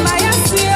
Maya, see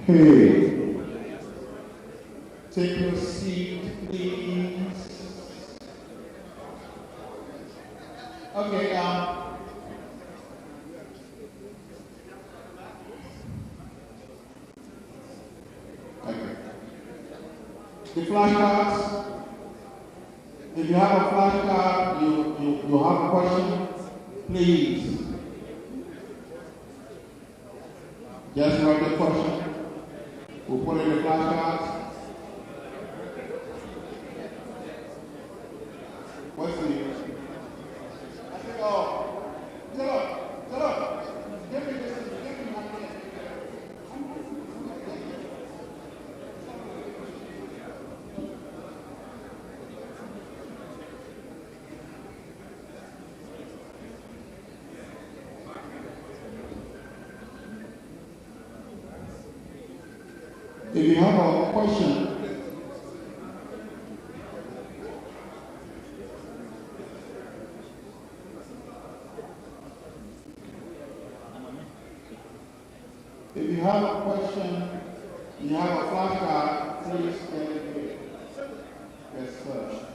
Hey, take your seat, please. Okay, okay. The flashcards. If you have a flashcard, you have a question, please. Just write the question. We'll put it in the flashcards. What's the news? I said, oh, shut up. Give me this, give me my pen. If you have a question, you have a flashcard, please get it here. Yes, sir.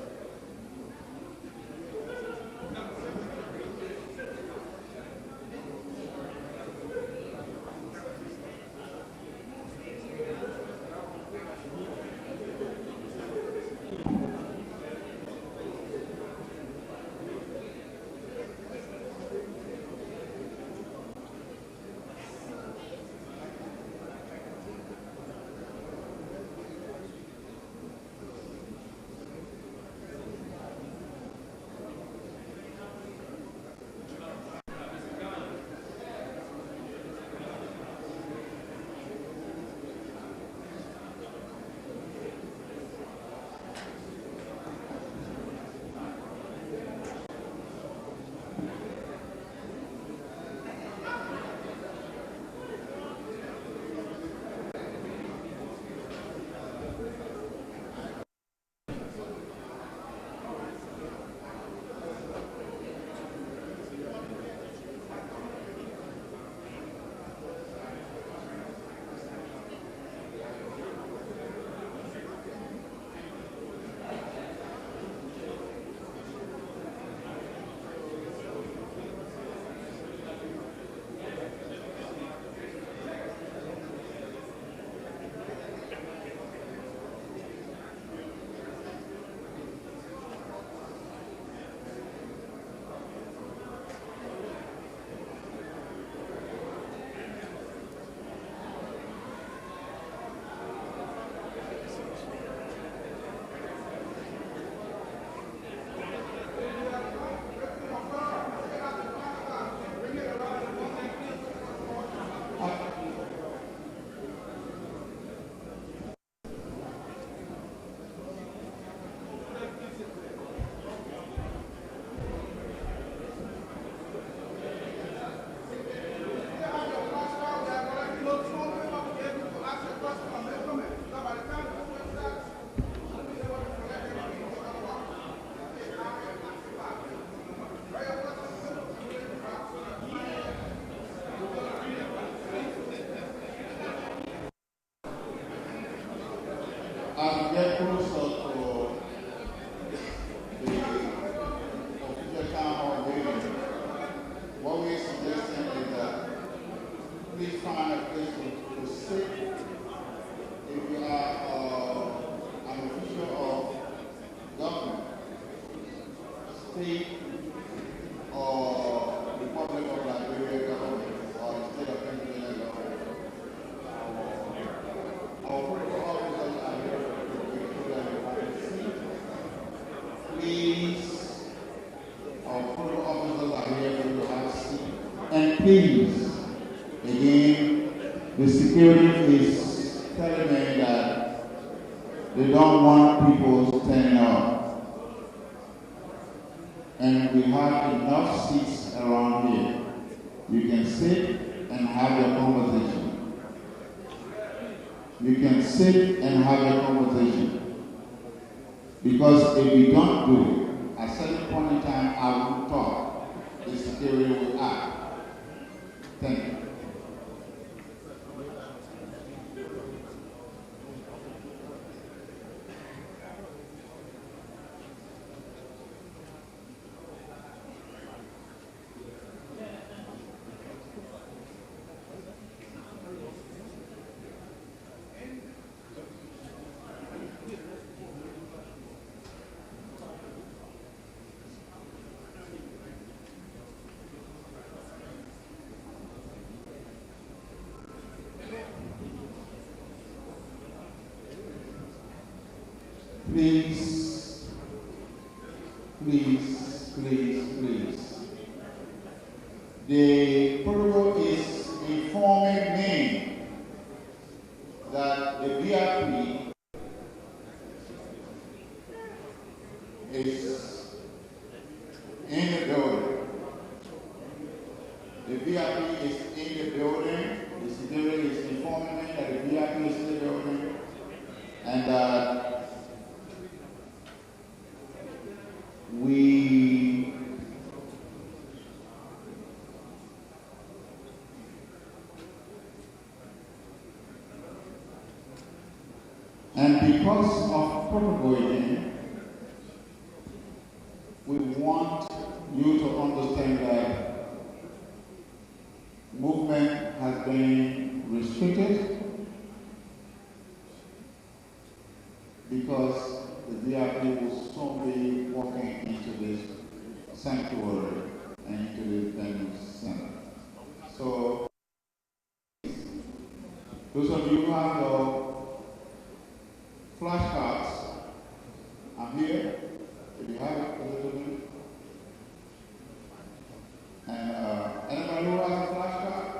As we get closer to the official town hall meeting, what we're suggesting is that please find a place to sit. If you are an official of government, state or Republic of Liberia government, or the state of Pennsylvania government, our political officers are here to make sure that you have a seat. Please, our political officers are here for you to have a seat. And please, again, the security is telling me that they don't want people standing up. And we have enough seats around here. You can sit and have your conversation. You can sit and have a conversation. Because if you don't do it, at a certain point in time, I will talk. The security will act. Thank you. Please, please, please, please. The protocol is informing me that the VIP is in the building. The VIP is in the building. The security is informing me that the VIP is in the building, and that we and because of protocol, we want you to understand that movement has been restricted because the VIP will soon be walking into this sanctuary and into the venue center. So, those of you who have your flashcards, I'm here. If you have it, a little bit. And anybody who has a flashcard?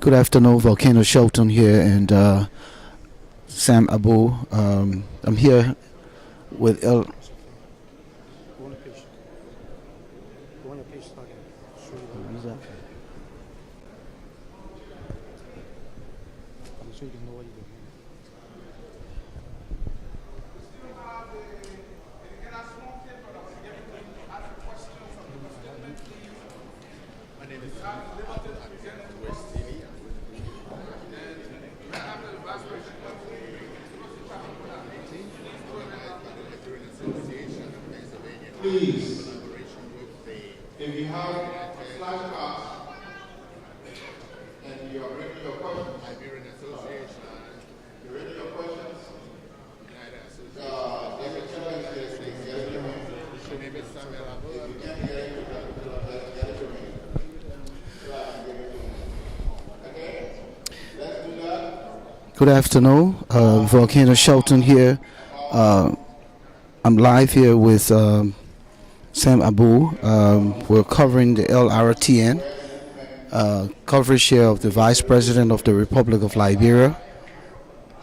Good afternoon, Volcano Shelton here, and Sam Abu. I'm here with Please, if you have flashcards and you are ready your questions, Liberian Association, you're ready your questions. Good afternoon, Volcano Shelton here. I'm live here with Sam Abu. We're covering the LRTN coverage here of the Vice President of the Republic of Liberia.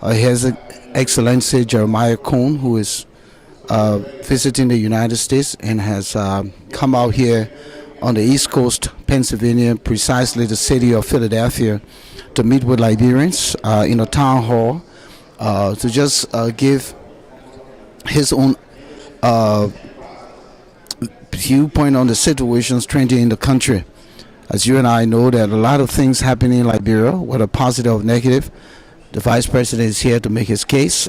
His Excellency Jeremiah Koung, who is visiting the United States and has come out here on the East Coast, Pennsylvania, precisely the city of Philadelphia, to meet with Liberians in a town hall to just give his own viewpoint on the situations trending in the country. As you and I know, that a lot of things happening in Liberia, whether positive or negative. The Vice President is here to make his case.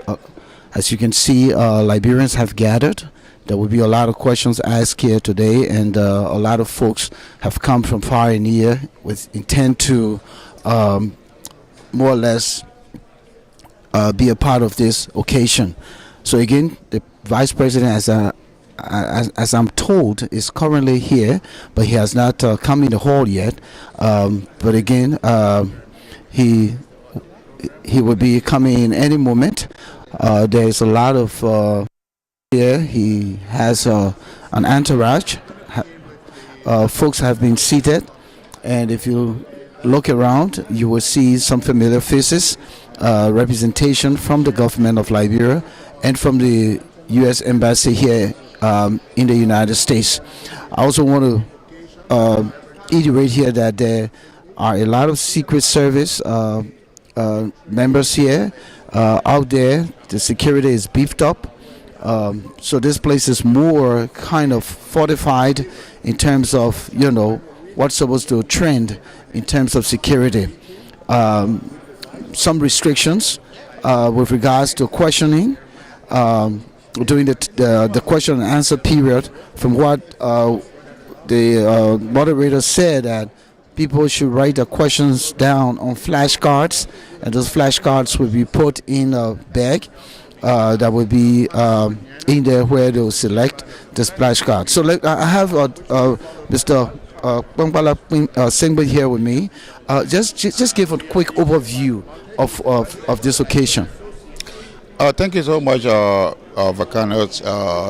As you can see, Liberians have gathered. There will be a lot of questions asked here today, and a lot of folks have come from far and near with intent to more or less be a part of this occasion. So again, the Vice President, as I'm told, is currently here, but he has not come in the hall yet. But again, he will be coming in any moment. There's a lot of here. He has an entourage. Folks have been seated, and if you look around, you will see some familiar faces, representation from the government of Liberia and from the U.S. Embassy here in the United States. I also want to iterate here that there are a lot of Secret Service members here out there. The security is beefed up. So this place is more kind of fortified in terms of, what's supposed to trend in terms of security. Some restrictions with regards to questioning during the question and answer period. From what the moderator said, that people should write the questions down on flashcards, and those flashcards will be put in a bag that will be in there where they'll select the flashcard. So I have Mr. Kwangbala Singbe here with me. Just give a quick overview of this occasion. Thank you so much, Vakanos.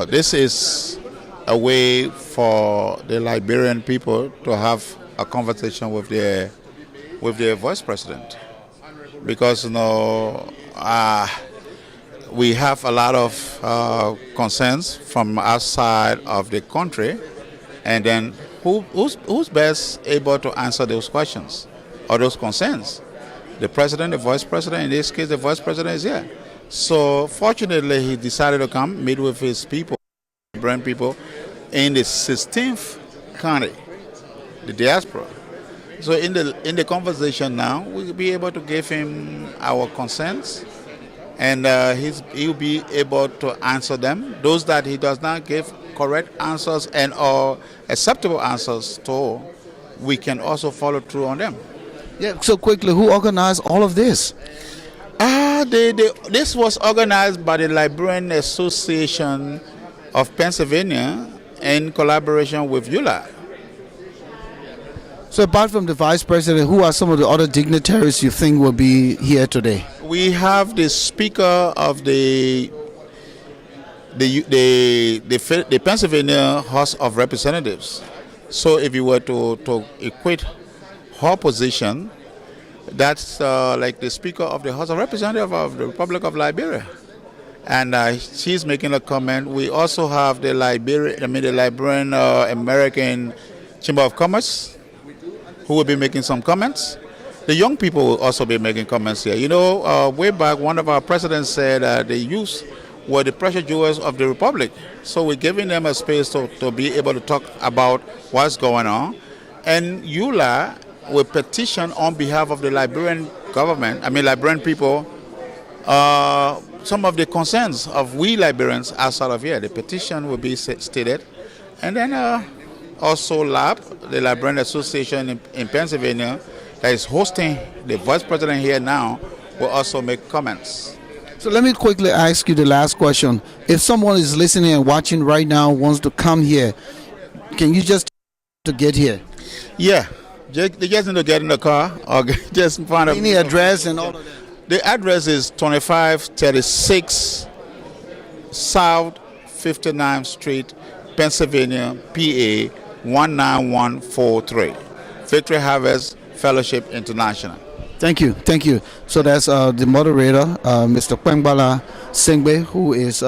This is a way for the Liberian people to have a conversation with their Vice President, because we have a lot of concerns from outside of the country, and then who's best able to answer those questions or those concerns? The President, the Vice President. In this case, the Vice President is here. So fortunately, he decided to come meet with his people, Liberian people, in the 16th county, the diaspora. So in the conversation now, we'll be able to give him our concerns, and he'll be able to answer them. Those that he does not give correct answers and or acceptable answers to, we can also follow through on them. Yeah. So quickly, who organized all of this? This was organized by the Liberian Association of Pennsylvania in collaboration with ULAA. So apart from the Vice President, who are some of the other dignitaries you think will be here today? We have the Speaker of the Pennsylvania House of Representatives. So if you were to equate her position, that's like the Speaker of the House of Representatives of the Republic of Liberia. And she's making a comment. We also have the Liberian American Chamber of Commerce, who will be making some comments. The young people will also be making comments here. Way back, one of our presidents said the youth were the pressure jewels of the Republic. So we're giving them a space to be able to talk about what's going on. And ULAA will petition on behalf of the Liberian government, Liberian people, some of the concerns of we Liberians outside of here. The petition will be stated. And then also LAP, the Liberian Association in Pennsylvania, that is hosting the Vice President here now, will also make comments. So let me quickly ask you the last question. If someone is listening and watching right now wants to come here, can you just to get here? Yeah, they just need to get in the car or just find any address and all of that. The address is 2536 South 59th Street, Pennsylvania, PA 19143. Victory Harvest Fellowship International. Thank you. So that's the moderator, Mr. Kwangbala Singbe, who is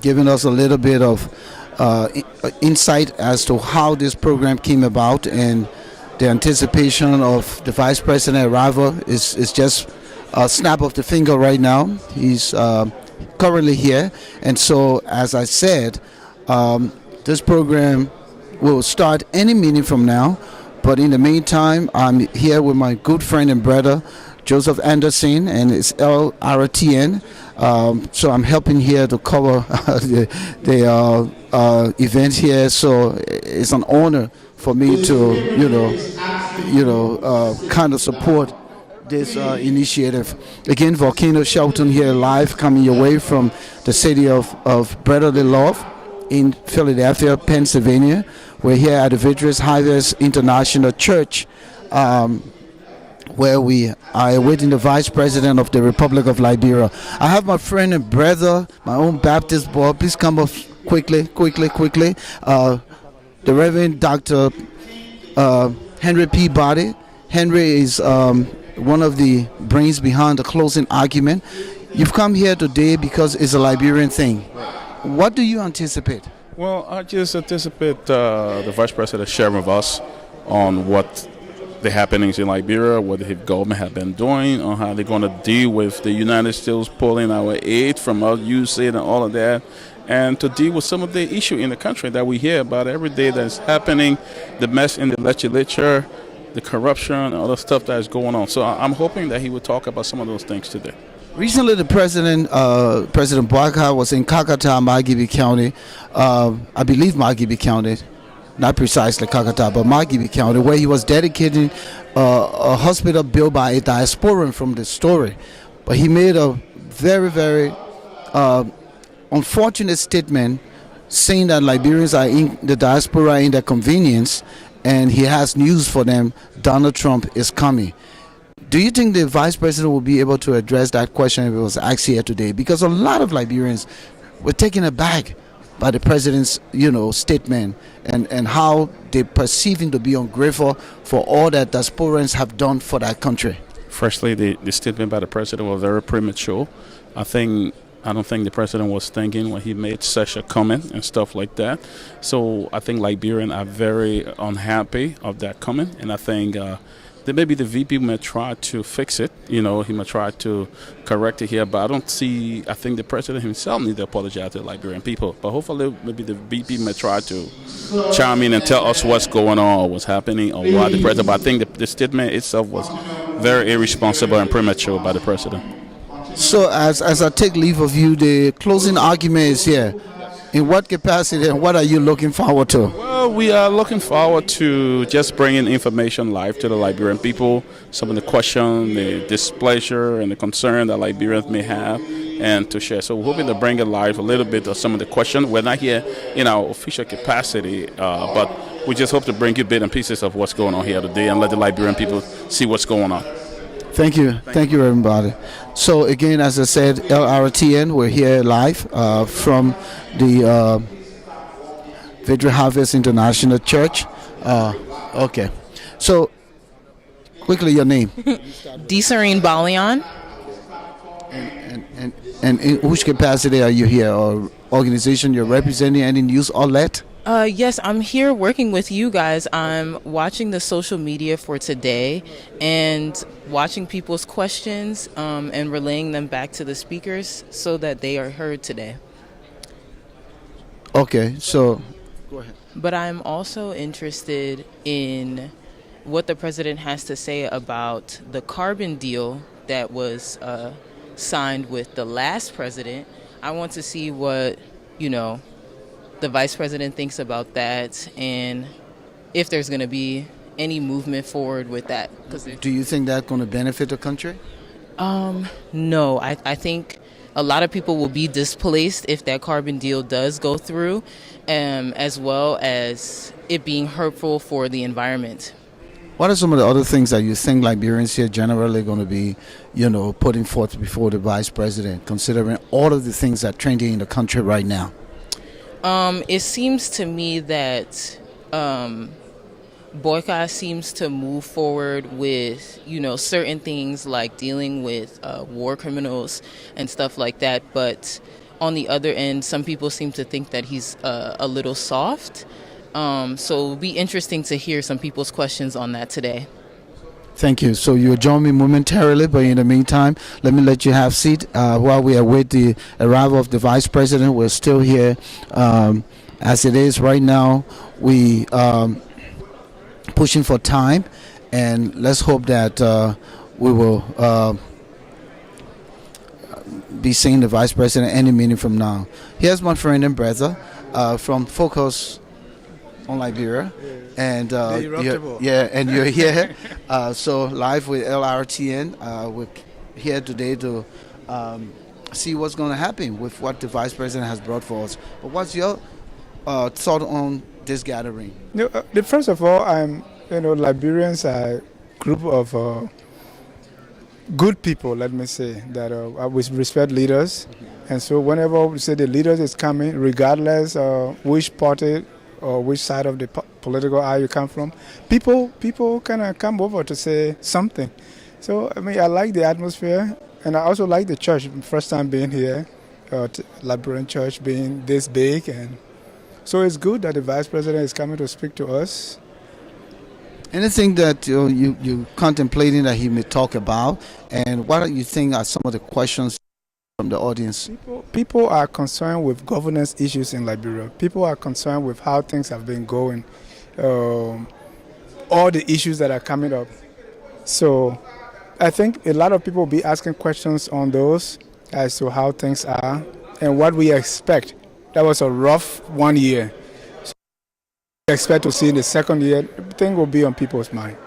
giving us a little bit of insight as to how this program came about, and the anticipation of the Vice President arrival is just a snap of the finger right now. He's currently here, and so as I said, this program will start any minute from now. But in the meantime, I'm here with my good friend and brother, Joseph Anderson, and it's LRTN. So I'm helping here to cover the event here. So it's an honor for me to, kind of support this initiative. Again, Volcano Shelton here live, coming your way from the city of brotherly love in Philadelphia, Pennsylvania. We're here at the Victorious Harvest International Church, where we are awaiting the Vice President of the Republic of Liberia. I have my friend and brother, my own Baptist boy. Please come up quickly. The Reverend Dr. Henry P. Body. Henry is one of the brains behind the closing argument. You've come here today because it's a Liberian thing. What do you anticipate? Well, I just anticipate the Vice President sharing with us on what the happenings in Liberia, what the government have been doing, on how they're going to deal with the United States pulling our aid from our USAID and all of that, and to deal with some of the issue in the country that we hear about every day that's happening, the mess in the legislature, the corruption, and all the stuff that is going on. So I'm hoping that he will talk about some of those things today. Recently, the President Boakai was in Kakata, Margibi County, I believe Margibi County, not precisely Kakata, but Margibi County, where he was dedicating a hospital built by a diasporan from the story. But he made a very, very unfortunate statement saying that Liberians are in the diaspora in their convenience, and he has news for them. Donald Trump is coming. Do you think the Vice President will be able to address that question if it was asked here today? Because a lot of Liberians were taken aback by the President's, statement and how they perceive him to be ungrateful for all that diasporans have done for that country. Firstly, the statement by the President was very premature. I don't think the President was thinking when he made such a comment and stuff like that. So I think Liberians are very unhappy of that comment, and I think that maybe the VP may try to fix it. He may try to correct it here, but I think the President himself needs to apologize to the Liberian people. But hopefully maybe the VP may try to chime in and tell us what's going on or what's happening or why the President. But I think the statement itself was very irresponsible and premature by the President. So as I take leave of you, the closing argument is here. In what capacity and what are you looking forward to? Well, we are looking forward to just bringing information live to the Liberian people, some of the question, the displeasure and the concern that Liberians may have, and to share. So we're hoping to bring it live a little bit of some of the questions. We're not here in our official capacity, but we just hope to bring you bits and pieces of what's going on here today and let the Liberian people see what's going on. Thank you, everybody. So again, as I said, LRTN, we're here live from the Victorious Harvest International Church. Okay, so quickly, your name? Desireen Balian. And in which capacity are you here, or organization you're representing? Any news outlet? Yes, I'm here working with you guys. I'm watching the social media for today and watching people's questions and relaying them back to the speakers so that they are heard today. Okay, so go ahead. But I'm also interested in what the president has to say about the carbon deal that was signed with the last president. I want to see what, the Vice President thinks about that, and if there's going to be any movement forward with that. Do you think that's going to benefit the country? No, I think a lot of people will be displaced if that carbon deal does go through, as well as it being hurtful for the environment. What are some of the other things that you think Liberians here generally going to be, putting forth before the Vice President, considering all of the things that are trending in the country right now? It seems to me that Boyka seems to move forward with, certain things like dealing with war criminals and stuff like that. But on the other end, some people seem to think that he's a little soft. So it'll be interesting to hear some people's questions on that today. Thank you. So you'll join me momentarily, but in the meantime, let me let you have a seat while we await the arrival of the Vice President. We're still here as it is right now. We pushing for time, and let's hope that we will be seeing the Vice President any minute from now. Here's my friend and brother from Focus on Liberia, and irreproachable. and you're here. So live with LRTN, we're here today to see what's going to happen with what the Vice President has brought for us. But what's your thought on this gathering? First of all, Liberians are a group of good people, let me say, that we respect leaders. And so whenever we say the leaders is coming, regardless of which party or which side of the political aisle you come from, people kind of come over to say something. So, I like the atmosphere, and I also like the church. First time being here, Liberian Church being this big, and so it's good that the Vice President is coming to speak to us. Anything that you contemplating that he may talk about, and what do you think are some of the questions from the audience? People are concerned with governance issues in Liberia. People are concerned with how things have been going, all the issues that are coming up. So I think a lot of people will be asking questions on those as to how things are and what we expect. That was a rough 1 year. So we expect to see in the second year, everything will be on people's mind.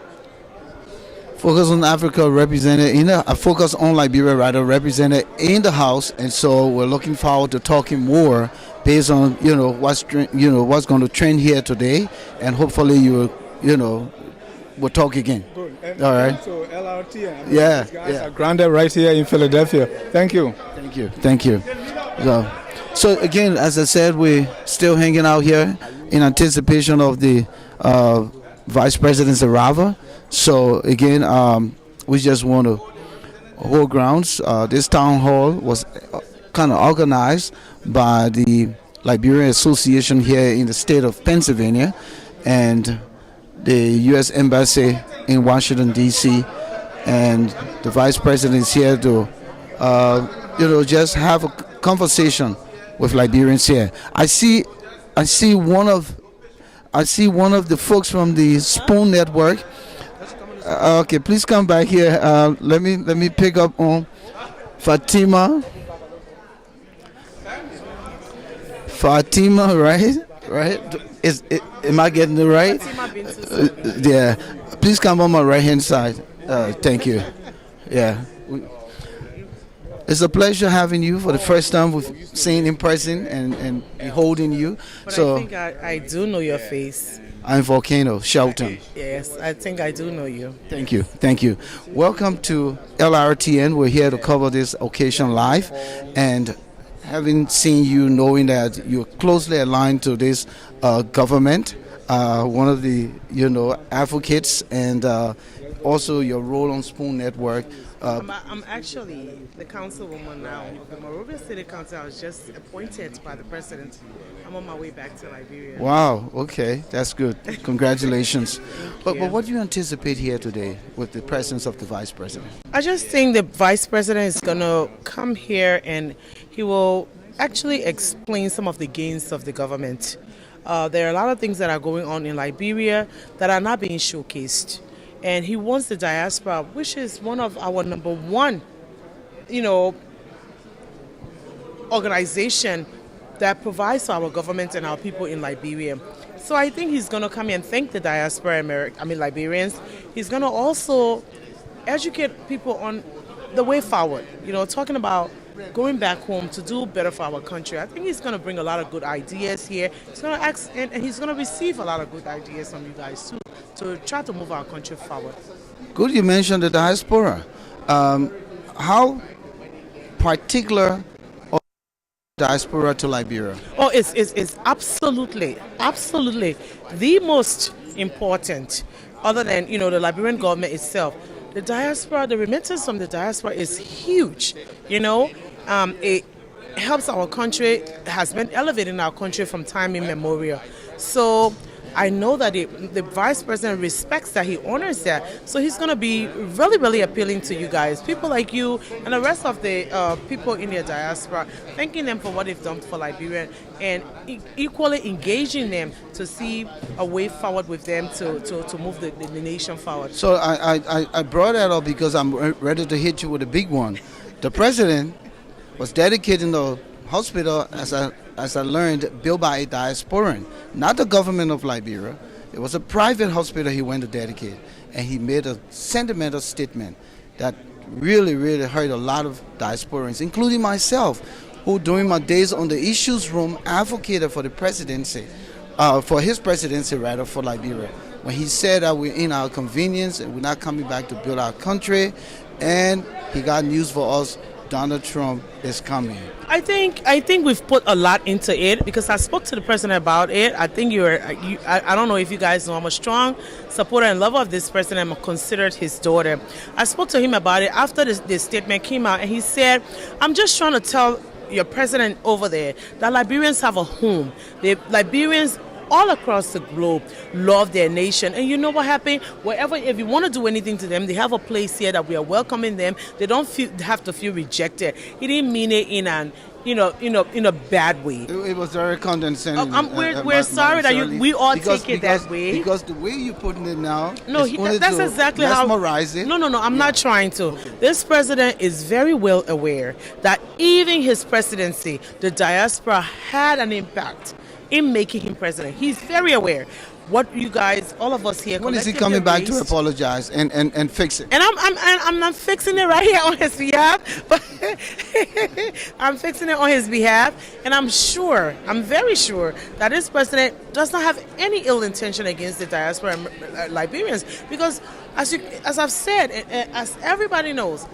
Focus on Africa represented focus on Liberia rather represented in the House, and so we're looking forward to talking more based on what's going to trend here today, and hopefully we'll talk again. Good. All right. So LRT, yeah, these guys are grounded right here in Philadelphia. Thank you. Thank you. So again, as I said, we're still hanging out here in anticipation of the Vice President's arrival. So again, we just want to hold grounds. This town hall was kind of organized by the Liberian Association here in the state of Pennsylvania, and the U.S. Embassy in Washington, D.C., and the Vice President is here to, just have a conversation with Liberians here. I see one of the folks from the Spoon Network. Okay, please come back here. Let me pick up on Fatima, right? Am I getting it right? Yeah. Please come on my right hand side. Thank you. Yeah. It's a pleasure having you for the first time. We've seen in person and holding you. But so I think I do know your face. I'm Volcano Shelton. Yes, I think I do know you. Thank you. Welcome to LRTN. We're here to cover this occasion live, and having seen you, knowing that you're closely aligned to this government, one of the advocates, and also your role on Spoon Network. I'm actually the councilwoman now of the Monrovia City Council. I was just appointed by the president. I'm on my way back to Liberia. Wow, okay, that's good. Congratulations. But what do you anticipate here today with the presence of the Vice President? I just think the Vice President is going to come here and he will actually explain some of the gains of the government. There are a lot of things that are going on in Liberia that are not being showcased. And he wants the diaspora, which is one of our number one, organization that provides for our government and our people in Liberia. So I think he's going to come and thank the diaspora, Liberians. He's going to also educate people on the way forward, talking about going back home to do better for our country. I think he's going to bring a lot of good ideas here. He's going to ask, and he's going to receive a lot of good ideas from you guys too, to try to move our country forward. Good, you mentioned the diaspora. How particular of diaspora to Liberia? Oh, it's absolutely the most important, other than the Liberian government itself. The diaspora, the remittance from the diaspora is huge. It helps our country, has been elevating our country from time immemorial. So I know that the Vice President respects that, he honors that. So he's going to be really, really appealing to you guys, people like you and the rest of the people in the diaspora, thanking them for what they've done for Liberia and equally engaging them to see a way forward with them to move the nation forward. So I brought that up because I'm ready to hit you with a big one. The President was dedicating the hospital, as I learned, built by a diasporan, not the government of Liberia. It was a private hospital he went to dedicate, and he made a sentimental statement that really, really hurt a lot of diasporans, including myself, who during my days on the issues room advocated for the presidency, for his presidency rather, for Liberia. When he said that we're in our convenience and we're not coming back to build our country, and he got news for us, Donald Trump is coming. I think we've put a lot into it because I spoke to the president about it. I think I don't know if you guys know I'm a strong supporter and lover of this president. I'm considered his daughter. I spoke to him about it after this statement came out, and he said, I'm just trying to tell your president over there that Liberians have a home. Liberians all across the globe love their nation, and you know what happened? Wherever, if you want to do anything to them, they have a place here that we are welcoming them. They don't have to feel rejected. He didn't mean it in an in a bad way. It was very condescending. We're sorry that we all take it that way. Because the way you're putting it now, no, that's exactly how. Mesmerize it. No, I'm not trying to. Okay. This president is very well aware that even his presidency, the diaspora had an impact in making him president. He's very aware. What you guys, all of us here, when is he coming back to apologize and fix it? And I'm not fixing it right here on his behalf, but I'm fixing it on his behalf, and I'm very sure that this president does not have any ill intention against the diaspora Liberians, because as I've said, as everybody knows,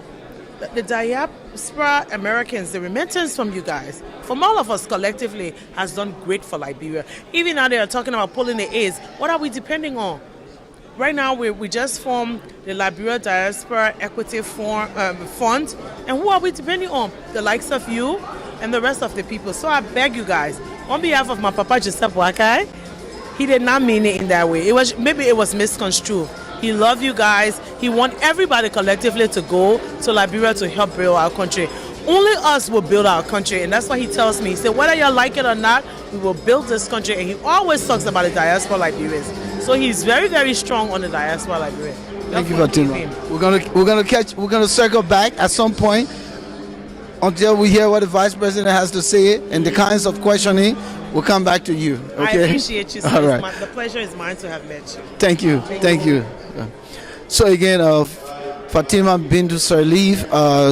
the diaspora Americans, the remittance from you guys, from all of us collectively, has done great for Liberia. Even now they are talking about pulling the aids. What are we depending on? Right now we just formed the Liberia Diaspora Equity Fund, and who are we depending on? The likes of you and the rest of the people. So I beg you guys, on behalf of my Papa Joseph Wakai, he did not mean it in that way. Maybe it was misconstrued. He loved you guys. He wants everybody collectively to go to Liberia to help build our country. Only us will build our country, and that's what he tells me. He said, whether you like it or not, we will build this country, and he always talks about the diaspora Liberians. So he's very, very strong on the diaspora Liberian. Thank you, Fatima. We're gonna circle back at some point until we hear what the Vice President has to say, and the kinds of questioning. We'll come back to you. Okay? I appreciate you. All right. The pleasure is mine to have met you. Thank you. Thank you. So again, Fatima Bintu Sirleaf,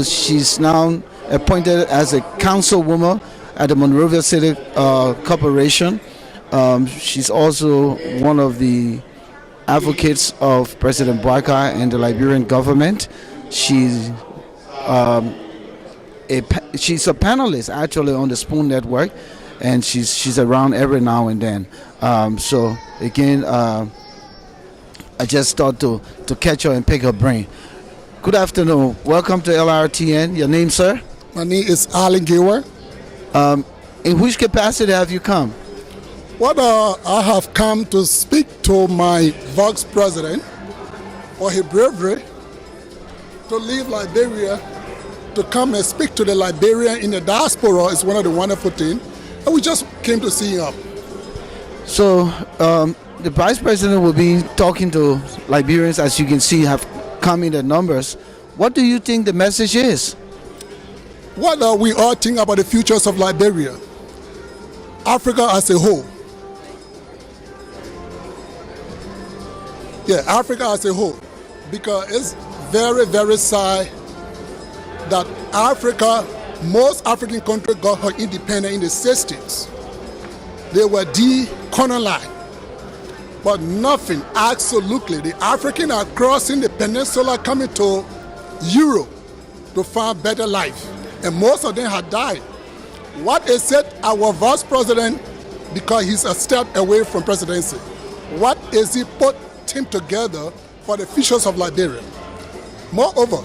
she's now appointed as a councilwoman at the Monrovia City Corporation. She's also one of the advocates of President Boakai and the Liberian government. She's a panelist actually on the Spoon Network, and she's around every now and then. So again, I just thought to catch her and pick her brain. Good afternoon. Welcome to LRTN. Your name, sir? My name is Ali Giwer. In which capacity have you come? I have come to speak to my Vice President for his bravery to leave Liberia to come and speak to the Liberian in the diaspora is one of the wonderful things. And we just came to see him. So the Vice President will be talking to Liberians, as you can see, have come in the numbers. What do you think the message is? What are we all think about the futures of Liberia? Africa as a whole. Yeah, Africa as a whole. Because it's very, very sad that most African countries got her independence in the 60s. They were decolonized. But nothing, absolutely. The Africans are crossing the peninsula coming to Europe to find better life. And most of them have died. What is it our Vice President, because he's a step away from presidency, what is he put him together for the futures of Liberia? Moreover,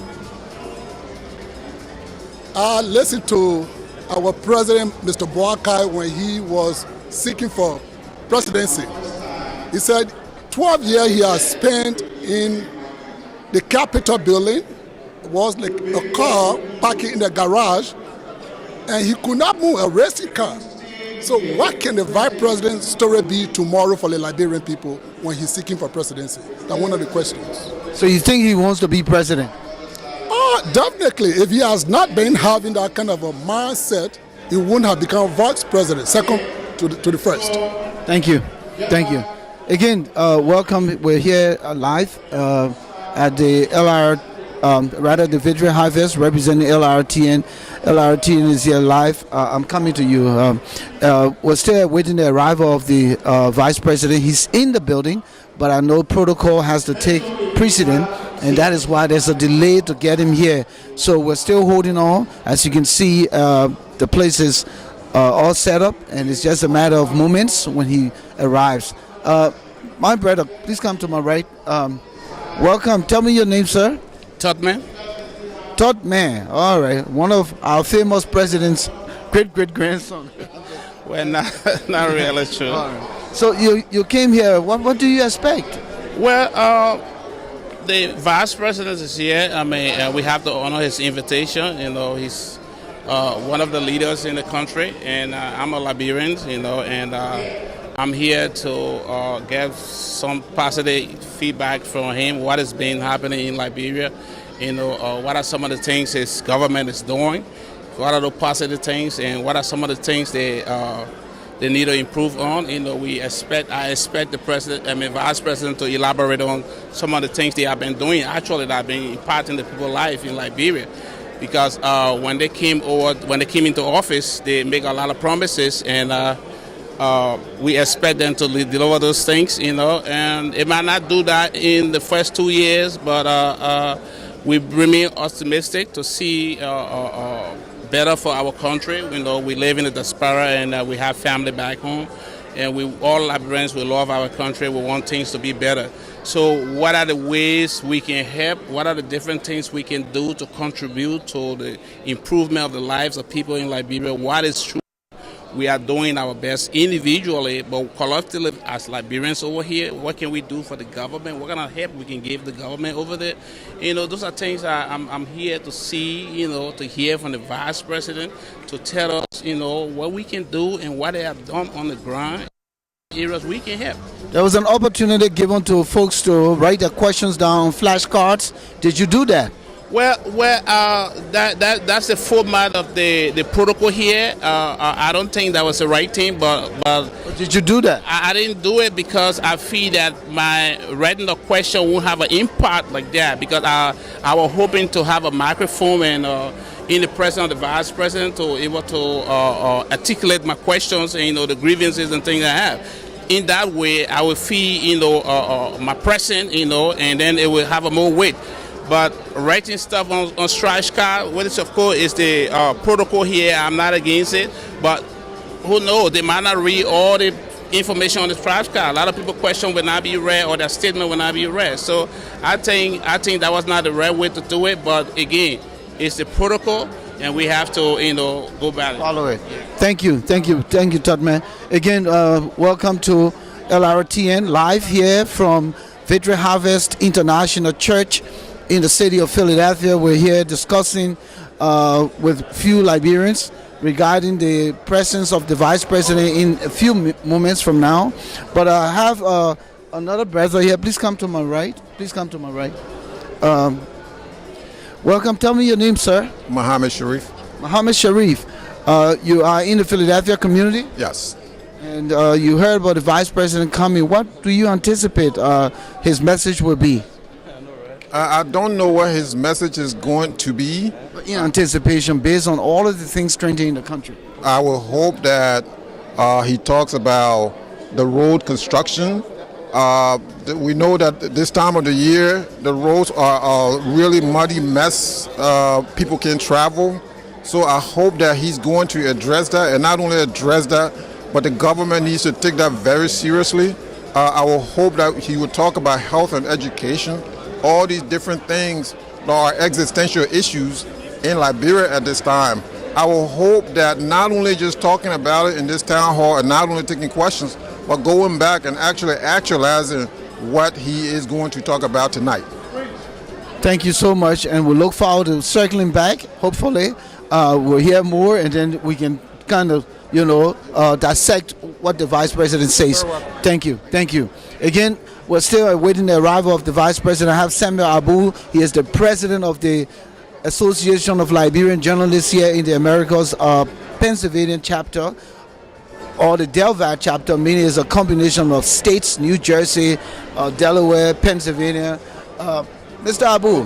I listened to our president, Mr. Boakai, when he was seeking for presidency. He said 12 years he has spent in the Capitol building. It was like a car parking in the garage, and he could not move a racing car. So what can the Vice President's story be tomorrow for the Liberian people when he's seeking for presidency? That's one of the questions. So you think he wants to be president? Definitely. If he has not been having that kind of a mindset he wouldn't have become vice president, second to the first. Thank you. Thank you. Again, welcome. We're here live at the the Victory Harvest representing LRTN. LRTN is here live. I'm coming to you. We're still waiting the arrival of the Vice President. He's in the building, but I know protocol has to take precedent, and that is why there's a delay to get him here. So we're still holding on. As you can see, the place is all set up, and it's just a matter of moments when he arrives. My brother, please come to my right. Welcome. Tell me your name, sir. Totman. Totman. All right. One of our famous president's great-great-grandson. Well, not really true. Right. So you came here. What do you expect? Well, the vice president is here. I mean, we have to honor his invitation. You know, he's one of the leaders in the country, and I'm a Liberian. You know, and I'm here to get some positive feedback from him. What has been happening in Liberia? You know, what are some of the things his government is doing? What are the positive things, and what are some of the things they need to improve on? You know, I expect the vice president to elaborate on some of the things they have been doing. Actually, that have been impacting the people's life in Liberia. Because when they came into office, they make a lot of promises, and we expect them to deliver those things, you know, and it might not do that in the first 2 years, but we remain optimistic to see better for our country. You know, we live in the diaspora, and we have family back home, and we all Liberians, we love our country. We want things to be better. So what are the ways we can help? What are the different things we can do to contribute to the improvement of the lives of people in Liberia? What is true? We are doing our best individually, but collectively as Liberians over here, what can we do for the government? What kind of help we can give the government over there? You know, those are things I'm here to see, you know, to hear from the vice president, to tell us, you know, what we can do and what they have done on the ground, areas we can help. There was an opportunity given to folks to write their questions down on flashcards. Did you do that? Well, that's the format of the protocol here. I don't think that was the right thing, but did you do that? I didn't do it because I feel that my writing the question won't have an impact like that, because I was hoping to have a microphone and in the presence of the vice president to able to articulate my questions and, you know, the grievances and things I have. In that way, I will feel, you know, my presence, you know, and then it will have a more weight. But writing stuff on scratch card, which of course is the protocol here, I'm not against it. But who knows? They might not read all the information on the scratch card. A lot of people question will not be read, or their statement will not be read. So I think that was not the right way to do it. But again, it's the protocol, and we have to, you know, go back. Follow it. Thank you, Totman. Again, welcome to LRTN live here from Victory Harvest International Church in the city of Philadelphia. We're here discussing with few Liberians regarding the presence of the vice president in a few moments from now. But I have another brother here. Please come to my right. Welcome. Tell me your name, sir. Mohammed Sharif. Mohammed Sharif. You are in the Philadelphia community? Yes. And you heard about the vice president coming. What do you anticipate his message will be? I don't know what his message is going to be. In anticipation, based on all of the things trending in the country. I will hope that he talks about the road construction. We know that this time of the year, the roads are a really muddy mess. People can't travel. So I hope that he's going to address that, and not only address that, but the government needs to take that very seriously. I will hope that he will talk about health and education, all these different things that are existential issues in Liberia at this time. I will hope that not only just talking about it in this town hall and not only taking questions, but going back and actually actualizing what he is going to talk about tonight. Thank you so much, and we'll look forward to circling back. Hopefully, we'll hear more, and then we can kind of, you know, dissect what the vice president says. Thank you. Again, we're still awaiting the arrival of the vice president. I have Samuel Abu. He is the president of the Association of Liberian Journalists here in the Americas. Pennsylvania chapter, or the Delaware chapter, meaning it's a combination of states, New Jersey, Delaware, Pennsylvania. Mr. Abu,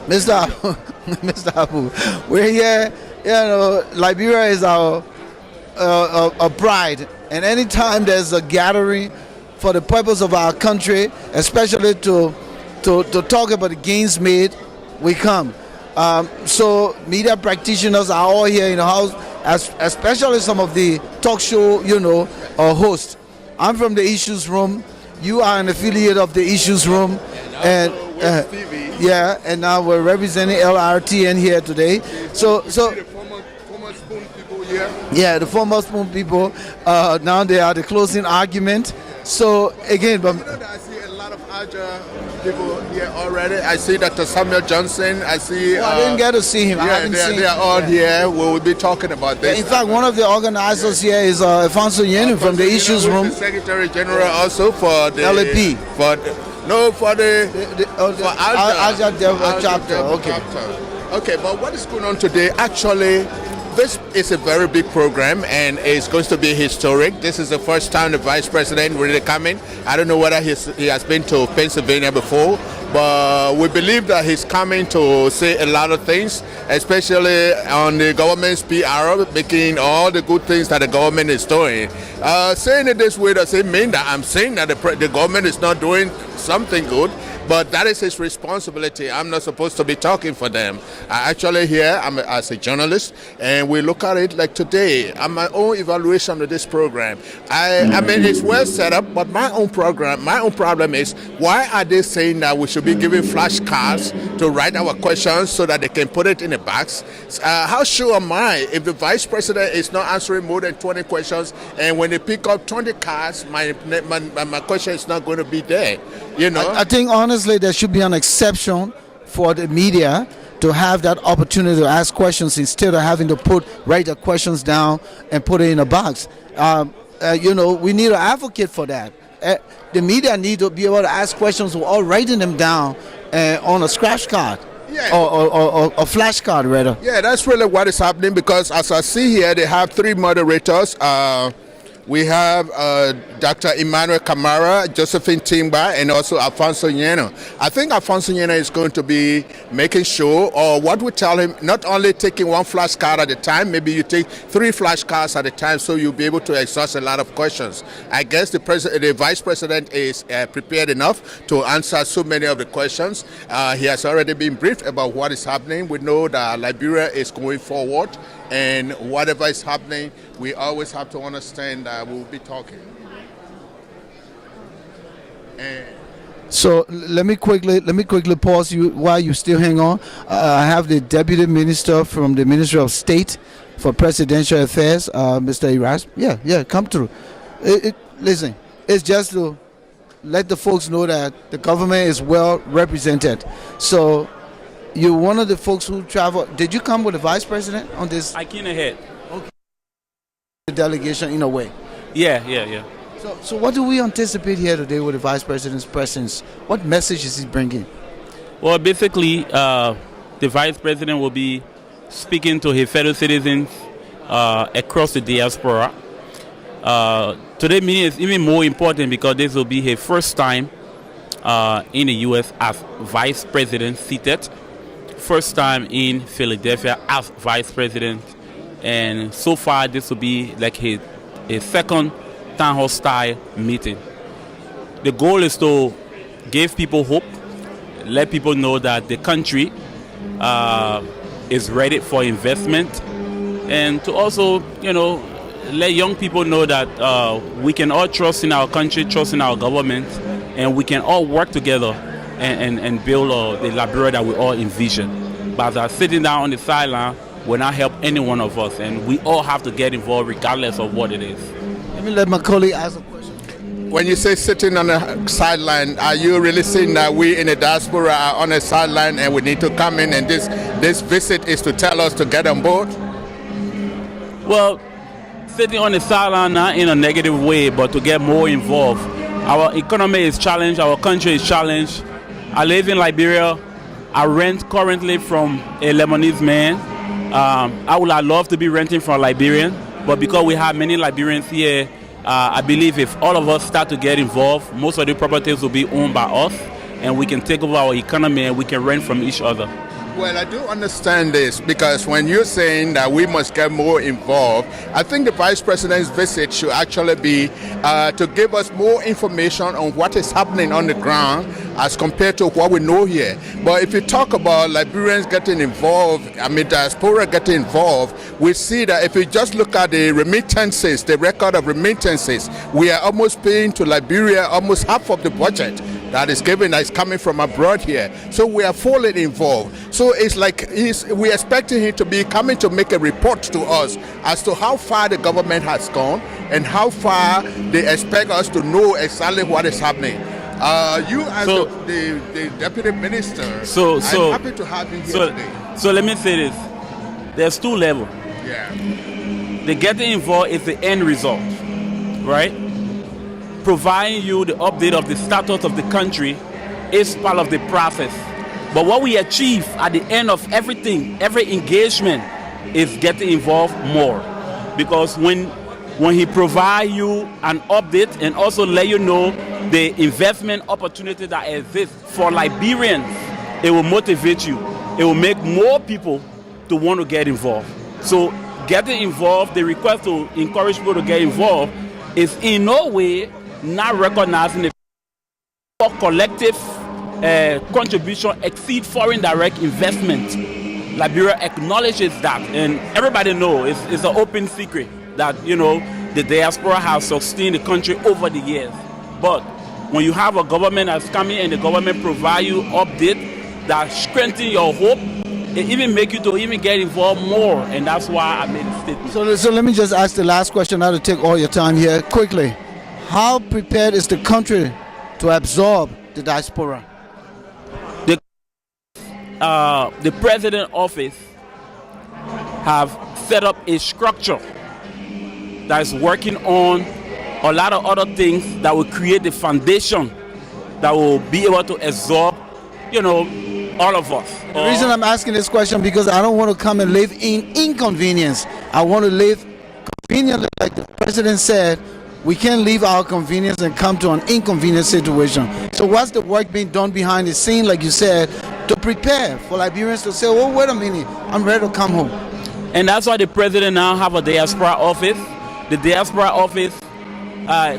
Mr. Abu, we're here. You know, Liberia is our pride, and anytime there's a gathering for the purpose of our country, especially to talk about the gains made, we come. So media practitioners are all here in the house, especially some of the talk show, hosts. I'm from the Issues Room. You are an affiliate of the Issues Room, and and now we're representing LRTN here today. So the former Spoon people here. Yeah, the former Spoon people. Now they are the closing argument. So again, but I see a lot of Aja people here already. I see Dr. Samuel Johnson. I see. I didn't get to see him. Yeah, they are all here. We will be talking about this. In fact, one of the organizers here is Alfonso Yenu from the Issues Room. The Secretary General also for the LAP. For Aja chapter. Okay. Okay, but what is going on today? Actually, this is a very big program and it's going to be historic. This is the first time the Vice President really coming. I don't know whether he has been to Pennsylvania before, but we believe that he's coming to say a lot of things, especially on the government's PR, making all the good things that the government is doing. Saying it this way doesn't mean that I'm saying that the government is not doing something good, but that is his responsibility. I'm not supposed to be talking for them. I actually here, I'm as a journalist, and we look at it like today. I'm my own evaluation of this program. I mean, it's well set up, but my own problem is, why are they saying that we should be giving flashcards to write our questions so that they can put it in a box? How sure am I if the Vice President is not answering more than 20 questions, and when they pick up 20 cards, my question is not going to be there? I think honestly there should be an exception for the media to have that opportunity to ask questions instead of having to write the questions down and put it in a box. We need an advocate for that. The media need to be able to ask questions while writing them down on a scratch card. Yeah. Or a flashcard rather. Yeah, that's really what is happening, because as I see here, they have 3 moderators. We have Dr. Emmanuel Kamara, Josephine Timba, and also Alfonso Yeno. I think Alfonso Yeno is going to be making sure, or what we tell him, not only taking 1 flashcard at a time, maybe you take 3 flashcards at a time so you'll be able to exhaust a lot of questions. I guess the Vice President is prepared enough to answer so many of the questions. He has already been briefed about what is happening. We know that Liberia is going forward, and whatever is happening, we always have to understand that we'll be talking. So let me quickly pause you while you still hang on. I have the Deputy Minister from the Ministry of State for Presidential Affairs, Mr. Iras. Yeah, come through. Listen, it's just to let the folks know that the government is well represented. So you're one of the folks who travel. Did you come with the Vice President on this? I came ahead. Okay. The delegation in a way. Yeah. So what do we anticipate here today with the Vice President's presence? What message is he bringing? Well, basically, the Vice President will be speaking to his fellow citizens across the diaspora. Today's meeting is even more important because this will be his first time in the U.S. as Vice President seated. First time in Philadelphia as Vice President. And so far, this will be like his second Townhall style meeting. The goal is to give people hope, let people know that the country is ready for investment, and to also, let young people know that we can all trust in our country, trust in our government, and we can all work together and build the Liberia that we all envision. But sitting down on the sideline will not help any one of us, and we all have to get involved regardless of what it is. Let me let my colleague ask a question. When you say sitting on the sideline, are you really saying that we in the diaspora are on the sideline and we need to come in, and this visit is to tell us to get on board? Well, sitting on the sideline not in a negative way, but to get more involved. Our economy is challenged, our country is challenged. I live in Liberia. I rent currently from a Lebanese man, I would have loved to be renting from a Liberian, but because we have many Liberians here, I believe if all of us start to get involved, most of the properties will be owned by us, and we can take over our economy and we can rent from each other. Well, I do understand this because when you're saying that we must get more involved, I think the Vice President's visit should actually be to give us more information on what is happening on the ground as compared to what we know here. But if you talk about Liberians getting involved, diaspora getting involved, we see that if you just look at the remittances, the record of remittances, we are almost paying to Liberia almost half of the budget that is coming from abroad here. So we are fully involved. So it's like we're expecting him to be coming to make a report to us as to how far the government has gone and how far they expect us to know exactly what is happening. You as the Deputy Minister, I'm happy to have you here today. So let me say this. There's two levels. Yeah. The getting involved is the end result, right? Providing you the update of the status of the country is part of the process. But what we achieve at the end of everything, every engagement, is getting involved more. Because when he provide you an update and also let you know the investment opportunity that exists for Liberians, it will motivate you. It will make more people to want to get involved. So getting involved, the request to encourage people to get involved is in no way not recognizing the collective contribution exceed foreign direct investment. Liberia acknowledges that, and everybody knows it's an open secret that the diaspora has sustained the country over the years. But when you have a government that's coming and the government provide you update that strengthen your hope, it even make you to even get involved more, and that's why I made a statement. So let me just ask the last question, not to take all your time here, quickly. How prepared is the country to absorb the diaspora? The president office have set up a structure that is working on a lot of other things that will create the foundation that will be able to absorb, all of us. The reason I'm asking this question because I don't want to come and live in inconvenience. I want to live conveniently, like the president said. We can't leave our convenience and come to an inconvenient situation. So what's the work being done behind the scene, like you said, to prepare for Liberians to say, oh, wait a minute, I'm ready to come home? And that's why the president now have a diaspora office. The diaspora office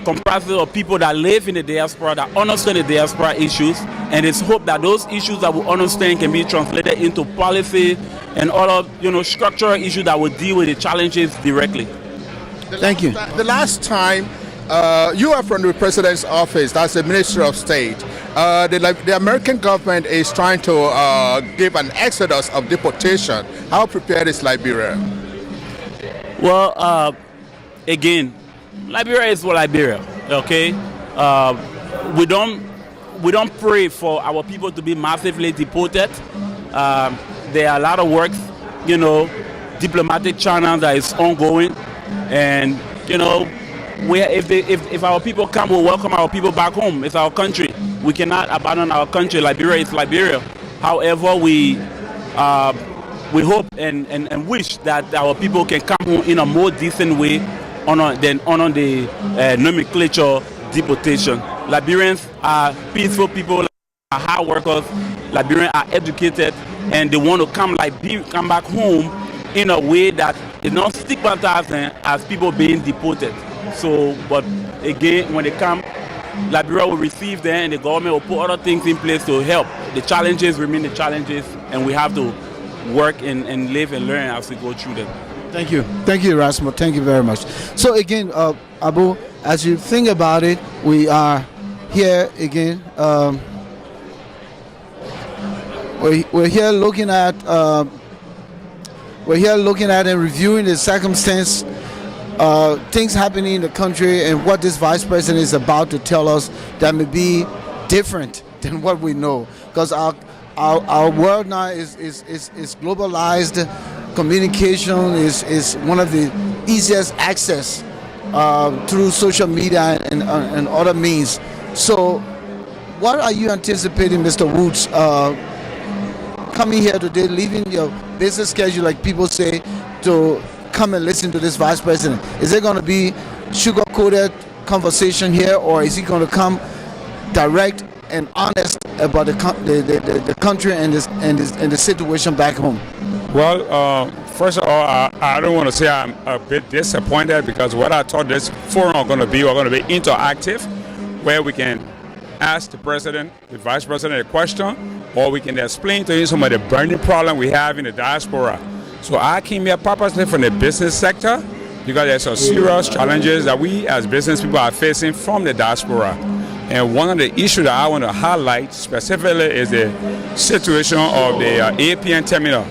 comprises of people that live in the diaspora, that understand the diaspora issues, and it's hope that those issues that we understand can be translated into policy and other, structural issues that will deal with the challenges directly. Thank you. The last time you are from the President's office, that's the Ministry of State, the American government is trying to give an exodus of deportation. How prepared is Liberia? Well, again, Liberia is for Liberia, okay? We don't pray for our people to be massively deported. There are a lot of works, diplomatic channel that is ongoing. And if our people come, we'll welcome our people back home. It's our country. We cannot abandon our country. Liberia is Liberia. However, we hope and wish that our people can come home in a more decent way than honor the nomenclature deportation. Liberians are peaceful people, are hard workers. Liberians are educated, and they want to come back home in a way that is not stigmatizing as people being deported. So, but again, when they come, Liberia will receive them, and the government will put other things in place to help. The challenges remain the challenges, and we have to work and live and learn as we go through them. Thank you. Thank you, Erasmo. Thank you very much. So again, Abu, as you think about it, we are here again. We're here looking at and reviewing the circumstance, things happening in the country, and what this vice president is about to tell us that may be different than what we know. Because our world now is globalized. Communication is one of the easiest access through social media and other means. So, what are you anticipating, Mr. Woods, coming here today, leaving your business schedule, like people say, to come and listen to this vice president? Is it going to be sugar-coated conversation here, or is he going to come direct and honest about the country and the situation back home? Well, first of all, I don't want to say I'm a bit disappointed, because what I thought this forum are going to be, we're going to be interactive, where we can ask the president, the vice president a question, or we can explain to him some of the burning problem we have in the diaspora. So I came here purposely from the business sector, because there's some serious challenges that we as business people are facing from the diaspora. And one of the issues that I want to highlight specifically is the situation of the APN terminal.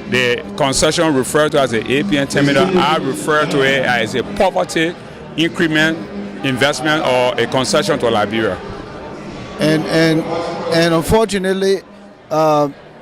The concession referred to as the APN terminal, I refer to it as a poverty increment investment or a concession to Liberia. And unfortunately,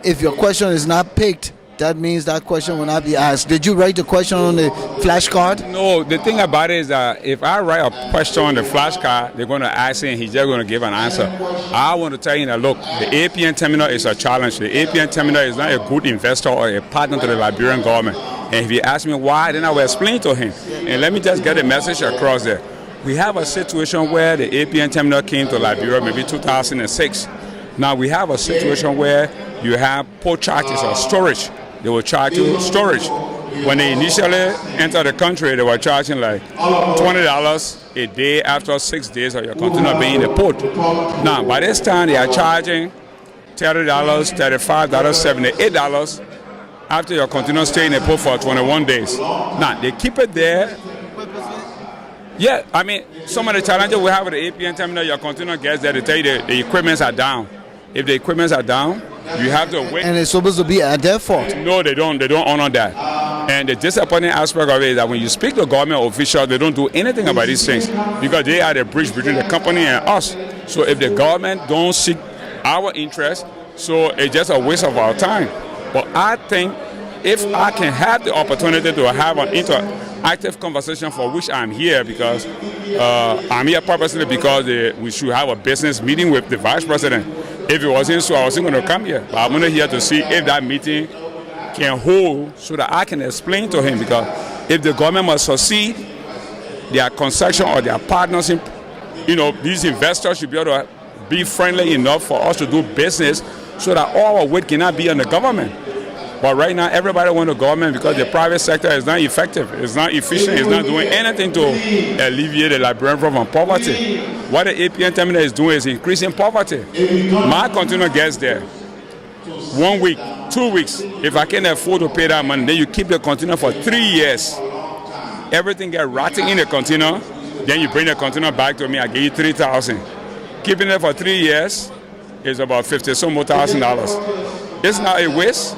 if your question is not picked, that means that question will not be asked. Did you write the question on the flashcard? No, the thing about it is that if I write a question on the flashcard, they're going to ask him, he's just going to give an answer. I want to tell you that, look, the APN terminal is a challenge. The APN terminal is not a good investor or a partner to the Liberian government. And if he asks me why, then I will explain to him. And let me just get a message across there. We have a situation where the APN terminal came to Liberia maybe 2006. Now we have a situation where you have port charges or storage. They will charge you storage. When they initially entered the country, they were charging like $20 a day after 6 days of your container being in the port. Now, by this time, they are charging $30, $35, $78 after your container stay in the port for 21 days. Now, they keep it there. Yeah, I mean, some of the challenges we have with the APN terminal, your container gets there, they tell you the equipments are down. If the equipments are down, you have to wait. And it's supposed to be at their fault. No, they don't honor that. And the disappointing aspect of it is that when you speak to government officials, they don't do anything about these things, because they are the bridge between the company and us. So if the government don't seek our interest, so it's just a waste of our time. But I think if I can have the opportunity to have an interactive conversation, for which I'm here, because I'm here purposely because we should have a business meeting with the vice president. If it wasn't so, I wasn't going to come here. But I'm only here to see if that meeting can hold so that I can explain to him, because if the government must succeed, their concession or their partners, these investors should be able to be friendly enough for us to do business so that all our weight cannot be on the government. But right now, everybody wants the government because the private sector is not effective, it's not efficient, it's not doing anything to alleviate the Liberian from poverty. What the APN terminal is doing is increasing poverty. My container gets there 1 week, 2 weeks. If I can't afford to pay that money, then you keep the container for 3 years. Everything gets rotting in the container. Then you bring the container back to me, I give you $3,000. Keeping it for 3 years is about $50-some more thousand. It's not a waste.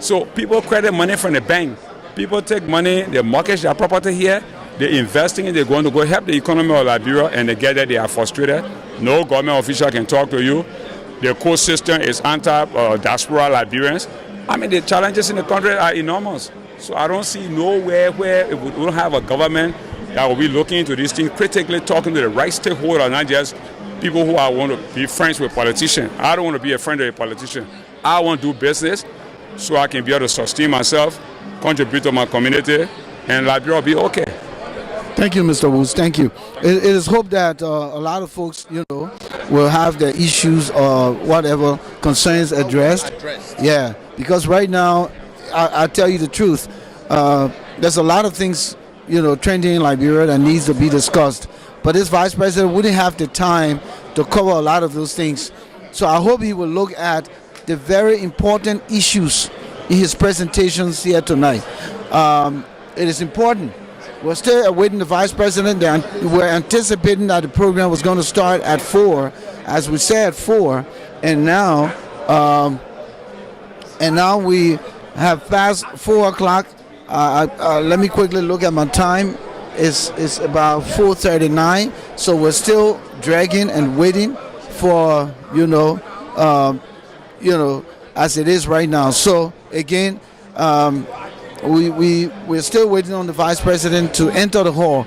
So people credit money from the bank. People take money, they mortgage their property here, they're investing it, they're going to go help the economy of Liberia, and they get there, they are frustrated. No government official can talk to you. The court system is anti-diaspora Liberians. I mean, the challenges in the country are enormous. So I don't see nowhere where we don't have a government that will be looking into these things, critically talking to the right stakeholders, not just people who want to be friends with politicians. I don't want to be a friend of a politician. I want to do business so I can be able to sustain myself, contribute to my community, and Liberia will be okay. Thank you, Mr. Woods. Thank you. It is hoped that a lot of folks, will have their issues or whatever concerns addressed. Yeah, because right now, I'll tell you the truth. There's a lot of things, trending in Liberia that needs to be discussed. But this vice president wouldn't have the time to cover a lot of those things. So I hope he will look at the very important issues in his presentations here tonight. It is important. We're still awaiting the vice president. We're anticipating that the program was going to start at 4, as we said, 4, and now we have passed 4 o'clock. Let me quickly look at my time. It's about 4:39, so we're still dragging and waiting for as it is right now. So again, we're still waiting on the vice president to enter the hall.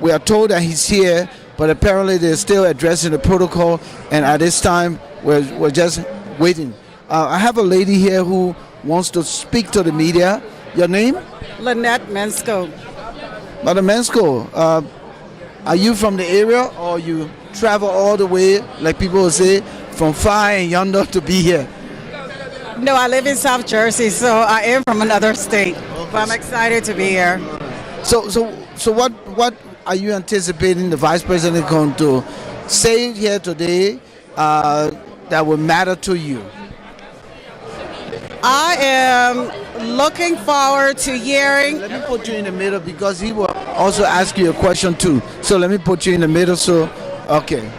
We are told that he's here, but apparently they're still addressing the protocol, and at this time we're just waiting. I have a lady here who wants to speak to the media. Your name? Lynette Mensko. Madam Mensko, are you from the area or you travel all the way, like people will say, from far and yonder to be here? No, I live in South Jersey, so I am from another state. But I'm excited to be here. So what are you anticipating the Vice President going to say here today that will matter to you? I am looking forward to hearing. Let me put you in the middle because he will also ask you a question too. So let me put you in the middle. So, okay.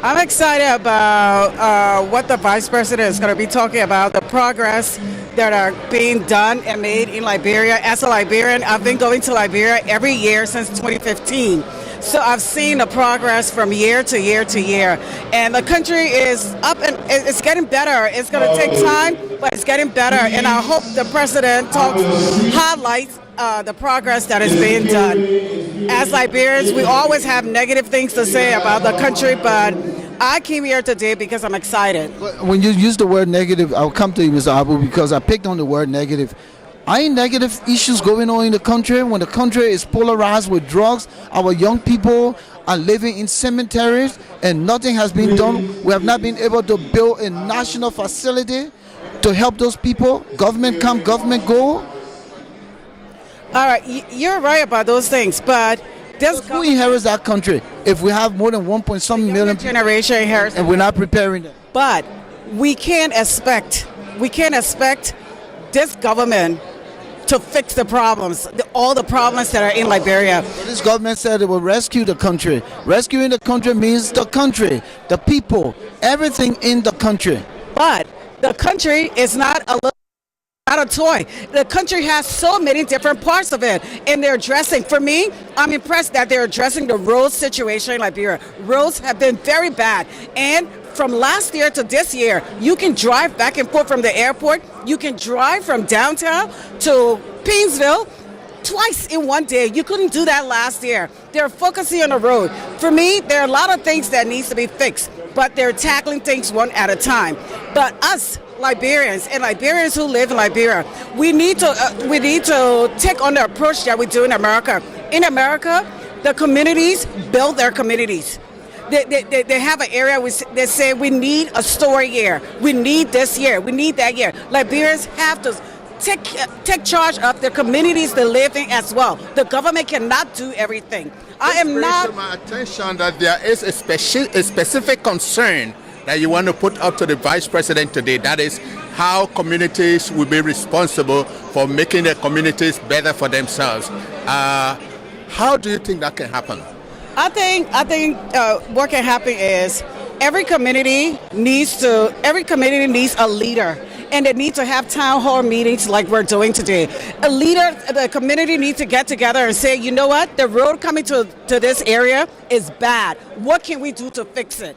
I'm excited about what the Vice President is going to be talking about, the progress that are being done and made in Liberia. As a Liberian, I've been going to Liberia every year since 2015. So I've seen the progress from year to year to year. And the country is up and it's getting better. It's going to take time, but it's getting better. And I hope the President highlights the progress that is being done. As Liberians, we always have negative things to say about the country, but I came here today because I'm excited. When you use the word negative, I'll come to you, Mr. Abu, because I picked on the word negative. Are any negative issues going on in the country when the country is polarized with drugs? Our young people are living in cemeteries and nothing has been done. We have not been able to build a national facility to help those people. Government come, government go. All right, you're right about those things, but who inherits that country if we have more than 1.some million generation inherits, and we're not preparing them? But we can't expect this government to fix the problems, all the problems that are in Liberia. So this government said it will rescue the country. Rescuing the country means the country, the people, everything in the country. But the country is not a toy. The country has so many different parts of it, and they're addressing. For me, I'm impressed that they're addressing the road situation in Liberia. Roads have been very bad, and from last year to this year, you can drive back and forth from the airport. You can drive from downtown to Painesville twice in one day. You couldn't do that last year. They're focusing on the road. For me, there are a lot of things that needs to be fixed, but they're tackling things one at a time. But us, Liberians and Liberians who live in Liberia, we need to take on the approach that we do in America. In America, the communities build their communities. They have an area where they say we need a store year, we need this year, we need that year. Liberians have to take charge of their communities they live in as well. The government cannot do everything. I am not. To my attention that there is a specific concern that you want to put up to the Vice President today. That is how communities will be responsible for making their communities better for themselves. How do you think that can happen? I think what can happen is every community needs a leader, and they need to have town hall meetings like we're doing today. A leader, the community needs to get together and say, you know what, the road coming to this area is bad. What can we do to fix it?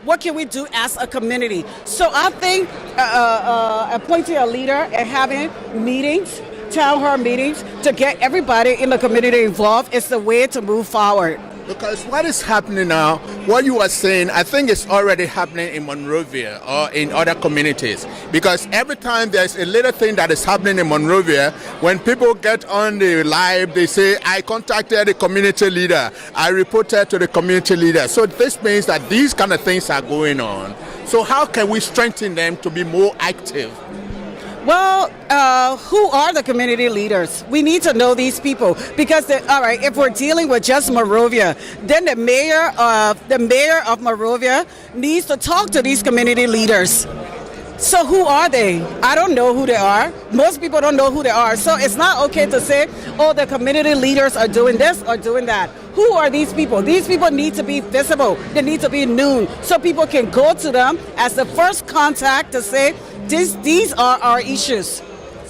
What can we do as a community? So I think appointing a leader and having meetings, town hall meetings, to get everybody in the community involved is the way to move forward. Because what is happening now, what you are saying, I think it's already happening in Monrovia or in other communities. Because every time there's a little thing that is happening in Monrovia, when people get on the live, they say, I contacted the community leader, I reported to the community leader. So this means that these kind of things are going on. So how can we strengthen them to be more active? Well, who are the community leaders? We need to know these people because, all right, if we're dealing with just Monrovia, then the mayor of Monrovia needs to talk to these community leaders. So who are they? I don't know who they are. Most people don't know who they are. So it's not okay to say, oh, the community leaders are doing this or doing that. Who are these people? These people need to be visible. They need to be known so people can go to them as the first contact to say, these are our issues.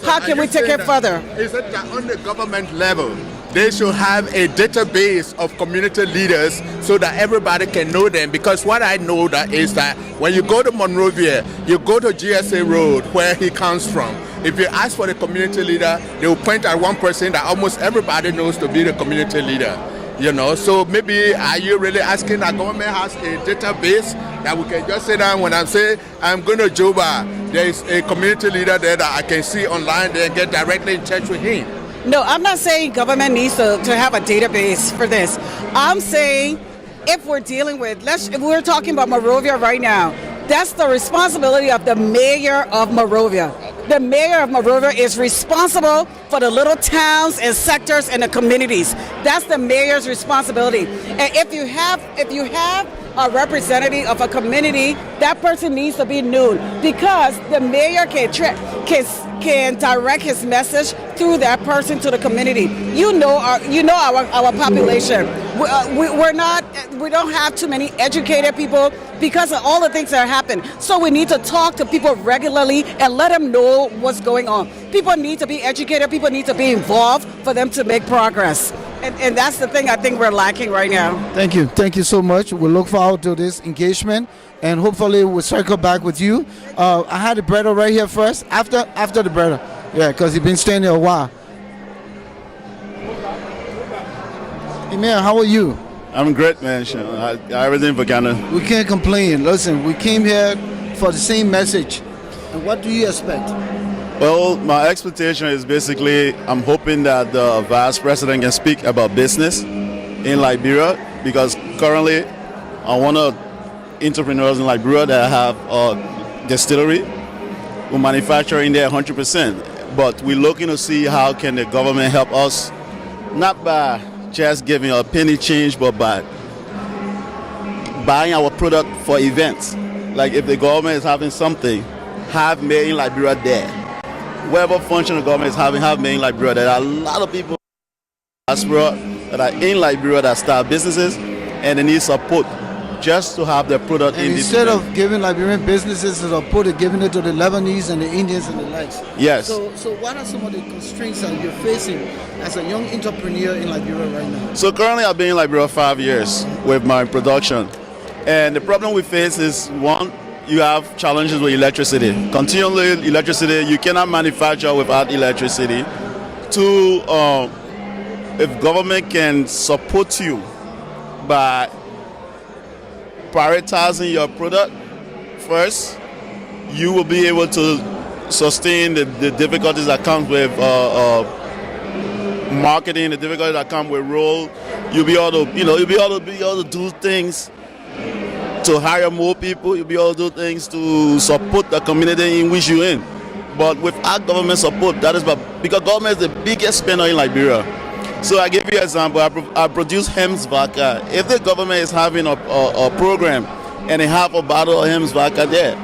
How can we take it further? Is it that on the government level, they should have a database of community leaders so that everybody can know them? Because what I know that is that when you go to Monrovia, you go to GSA Road where he comes from. If you ask for the community leader, they will point at one person that almost everybody knows to be the community leader. You know, so maybe are you really asking that government has a database that we can just sit down when I say I'm going to Juba there is a community leader there that I can see online there and get directly in touch with him. No, I'm not saying government needs to have a database for this. I'm saying if we're dealing with, if we're talking about Monrovia right now, that's the responsibility of the mayor of Monrovia. The mayor of Monrovia is responsible for the little towns and sectors and the communities. That's the mayor's responsibility. And if you have a representative of a community, that person needs to be known, because the mayor can direct his message through that person to the community. You know our population. We don't have too many educated people because of all the things that happen. So we need to talk to people regularly and let them know what's going on. People need to be educated. People need to be involved for them to make progress. And that's the thing I think we're lacking right now. Thank you. Thank you so much. We look forward to this engagement, and hopefully we'll circle back with you. I had the brother right here first, after the brother. Yeah, because he's been staying there a while. Hey, man, how are you? I'm great, man. Everything for Ghana. We can't complain. Listen, we came here for the same message. And what do you expect? Well, my expectation is basically I'm hoping that the Vice President can speak about business in Liberia, because currently one of entrepreneurs in Liberia that have a distillery who manufacture in there 100%. But we're looking to see how can the government help us, not by just giving a penny change, but by buying our product for events. Like if the government is having something, have made in Liberia there. Whatever function the government is having, have made in Liberia. There are a lot of people that are in Liberia that start businesses, and they need support just to have their product and in instead of giving Liberian businesses support, giving it to the Lebanese and the Indians and the likes. Yes. So what are some of the constraints that you're facing as a young entrepreneur in Liberia right now? So currently I've been in Liberia 5 years with my production. And the problem we face is, one, you have challenges with electricity. Continually electricity, you cannot manufacture without electricity. Two, if government can support you by prioritizing your product first, you will be able to sustain the difficulties that come with marketing, the difficulties that come with role. You'll be able to do things to hire more people. You'll be able to do things to support the community in which you're in. But without government support, that is because government is the biggest spender in Liberia. So I give you an example. I produce Hems Vodka. If the government is having a program and they have a bottle of Hems Vodka there,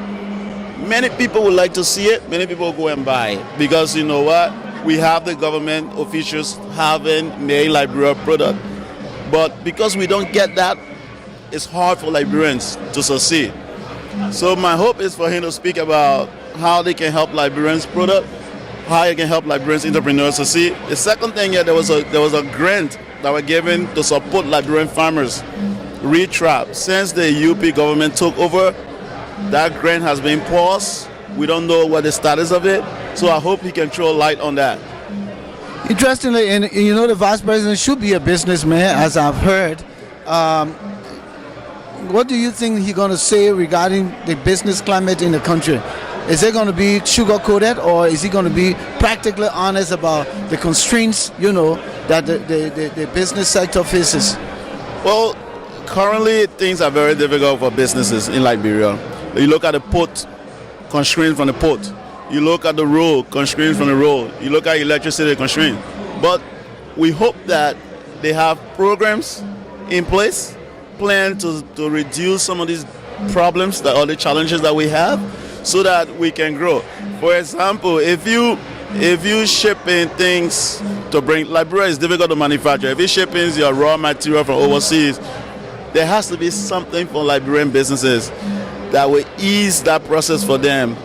many people would like to see it. Many people go and buy it, because you know what? We have the government officials having made Liberia product. But because we don't get that, it's hard for Liberians to succeed. So my hope is for him to speak about how they can help Liberians product, how they can help Liberians entrepreneurs succeed. The second thing here, there was a grant that was given to support Liberian farmers, Retrap. Since the UP government took over, that grant has been paused. We don't know what the status of it. So I hope he can throw light on that. Interestingly, and you know, the Vice President should be a businessman, as I've heard. What do you think he's going to say regarding the business climate in the country? Is it going to be sugar-coated, or is he going to be practically honest about the constraints, that the business sector faces? Well, currently things are very difficult for businesses in Liberia. You look at the port, constraints from the port. You look at the road, constraints from the road. You look at electricity, constraints. But we hope that they have programs in place, plan to reduce some of these problems, all the challenges that we have, so that we can grow. For example, if you shipping things to bring, Liberia is difficult to manufacture. If you shipping your raw material from overseas, there has to be something for Liberian businesses that will ease that process for them.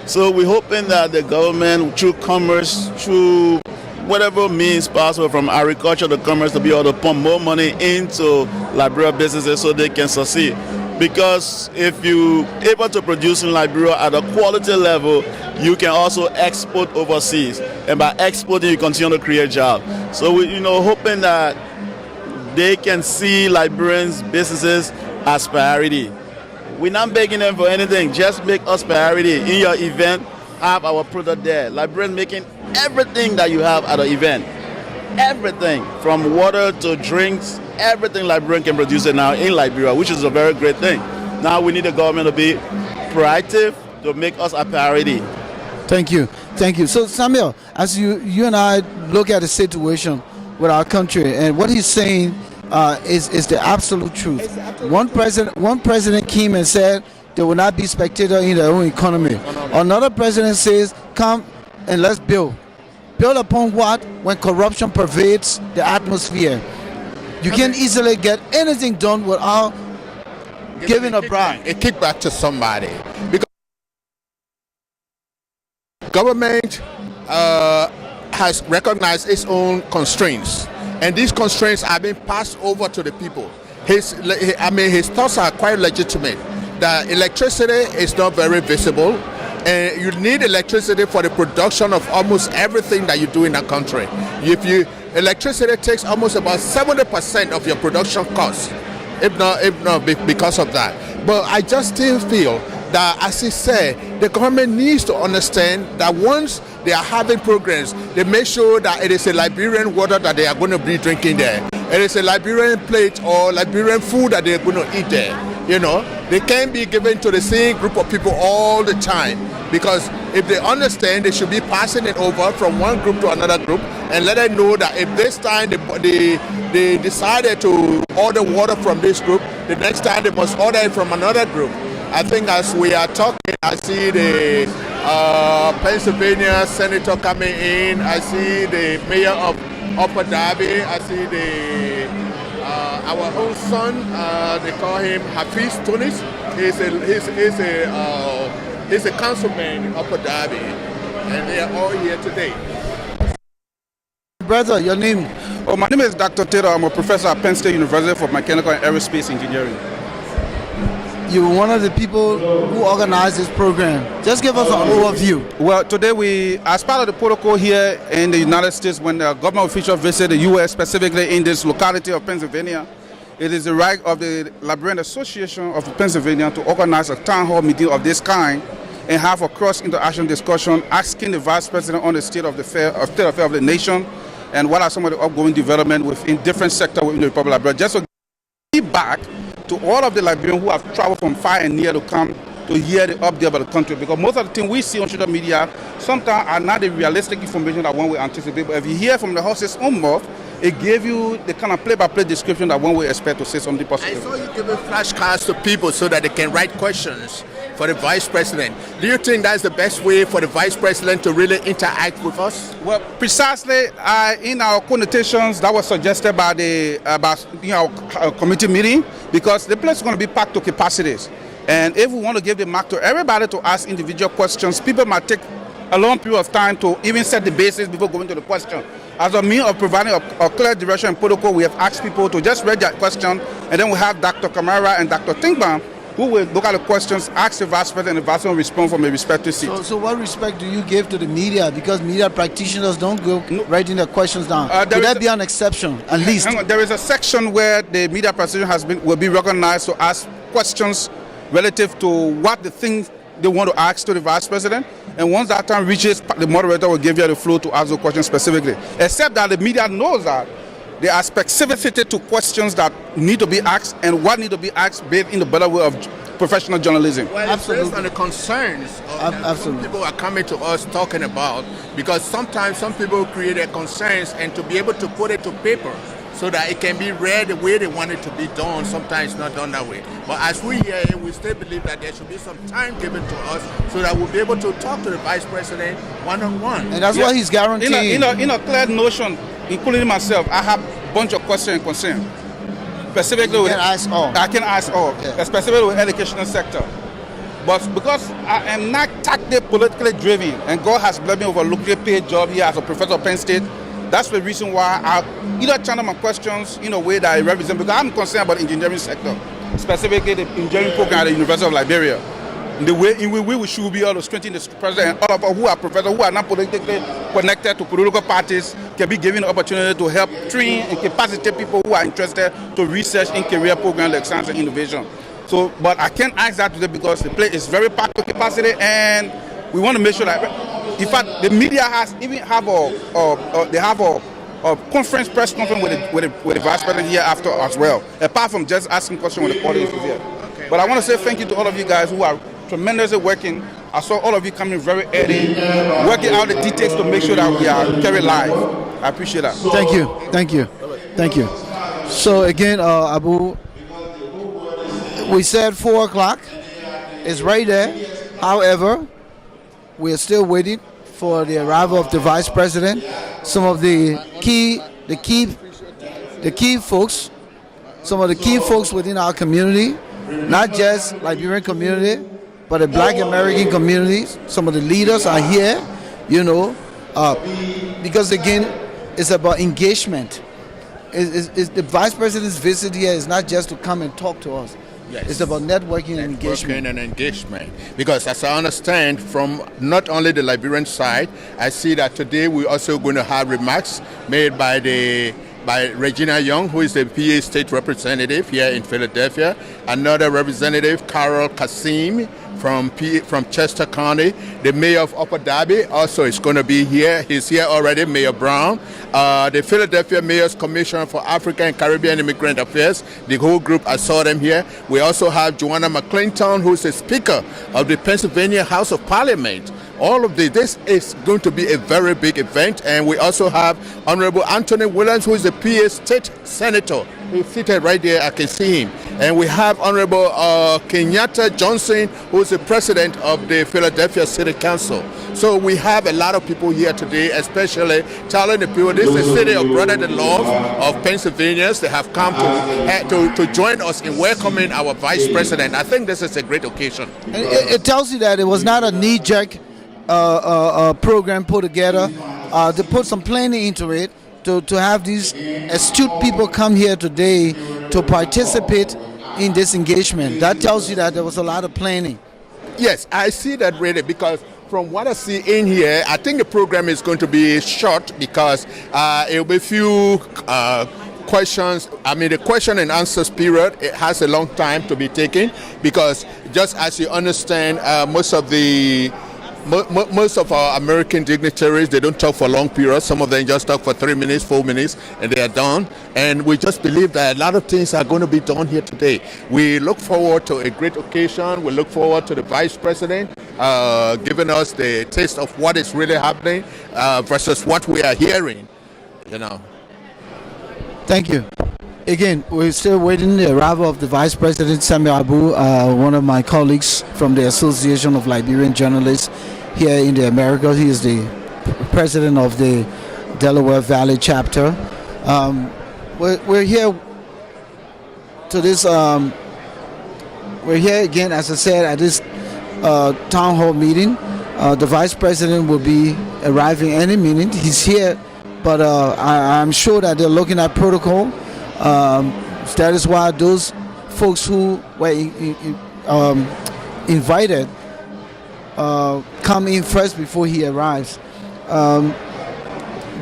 So we're hoping that the government, through commerce, through whatever means possible, from agriculture to commerce, to be able to pump more money into Liberia businesses so they can succeed. Because if you're able to produce in Liberia at a quality level, you can also export overseas. And by exporting, you continue to create jobs. So we're hoping that they can see Liberians businesses as priority. We're not begging them for anything. Just make us priority. In your event, have our product there. Liberians making everything that you have at an event. Everything, from water to drinks, everything Liberian can produce it now in Liberia, which is a very great thing. Now we need the government to be proactive to make us a priority. Thank you. Thank you. So, Samuel, as you and I look at the situation with our country, and what he's saying is the absolute truth. One president came and said there will not be spectator in their own economy. Another president says, come and let's build. Build upon what? When corruption pervades the atmosphere. You can't easily get anything done without giving a bribe. A kickback to somebody. Because government has recognized its own constraints, and these constraints are being passed over to the people. His thoughts are quite legitimate. That electricity is not very visible, and you need electricity for the production of almost everything that you do in a country. Electricity takes almost about 70% of your production costs, if not because of that. But I just still feel that, as he said, the government needs to understand that once they are having programs, they make sure that it is a Liberian water that they are going to be drinking there. It is a Liberian plate or Liberian food that they are going to eat there. You know, they can't be given to the same group of people all the time, because if they understand, they should be passing it over from one group to another group and let them know that if this time they decided to order water from this group, the next time they must order it from another group. I think as we are talking, I see the Pennsylvania senator coming in. I see the mayor of Upper Darby. I see our own son. They call him Hafiz Tunis. He's a councilman in Upper Darby, and they are all here today. Brother, your name? Oh, my name is Dr. Taylor. I'm a professor at Penn State University for Mechanical and Aerospace Engineering. You're one of the people who organized this program. Just give us an overview. Well, today we, as part of the protocol here in the United States, when the government officials visit the U.S., specifically in this locality of Pennsylvania, it is the right of the Liberian Association of Pennsylvania to organize a town hall meeting of this kind and have a cross-interaction discussion asking the Vice President on the state of affairs of the nation and what are some of the ongoing development within different sectors within the Republic of Liberia. Just to give back to all of the Liberians who have traveled from far and near to come to hear the update about the country, because most of the things we see on social media sometimes are not the realistic information that one will anticipate. But if you hear from the horse's own mouth, it gave you the kind of play-by-play description that one will expect to say something positive. I saw you giving flashcards to people so that they can write questions for the Vice President. Do you think that's the best way for the Vice President to really interact with us? Well, precisely in our connotations that was suggested by the committee meeting, because the place is going to be packed to capacities. And if we want to give the mark to everybody to ask individual questions, people might take a long period of time to even set the basis before going to the question. As a means of providing a clear direction and protocol, we have asked people to just read their question, and then we have Dr. Kamara and Dr. Tingban, who will look at the questions, ask the Vice President, and the Vice President will respond from a respective seat. So what respect do you give to the media? Because media practitioners don't go writing their questions down. Could that be an exception, at least? Hang on, there is a section where the media practitioner will be recognized to ask questions relative to what the things they want to ask to the Vice President. And once that time reaches, the moderator will give you the floor to ask the question specifically. Except that the media knows that there are specificity to questions that need to be asked and what need to be asked based in the better way of professional journalism. Well, it's based on the concerns that some people are coming to us talking about, because sometimes some people create their concerns, and to be able to put it to paper so that it can be read the way they want it to be done, sometimes it's not done that way. But as we hear it, we still believe that there should be some time given to us so that we'll be able to talk to the Vice President one-on-one. And that's what he's guaranteeing. In a clear notion, including myself, I have a bunch of questions and concerns. Specifically, I can ask all, specifically with educational sector. But because I am not tactically politically driven, and God has blessed me with a lucrative paid job here as a professor at Penn State, that's the reason why I either channel my questions in a way that I represent, because I'm concerned about the engineering sector, specifically the engineering program at the University of Liberia. The way in which we should be able to strengthen the president, and all of us who are professors who are not politically connected to political parties can be given the opportunity to help train and capacitate people who are interested to research in career programs like science and innovation. So, but I can't ask that today because the place is very packed to capacity, and we want to make sure that, in fact, the media has even have a conference, press conference with the vice president here after as well, apart from just asking questions when the audience is here. Okay. But I want to say thank you to all of you guys who are tremendously working. I saw all of you coming very early, working out the details to make sure that we are carried live. I appreciate that. Thank you, thank you, thank you. So again, Abu, we said 4 o'clock. It's right there. However, we are still waiting for the arrival of the vice president. Some of the key folks, some of the key folks within our community, not just Liberian community, but the Black American communities. Some of the leaders are here, because again, it's about engagement. The vice president's visit here is not just to come and talk to us. Yes. It's about networking and engagement. Because as I understand from not only the Liberian side, I see that today we're also going to have remarks made by Regina Young, who is the PA state representative here in Philadelphia, another representative, Carol Kasim from Chester County, the mayor of Upper Darby also is going to be here. He's here already, Mayor Brown, the Philadelphia Mayor's Commissioner for African and Caribbean Immigrant Affairs, the whole group, I saw them here. We also have Joanna McClinton, who is the Speaker of the Pennsylvania House of Parliament. All of this is going to be a very big event, and we also have Honorable Anthony Williams, who is the PA State Senator. He's seated right there, I can see him. And we have Honorable Kenyatta Johnson, who is the President of the Philadelphia City Council. So we have a lot of people here today, especially telling the people this is the city of brother and love of Pennsylvania. They have come to join us in welcoming our Vice President. I think this is a great occasion. It tells you that it was not a knee-jerk program put together. To put some planning into it, to have these astute people come here today to participate in this engagement. That tells you that there was a lot of planning. Yes, I see that really, because from what I see in here, I think the program is going to be short because it will be few questions. I mean, the question and answers period, it has a long time to be taken because just as you understand, most of our American dignitaries, they don't talk for long periods. Some of them just talk for 3 minutes, 4 minutes, and they are done. And we just believe that a lot of things are going to be done here today. We look forward to a great occasion. We look forward to the Vice President giving us the taste of what is really happening versus what we are hearing, Thank you. Again, we're still waiting the arrival of the Vice President, Samuel Abu, one of my colleagues from the Association of Liberian Journalists here in the Americas. He is the president of the Delaware Valley chapter. We're here to this. We're here again, as I said, at this town hall meeting. The Vice President will be arriving any minute. He's here, but I'm sure that they're looking at protocol. That is why those folks who were invited come in first before he arrives.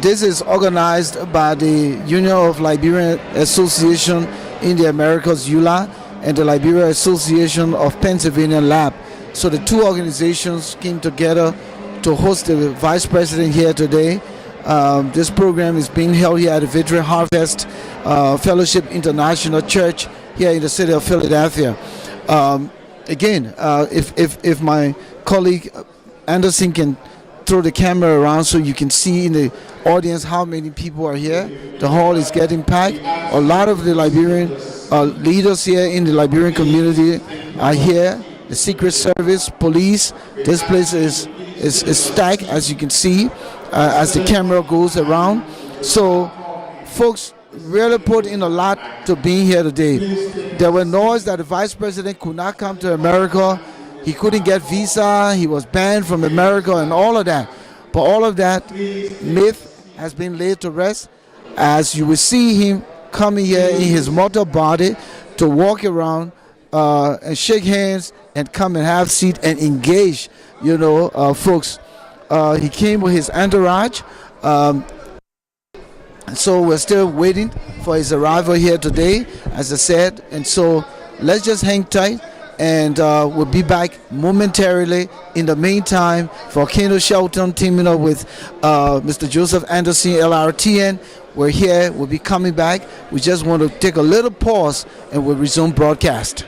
This is organized by the Union of Liberian Association in the Americas, ULAA, and the Liberian Association of Pennsylvania, LAP. So the two organizations came together to host the Vice President here today. This program is being held here at the Victory Harvest Fellowship International Church here in the city of Philadelphia. Again, if my colleague Anderson can throw the camera around so you can see in the audience how many people are here. The hall is getting packed. A lot of the Liberian leaders here in the Liberian community are here. The Secret Service, police. This place is stacked, as you can see, as the camera goes around. So folks really put in a lot to being here today. There were noise that the Vice President could not come to America. He couldn't get visa. He was banned from America and all of that. But all of that myth has been laid to rest, as you will see him coming here in his mortal body to walk around and shake hands and come and have a seat and engage, folks. He came with his entourage. So we're still waiting for his arrival here today, as I said. And so let's just hang tight, and we'll be back momentarily. In the meantime, Volcano Shelton teaming up with Mr. Joseph Anderson, LRTN. We're here. We'll be coming back. We just want to take a little pause, and we'll resume broadcast.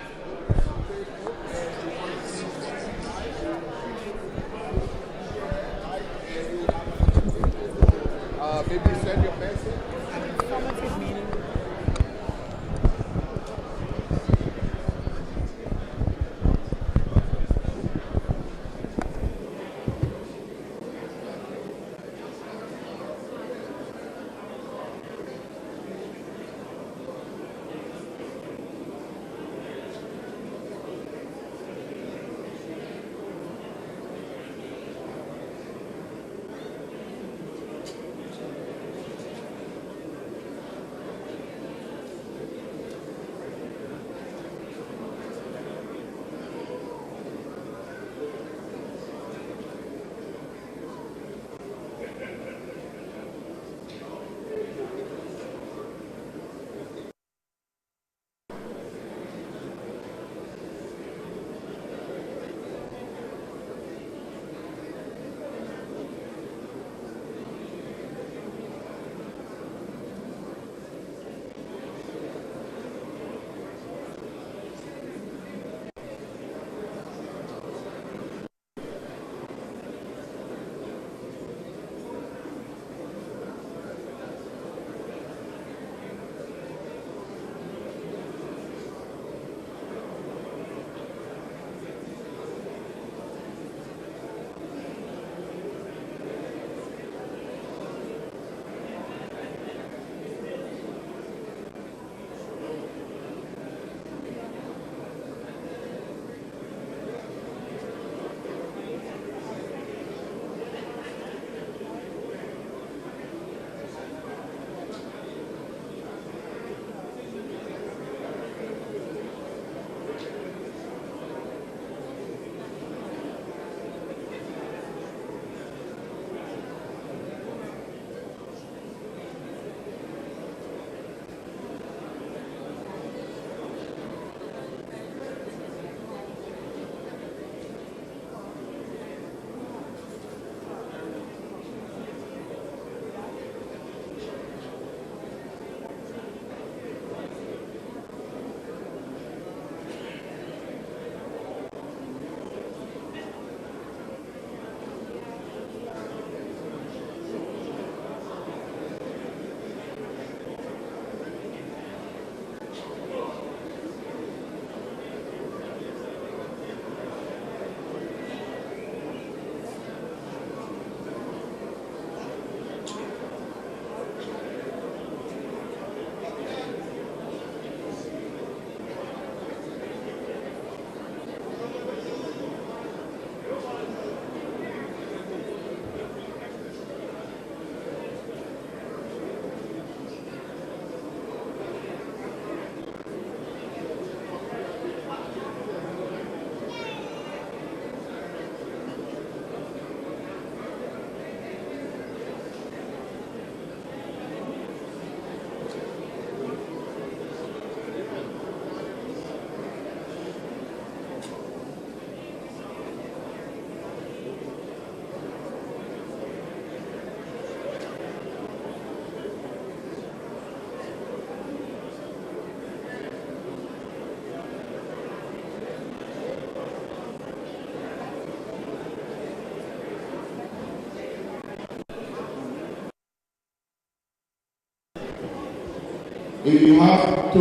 If you have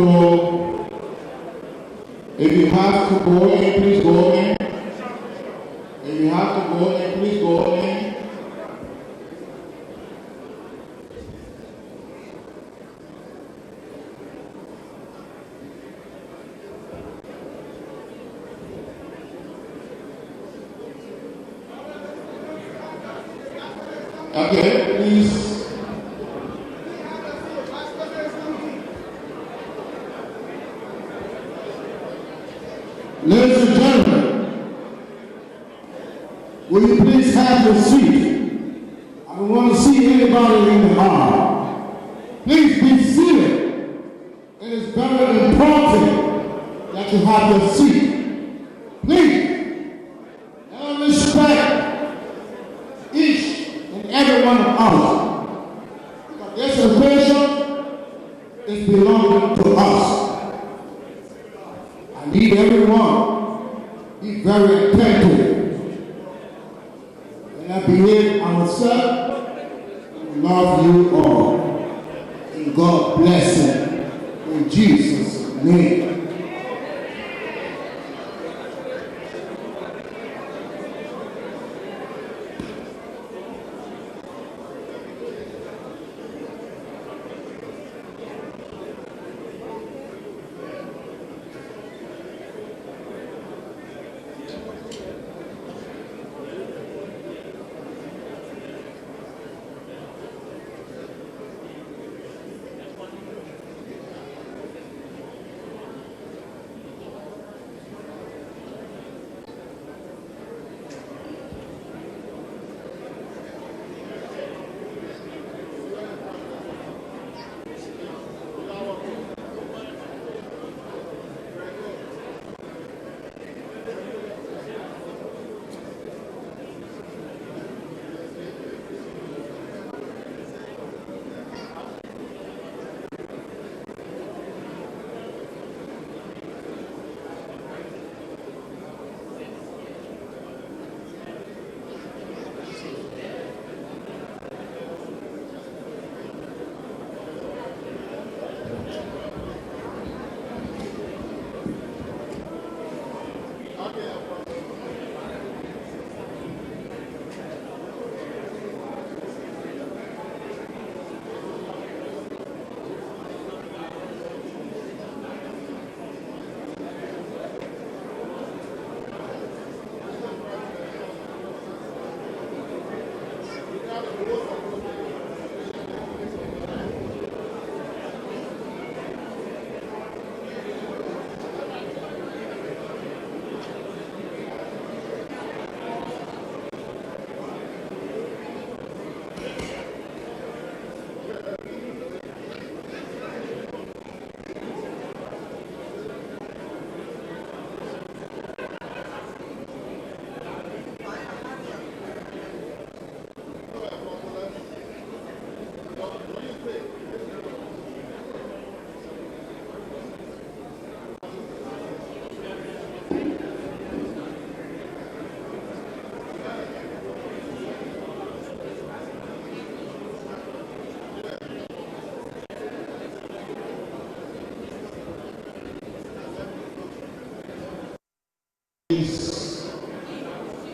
to go in, please go in. If you have to go in, please go in. Okay, please. Ladies and gentlemen, will you please have your seat? I don't want to see anybody in the aisle. Please be seated. It is very important that you have your seat. Please, let us respect each and every one of us. Because this occasion is belonging to us. I need everyone be very attentive. And I behave ourselves, love you all. And God bless you. In Jesus' name.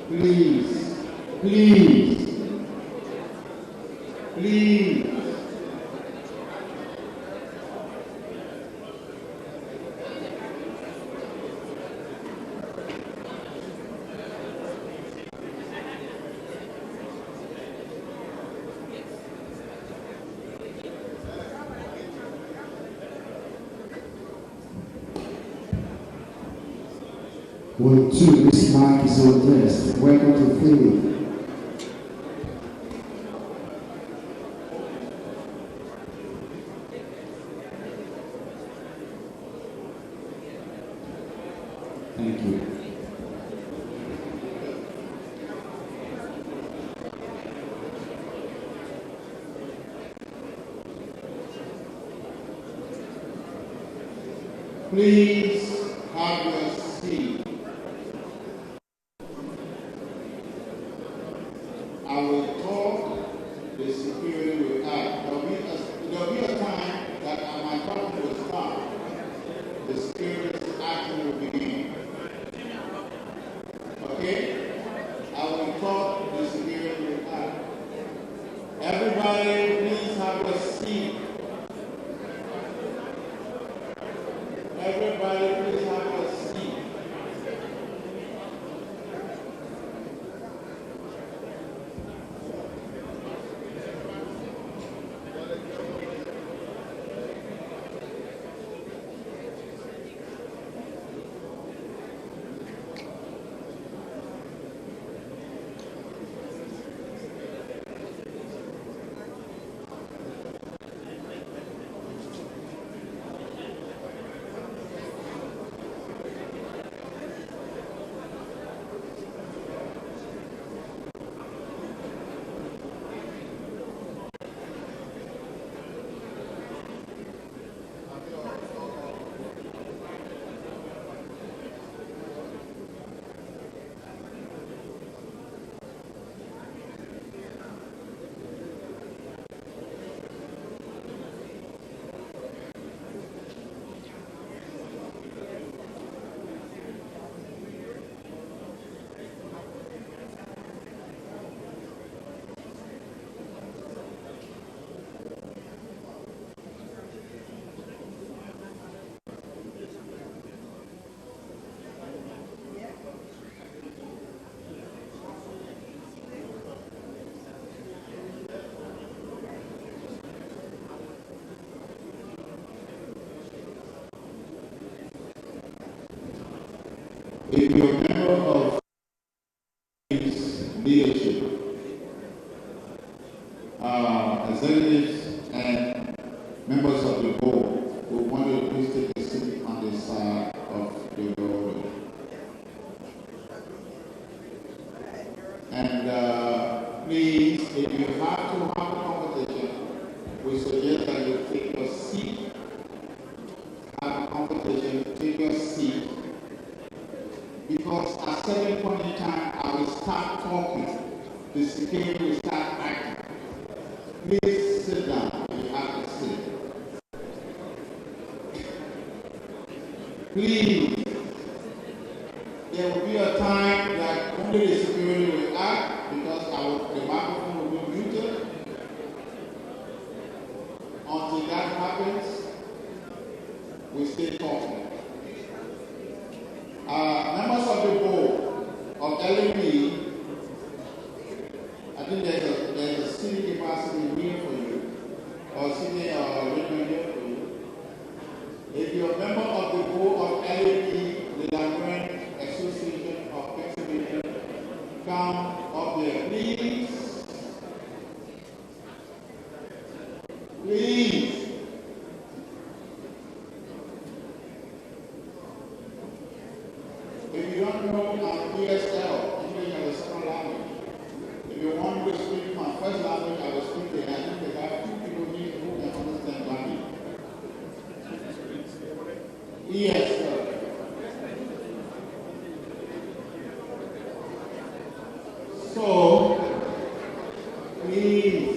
Please, please, please. One, two, this mic is so blessed. Welcome to Philly. Thank you. Please have your seat. I will talk, the security will act. There'll be a time that my talking will stop. The security's action will begin. Okay? I will talk, the security will act. Everybody, please have a seat. Everybody, please have a seat. If you're a member of leadership, executives and members of the board who want to please take a seat on the side of the board. And please, if you have to have a conversation, we suggest that you take your seat, have a conversation, take your seat, because at certain point in time, I will start talking, the security will start acting. Please sit down if you have to sit. Please, there will be a time that only the security will act because the microphone will be muted. Until that happens, we stay talking. Members of the board of LME, I think there's a sitting capacity here for you, or sitting arrangement here for you. If you're a member of the board of LME, the Liberian Association of Pennsylvania, come up there, please. Please. If you don't know ESL, English as a second language, if you want to speak my first language, I will speak the language. There are few people here who can understand language. Yes, sir. So, please.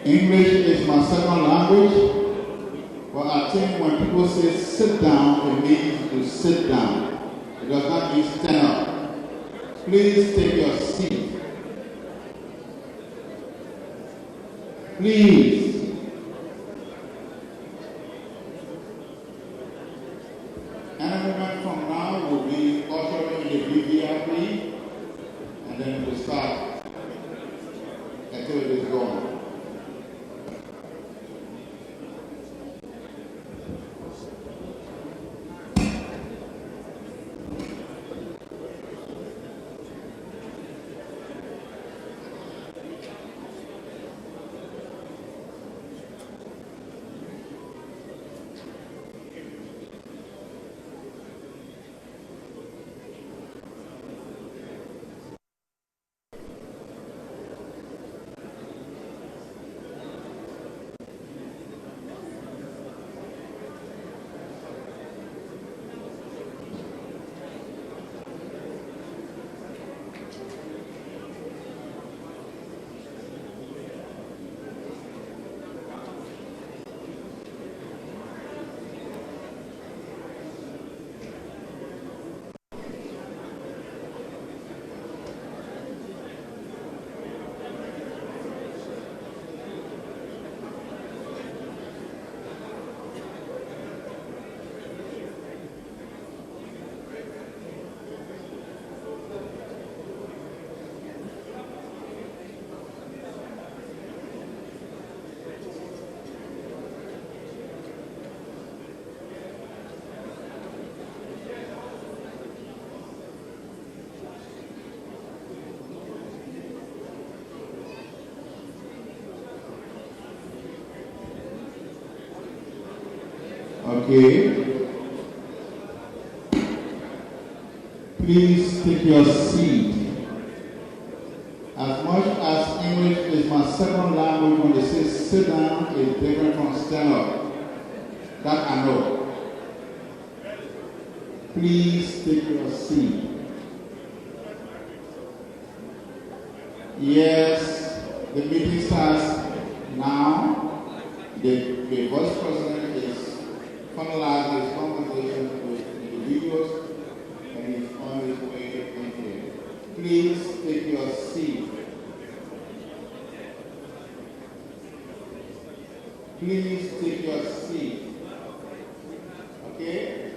English is my second language, but I think when people say sit down, it means to sit down. It does not mean stand up. Please take your seat. Please. Any moment from now will be ushering the VVIP, and then we'll start until it is gone. Okay. Please take your seat. As much as English is my second language, when they say sit down, it's different from stand up. That I know. Please take your seat. Yes, The meeting starts now. The Vice President is finalizing his conversation with individuals and is on his way in here. Please take your seat. Please take your seat. Okay?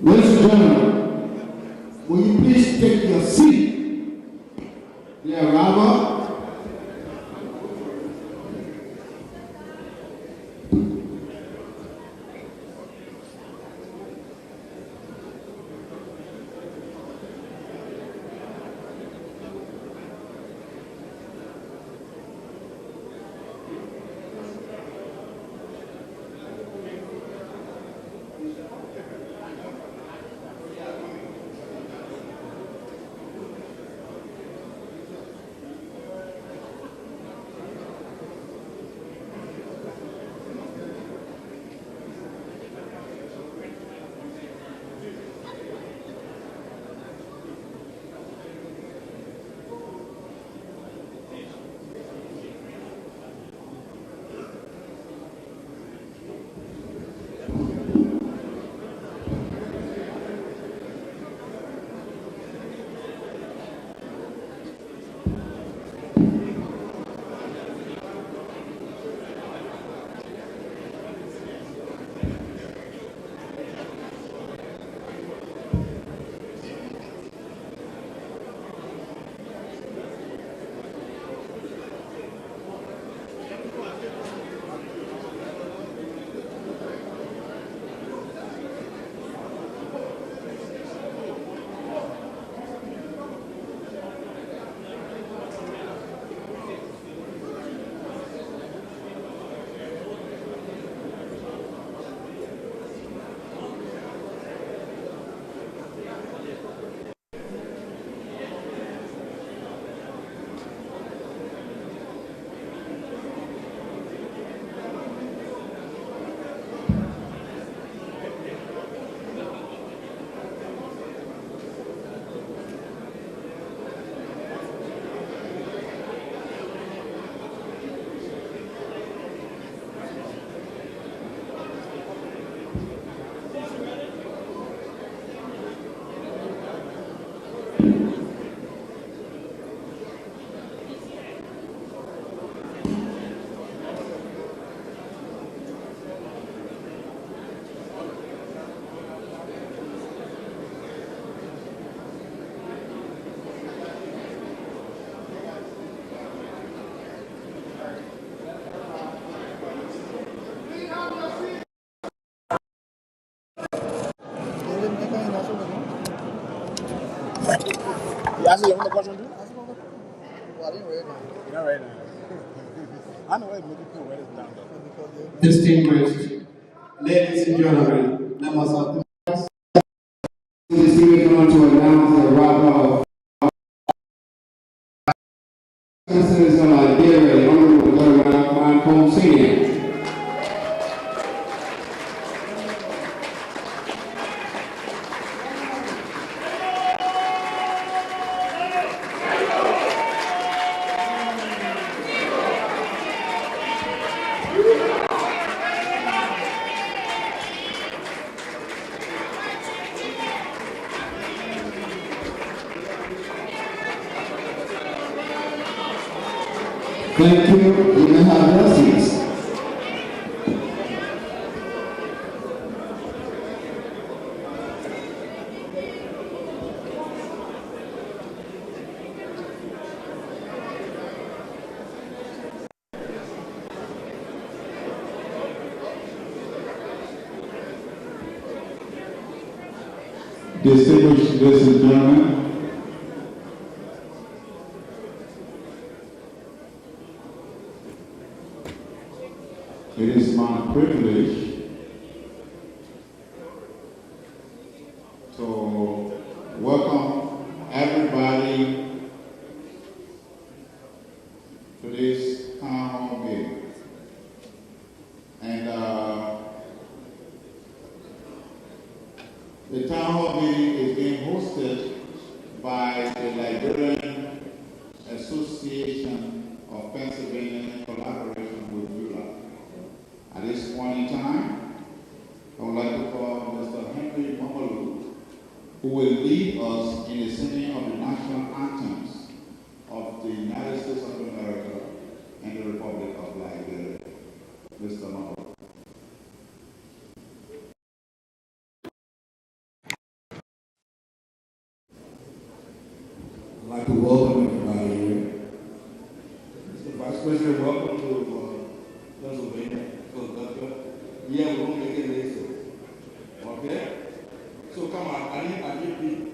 Ladies and gentlemen, will you please take your seat? The arrival. You asked me the question too? Well, I didn't read it. You don't read it. I know it, maybe people read it down though. Distinguished ladies and gentlemen, members of the this evening on to announce the arrival of citizens of Liberia, the Honorable Governor Koung Senior. Thank you. You may have your seats. Distinguished ladies and gentlemen, it is my privilege to welcome everybody to this Townhall meeting. And the Townhall meeting is being hosted by the Liberian Association of Pennsylvania in collaboration with ULAA. At this point in time, I would like to call Mr. Henry Mamalu, who will lead us in the singing of the national anthems of the United States of America and the Republic of Liberia. Mr. Mamalu. I'd like to welcome everybody here. Mr. Vice President, welcome to Pennsylvania, Philadelphia. Yeah, we're going to make it later. Okay? So come on, I need people.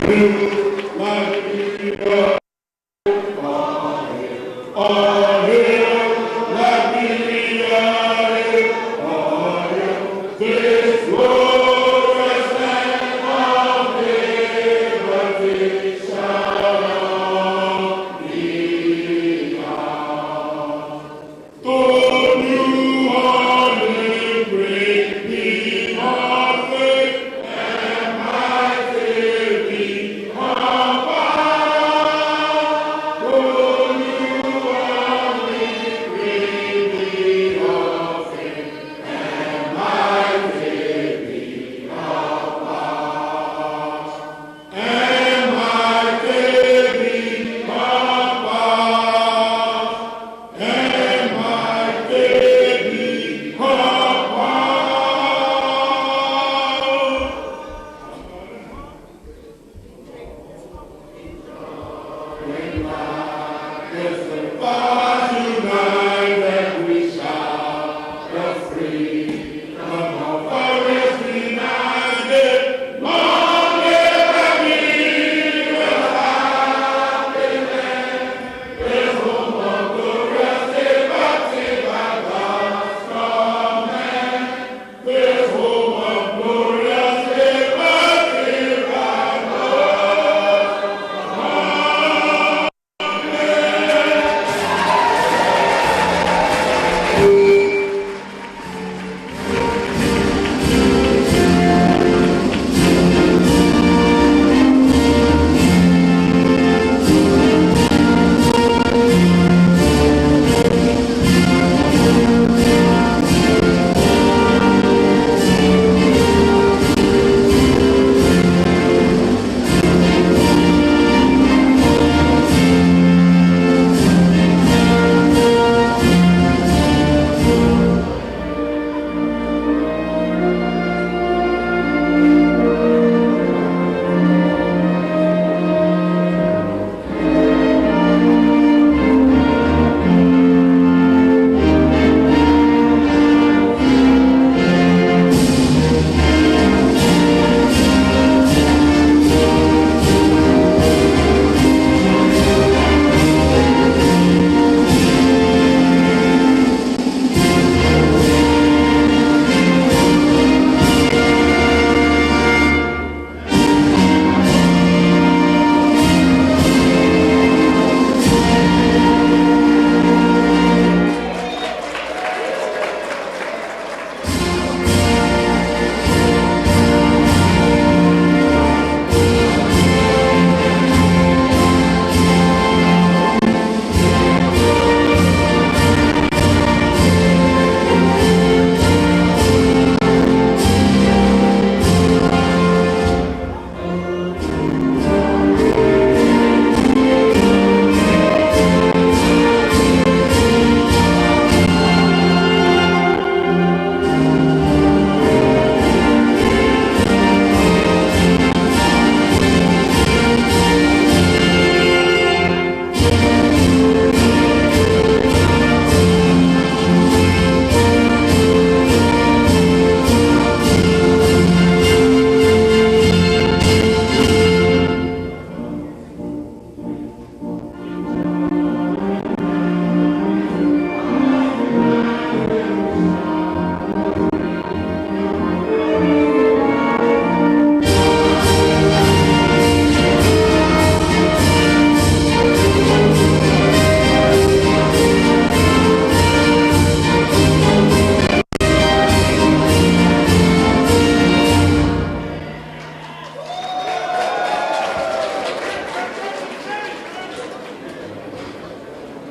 Be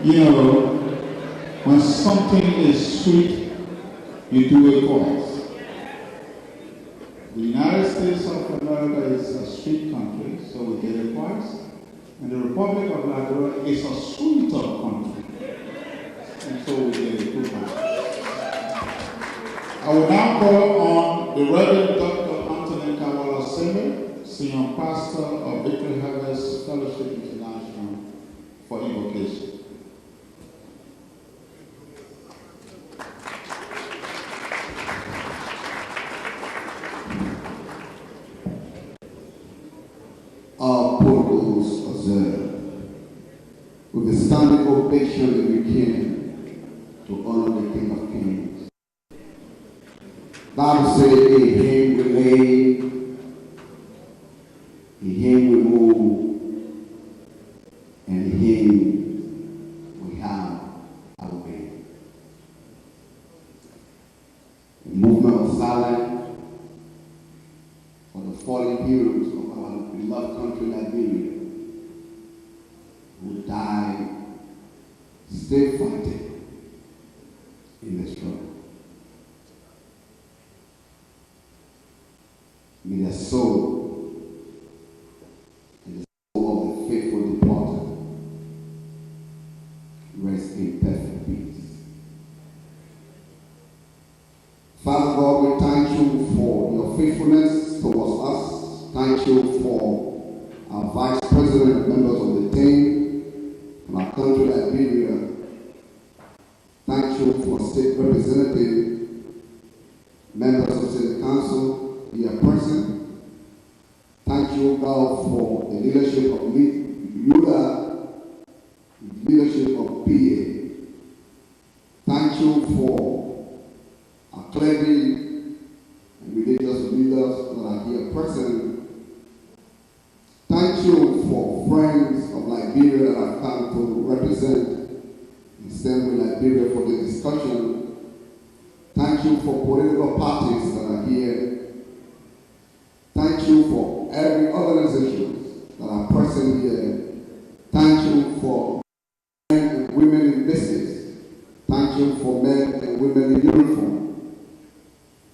You know, when something is sweet, you do it twice. The United States of America is a sweet country, so we get it twice. And the Republic of Liberia is a sweeter country, and so we get it 2 times. I will now call on the Reverend Dr. Anthony Kawala Seme, Senior Pastor of Victory Harvest Fellowship International, for invocation. Our protocols observed, with the standing ovation that we can to honor the King of Kings. Bible says, in him we lay, in him we move, and in him we have our being. A movement of silence for the fallen heroes of our beloved country, Liberia, who died still fighting in the struggle. May their soul and the soul of the faithful departed rest in perfect peace. Father God, we thank you for your faithfulness towards us. Thank you for our Vice President, members of the team from our country, Liberia. Thank you for State Representative, members of State Council, dear person. Thank you, God, for the leadership of ULAA, the leadership of PA. Thank you for our clergy and religious leaders that are here present. Thank you for friends of Liberia that have come to represent and stand with Liberia for the discussion. Thank you for political parties that are here. Thank you for every organization that are present here. Thank you for men and women in business. Thank you for men and women in uniform.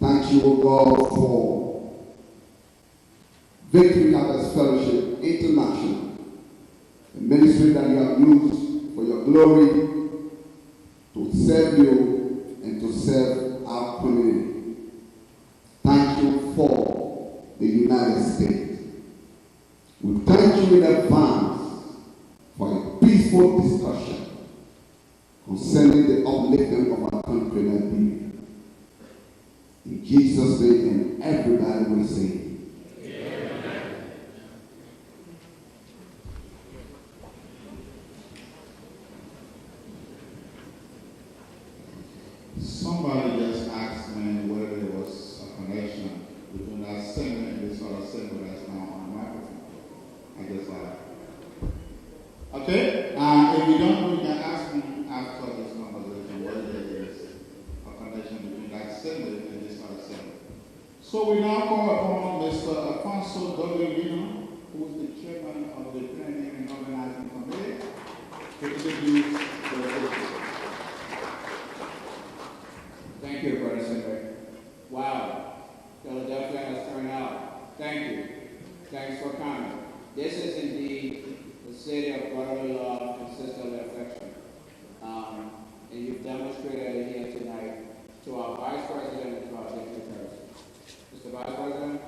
Thank you, O God, for Victory Harvest Fellowship International, a ministry that you have used for your glory to serve you and to serve our community. Thank you for the United States. We thank you in advance for a peaceful discussion concerning the uplifting of our country, Liberia. In Jesus' name, and everybody will say, Amen. Somebody just asked me whether there was a connection between that singer and this other singer that's now on the microphone. I guess okay? If you don't know, you can ask me after this conversation whether there is a connection between that singer and this other singer. So we now call upon Mr. Alfonso W. who is the chairman of the Planning and Organizing Committee, to introduce the resolution. Thank you, Brother Senator. Wow, Philadelphia has turned out. Thank you. Thanks for coming. This is indeed the city of brotherly love and sisterly affection. And you've demonstrated it here tonight to our Vice President and to our dignitaries. Mr. Vice President,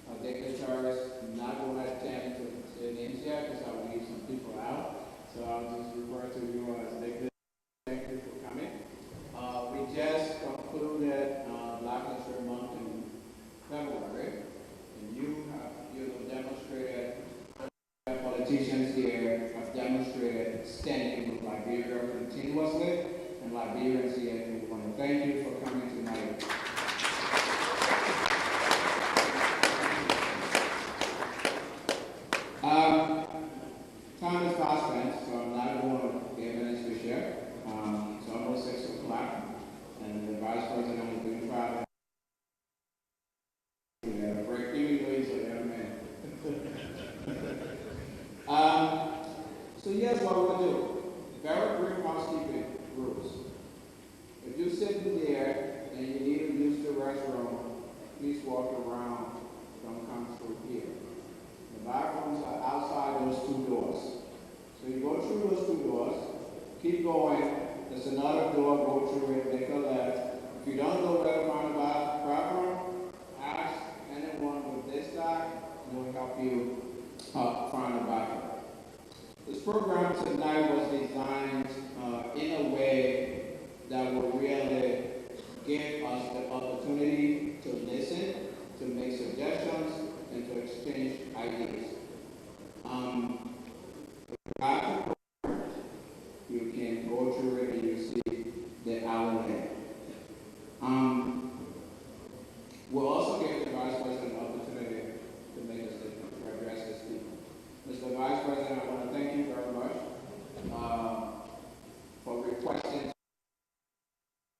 our dignitaries, I'm not going to attend to the names yet because I will leave some people out. So I'll just refer to you as dignitaries. Thank you for coming. We just concluded Black History Month in February, and you have demonstrated, politicians here have demonstrated standing with Liberia continuously, and Liberians here, we want to thank you for coming tonight. Time is fast spent, so I'm not going to give any speech yet. It's almost 6 o'clock, and the Vice President has been proud. Break even ways of young man. So here's what we'll do. Very brief through those 2 doors, keep going. There's another door, go through it, make a left. If you don't know where to find the bathroom, ask anyone with this tag, and they'll help you find the bathroom. This program tonight was designed in a way that will really give us the opportunity to listen, to make suggestions, and to exchange ideas. You can go through it and you see the outline. We'll also give the Vice President an opportunity to make a statement, to address his people. Mr. Vice President, I want to thank you very much for requesting to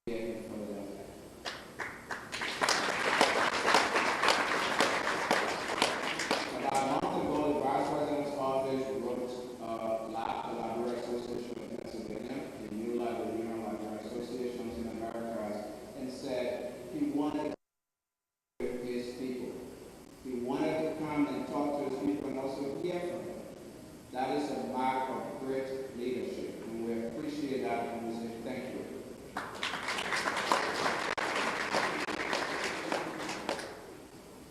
be in Philadelphia. About a month ago, the Vice President's office wrote the Liberian Association of Pennsylvania, the ULAA, the Liberian Associations in America, and said he wanted to with his people. He wanted to come and talk to his people and also hear from them. That is a mark of great leadership, and we appreciate that, and we say thank you.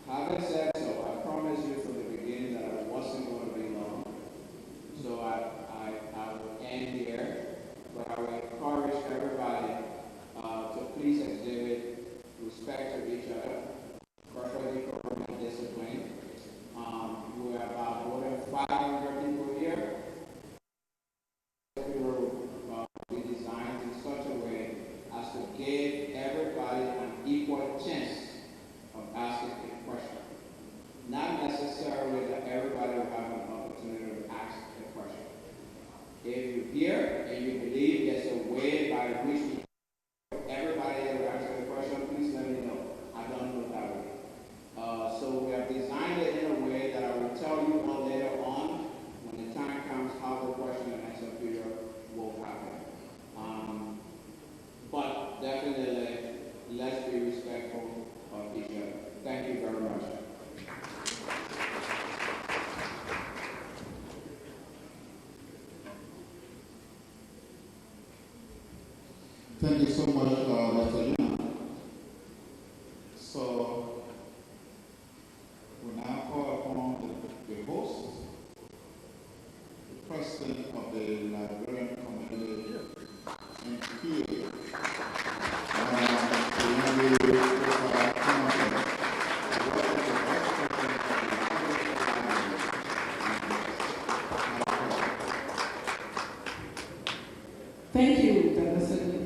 Having said so, I promised you from the beginning that I wasn't going to be long. So I will end here, but I will encourage everybody to please exhibit respect to each other, proper decorum and discipline. We are about more than 500 people here. We will be designed in such a way as to give everybody an equal chance of asking a question. Not necessarily that everybody will have an opportunity to ask a question. If you're here and you believe there's a way by which everybody will ask a question, please let me know. I don't know that way. So we have designed it in a way that I will tell you all later on, when the time comes, how the question and answer period will happen. But definitely, let's be respectful of each other. Thank you very much. Thank you so much, Dr. Lina. So, we now call upon the host, the President of the Liberian Community, and here, Thank you, Dr. Sidney.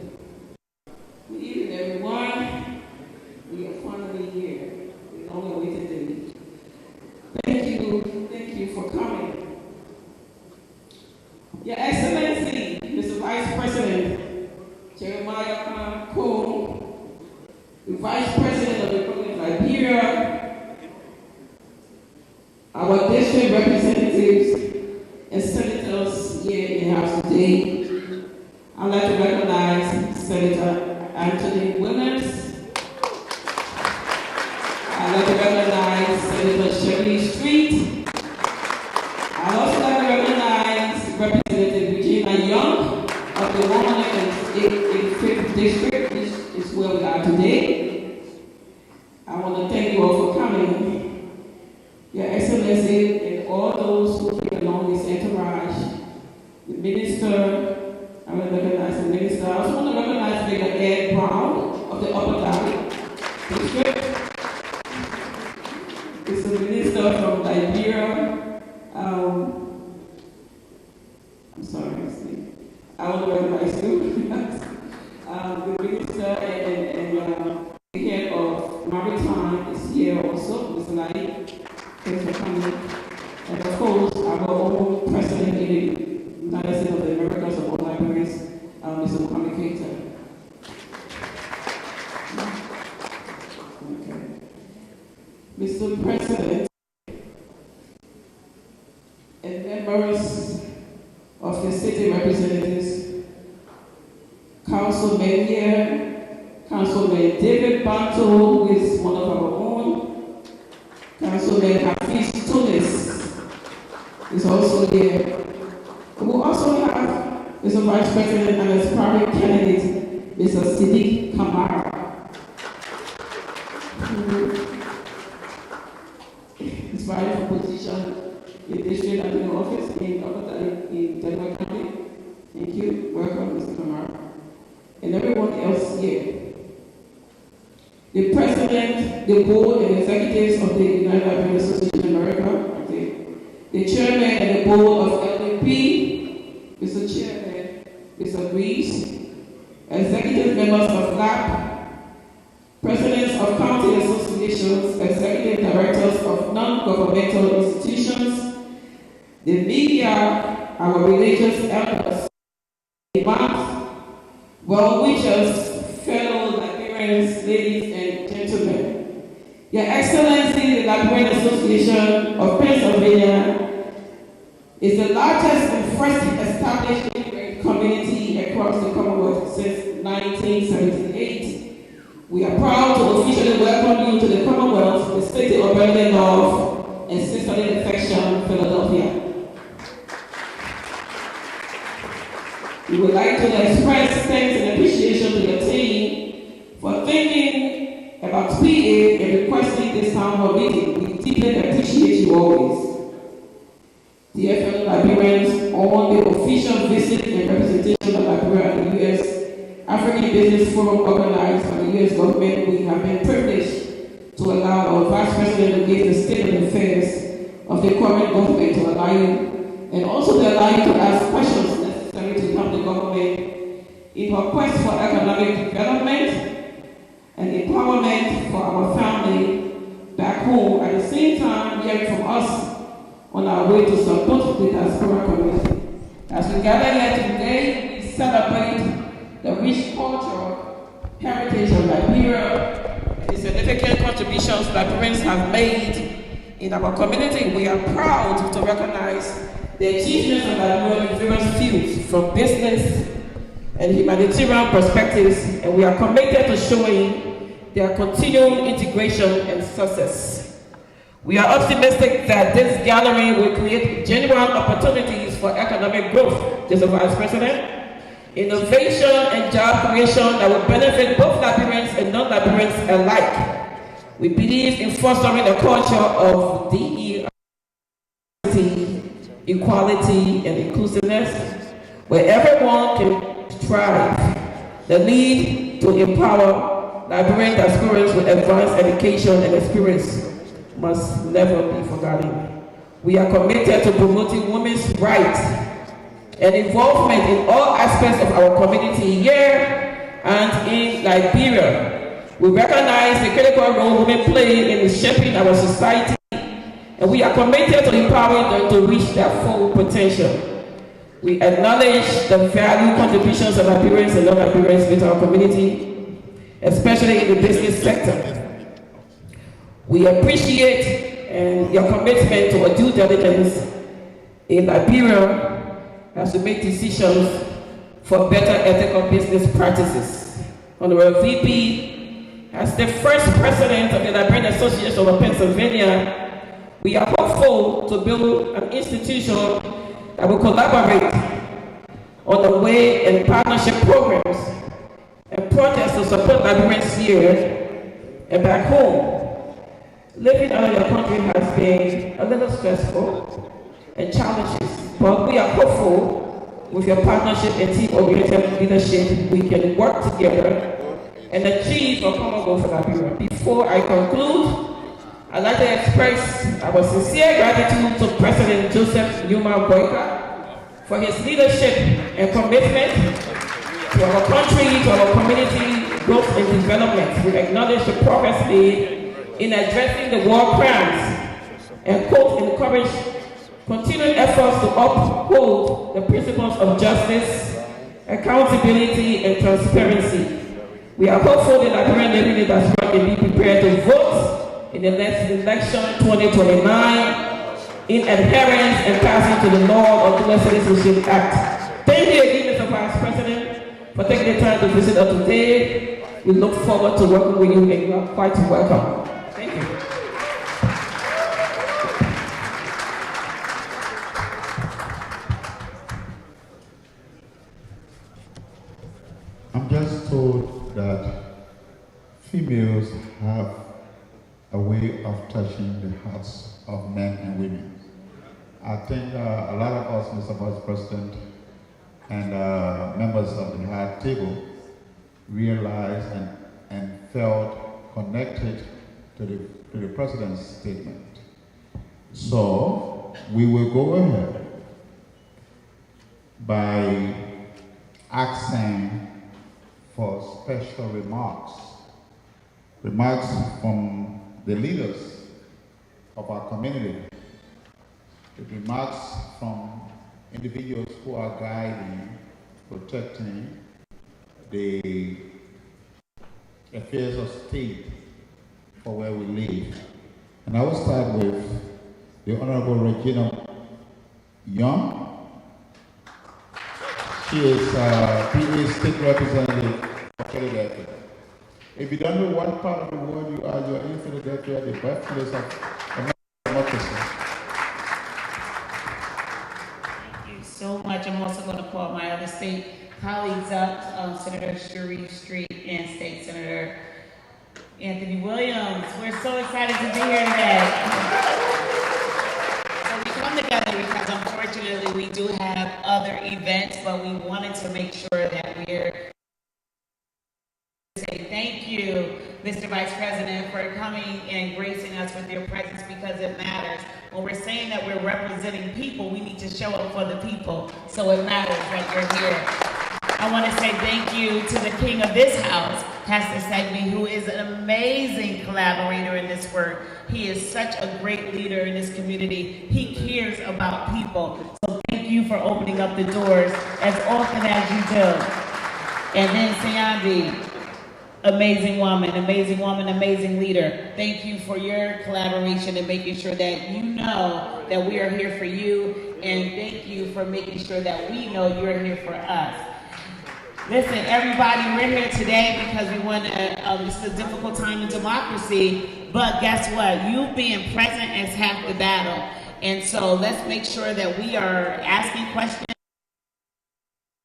Good evening, everyone. We are finally here. It's only a way to do. Thank you for coming. Your Excellency, Mr. Vice President Jeremiah Koung, the Vice President of the Republic of Liberia, our district representatives and senators here in the House today. I'd like to recognize Senator Anthony Williams. I'd like to recognize Senator Shirley Street. I'd also like to recognize Representative Regina Young of the 185th District, which is where we are today. I want to thank you all for coming. Your Excellency and all those who came along this entourage, the Minister, I want to recognize the Minister. I also want to recognize Mayor Ed Brown of the Upper Valley District. It's the Minister from Liberia. I'm sorry, I want to recognize you. The Minister and the head of Maritime is here also, Mr. Knight. Thanks for coming. And of course, our own President in the United States of the Americas of all Liberians, Mr. Mohammed Keita. Okay. Mr. President and members of the city representatives, Councilman here, Councilman David Banto, who is one of our own, Councilman Hafiz Tunis is also here. We also have Mr. Vice President, and his primary candidate, Mr. Siddiq Kamara. He's fighting for position in district admin office in Delaware County. Thank you. Welcome, Mr. Kamara. And everyone else here. The President, the Board, and Executives of the Liberian Association of America, the Chairman and the Board of LAP, Mr. Chairman, Mr. Reeves, Executive Members of LAP, Presidents of County Associations, Executive Directors of non-governmental institutions, the media, our religious elders, imams, well-wishers, fellow Liberians, ladies and gentlemen. Your Excellency, the Liberian Association of Pennsylvania is the largest and first established immigrant community across the Commonwealth since 1978. We are proud to officially welcome you to the Commonwealth, the city of brotherly love and sisterly affection, Philadelphia. We would like to express thanks and appreciation to your team for thinking about PA and requesting this town hall meeting. We deeply appreciate you always. Dear fellow Liberians, on the official visit and representation of Liberia at the U.S. African Business Forum organized by the U.S. government, we have been privileged to allow our Vice President to give the state of affairs of the current government to allow you, and also to allow you to ask questions necessary to help the government in her quest for economic development and empowerment for our family back home, at the same time hearing from us on our way to support the diaspora community. As we gather here today, we celebrate the rich cultural heritage of Liberia and the significant contributions Liberians have made in our community. We are proud to recognize the achievements of Liberia in various fields, from business and humanitarian perspectives, and we are committed to showing their continued integration and success. We are optimistic that this gathering will create genuine opportunities for economic growth, Mr. Vice President, innovation and job creation that will benefit both Liberians and non-Liberians alike. We believe in fostering a culture of DEI, equality, and inclusiveness, where everyone can thrive. The need to empower Liberian diasporans with advanced education and experience must never be forgotten. We are committed to promoting women's rights and involvement in all aspects of our community here and in Liberia. We recognize the critical role women play in shaping our society, and we are committed to empowering them to reach their full potential. We acknowledge the value contributions of Liberians and non-Liberians with our community, especially in the business sector. We appreciate your commitment to a due diligence in Liberia as we make decisions for better ethical business practices. Honorable VP, as the first president of the Liberian Association of Pennsylvania, we are hopeful to build an institution that will collaborate on the way and partnership programs and projects to support Liberians here and back home. Living out of your country has been a little stressful and challenging, but we are hopeful with your partnership and team-oriented leadership, we can work together and achieve a common goal for Liberia. Before I conclude, I'd like to express our sincere gratitude to President Joseph Numa Boyka for his leadership and commitment to our country, to our community growth and development. We acknowledge the progress made in addressing the war crimes and quote encourage continued efforts to uphold the principles of justice, accountability, and transparency. We are hopeful that Liberian living diaspora can be prepared to vote in the next election 2029 in adherence and passing to the law of the Dual Citizenship Act. Thank you again, Mr. Vice President, for taking the time to visit us today. We look forward to working with you, and you are quite welcome. Thank you. females have a way of touching the hearts of men and women. I think a lot of us, Mr. Vice President, and members of the high table realized and felt connected to the President's statement. So we will go ahead by asking for special remarks from the leaders of our community, the remarks from individuals who are guiding, protecting the affairs of state for where we live. And I will start with the Honorable Regina Young. She is PA State Representative for Philadelphia. If you don't know what part of the world you are in Philadelphia, the birthplace of democracy. Thank you so much. I'm also going to call my other state colleagues up, Senator Cherie Street and State Senator Anthony Williams. We're so excited to be here today. So we come together because unfortunately we do have other events, but we wanted to make sure that we're say thank you, Mr. Vice President, for coming and gracing us with your presence because it matters. When we're saying that we're representing people, we need to show up for the people, so it matters that you're here. I want to say thank you to the king of this house, Pastor Segme, who is an amazing collaborator in this work. He is such a great leader in this community. He cares about people. So thank you for opening up the doors as often as you do. And then Sayandi, amazing woman, amazing leader. Thank you for your collaboration and making sure that you know that we are here for you, and thank you for making sure that we know you're here for us. Listen, everybody, we're here today because we want to, it's a difficult time in democracy, but guess what? You being present is half the battle. And so let's make sure that we are asking questions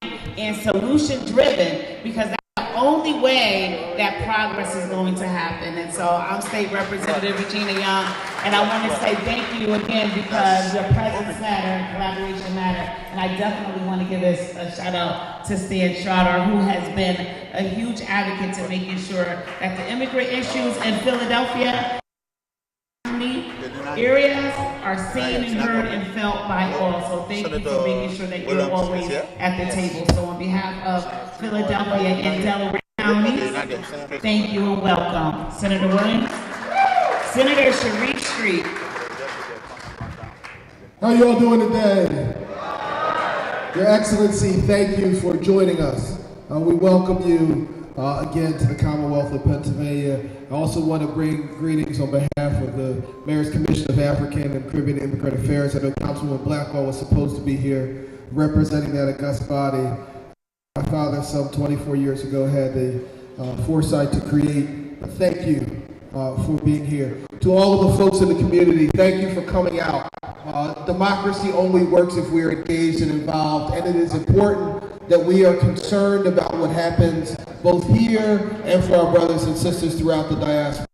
and solution driven, because that's the only way that progress is going to happen. And so I'm State Representative Regina Young, and I want to say thank you again because your presence matter and collaboration matter. And I definitely want to give this a shout out to Stan Schroeder, who has been a huge advocate to making sure that the immigrant issues in Philadelphia areas are seen and heard and felt by all. So thank you for making sure that you're always at the table. So on behalf of Philadelphia and Delaware counties, thank you and welcome. Senator Williams. Senator Cherie Street. How you all doing today? Your Excellency, thank you for joining us. We welcome you again to the Commonwealth of Pennsylvania. I also want to bring greetings on behalf of the Mayor's Commission of African and Caribbean Immigrant Affairs. I know Councilwoman Blackwell was supposed to be here representing that august body. My father, some 24 years ago, had the foresight to create. Thank you for being here. To all of the folks in the community, thank you for coming out. Democracy only works if we are engaged and involved, and it is important that we are concerned about what happens both here and for our brothers and sisters throughout the diaspora.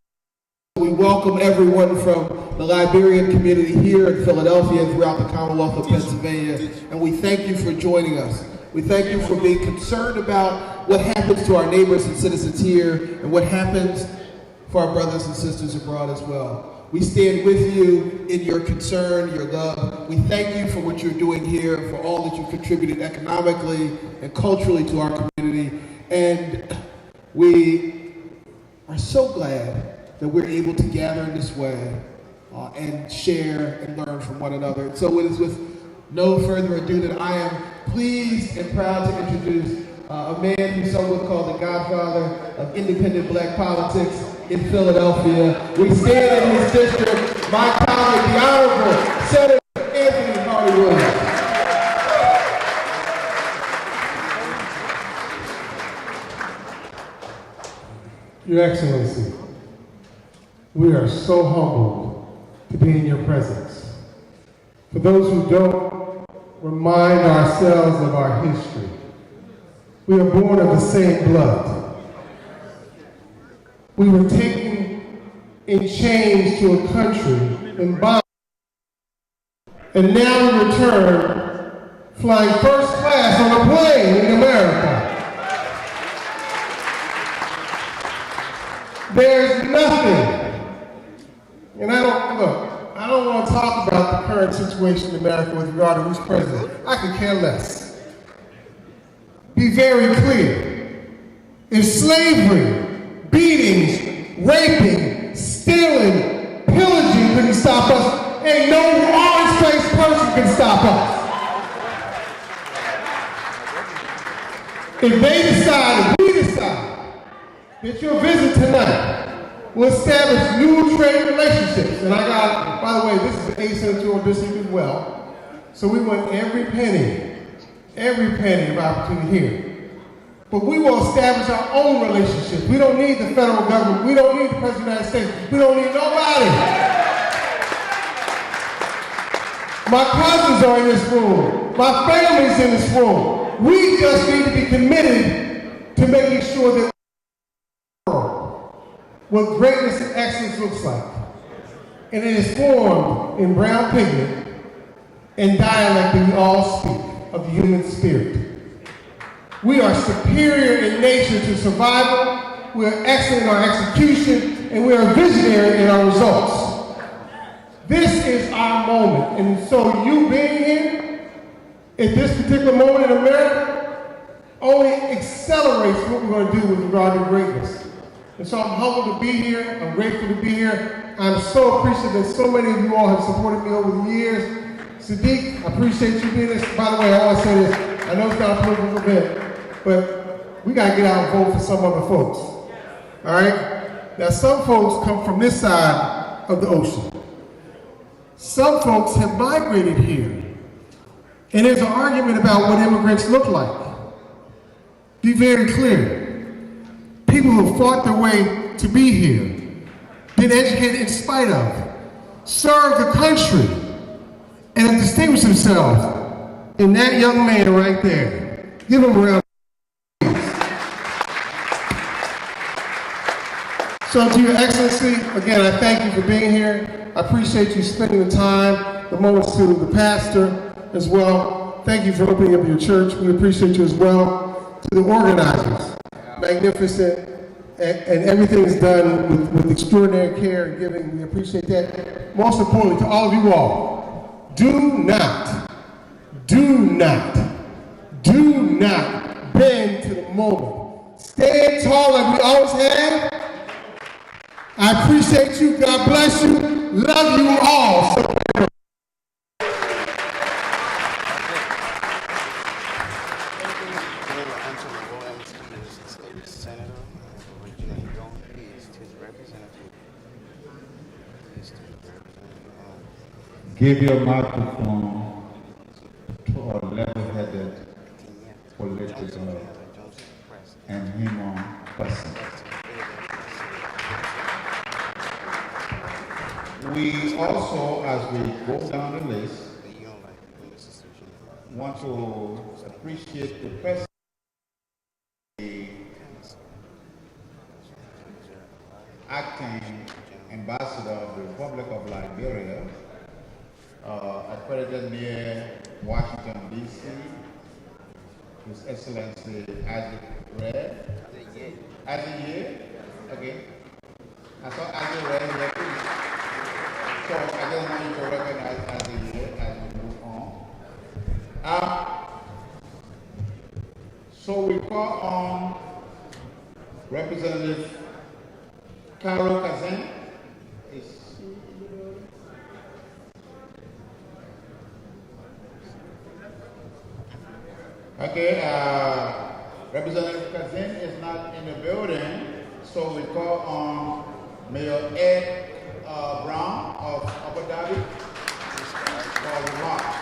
We welcome everyone from the Liberian community here in Philadelphia and throughout the Commonwealth of Pennsylvania, and we thank you for joining us. We thank you for being concerned about what happens to our neighbors and citizens here and what happens for our brothers and sisters abroad as well. We stand with you in your concern, your love. We thank you for what you're doing here, for all that you've contributed economically and culturally to our community. And we are so glad that we're able to gather in this way and share and learn from one another. So it is with no further ado that I am pleased and proud to introduce a man who some would call the godfather of independent black politics in Philadelphia. We stand in his district, my colleague, the Honorable Senator Anthony Hardy Williams. Your Excellency, we are so humbled to be in your presence. For those who don't remind ourselves of our history, we are born of the same blood. We were taken in chains to a country in bondage. And now we return flying first class on a plane in America. There's nothing, and I don't want to talk about the current situation in America with regard to who's president. I could care less. Be very clear. If slavery, beatings, raping, stealing, pillaging couldn't stop us, ain't no orange-faced person can stop us. If they decide, if we decide, that your visit tonight will establish new trade relationships. And I got, by the way, this is an 8 senatorial district as well. So we want every penny of opportunity here. But we will establish our own relationships. We don't need the federal government. We don't need the President of the United States. We don't need nobody. My cousins are in this room. My family's in this room. We just need to be committed to making sure that what greatness and excellence looks like. And it is formed in brown pigment and dialect that we all speak of the human spirit. We are superior in nature to survival, we are excellent in our execution, and we are visionary in our results. This is our moment, and so you being here at this particular moment in America only accelerates what we're going to do with regard to greatness. And so I'm humbled to be here. I'm grateful to be here. I'm so appreciative that so many of you all have supported me over the years. Sadiq, I appreciate you being this. By the way, I want to say this. I know it's not a political event, but we got to get out and vote for some other folks. All right? Now, some folks come from this side of the ocean. Some folks have migrated here. And there's an argument about what immigrants look like. Be very clear. People who fought their way to be here, been educated in spite of, served the country, and have distinguished themselves. And that young man right there, give him a round. So to Your Excellency, again, I thank you for being here. I appreciate you spending the time, the moments to the pastor as well. Thank you for opening up your church. We appreciate you as well. To the organizers, magnificent, and everything is done with extraordinary care and giving. We appreciate that. Most importantly, to all of you all, do not bend to the moment. Stand tall like we always have. I appreciate you. God bless you. Love you all. Give your microphone to a level-headed political and human person. We also, as we go down the list, want to appreciate the President, the acting ambassador of the Republic of Liberia, accredited near Washington, D.C., His Excellency Isaac Red. Isaac here? Okay. I saw Isaac Red here too. So I just want you to recognize Isaac here as we move on. So we call on Representative Carol Kazan. Okay, Representative Kazin is not in the building, so we call on Mayor Ed Brown of Abu Dhabi for remarks.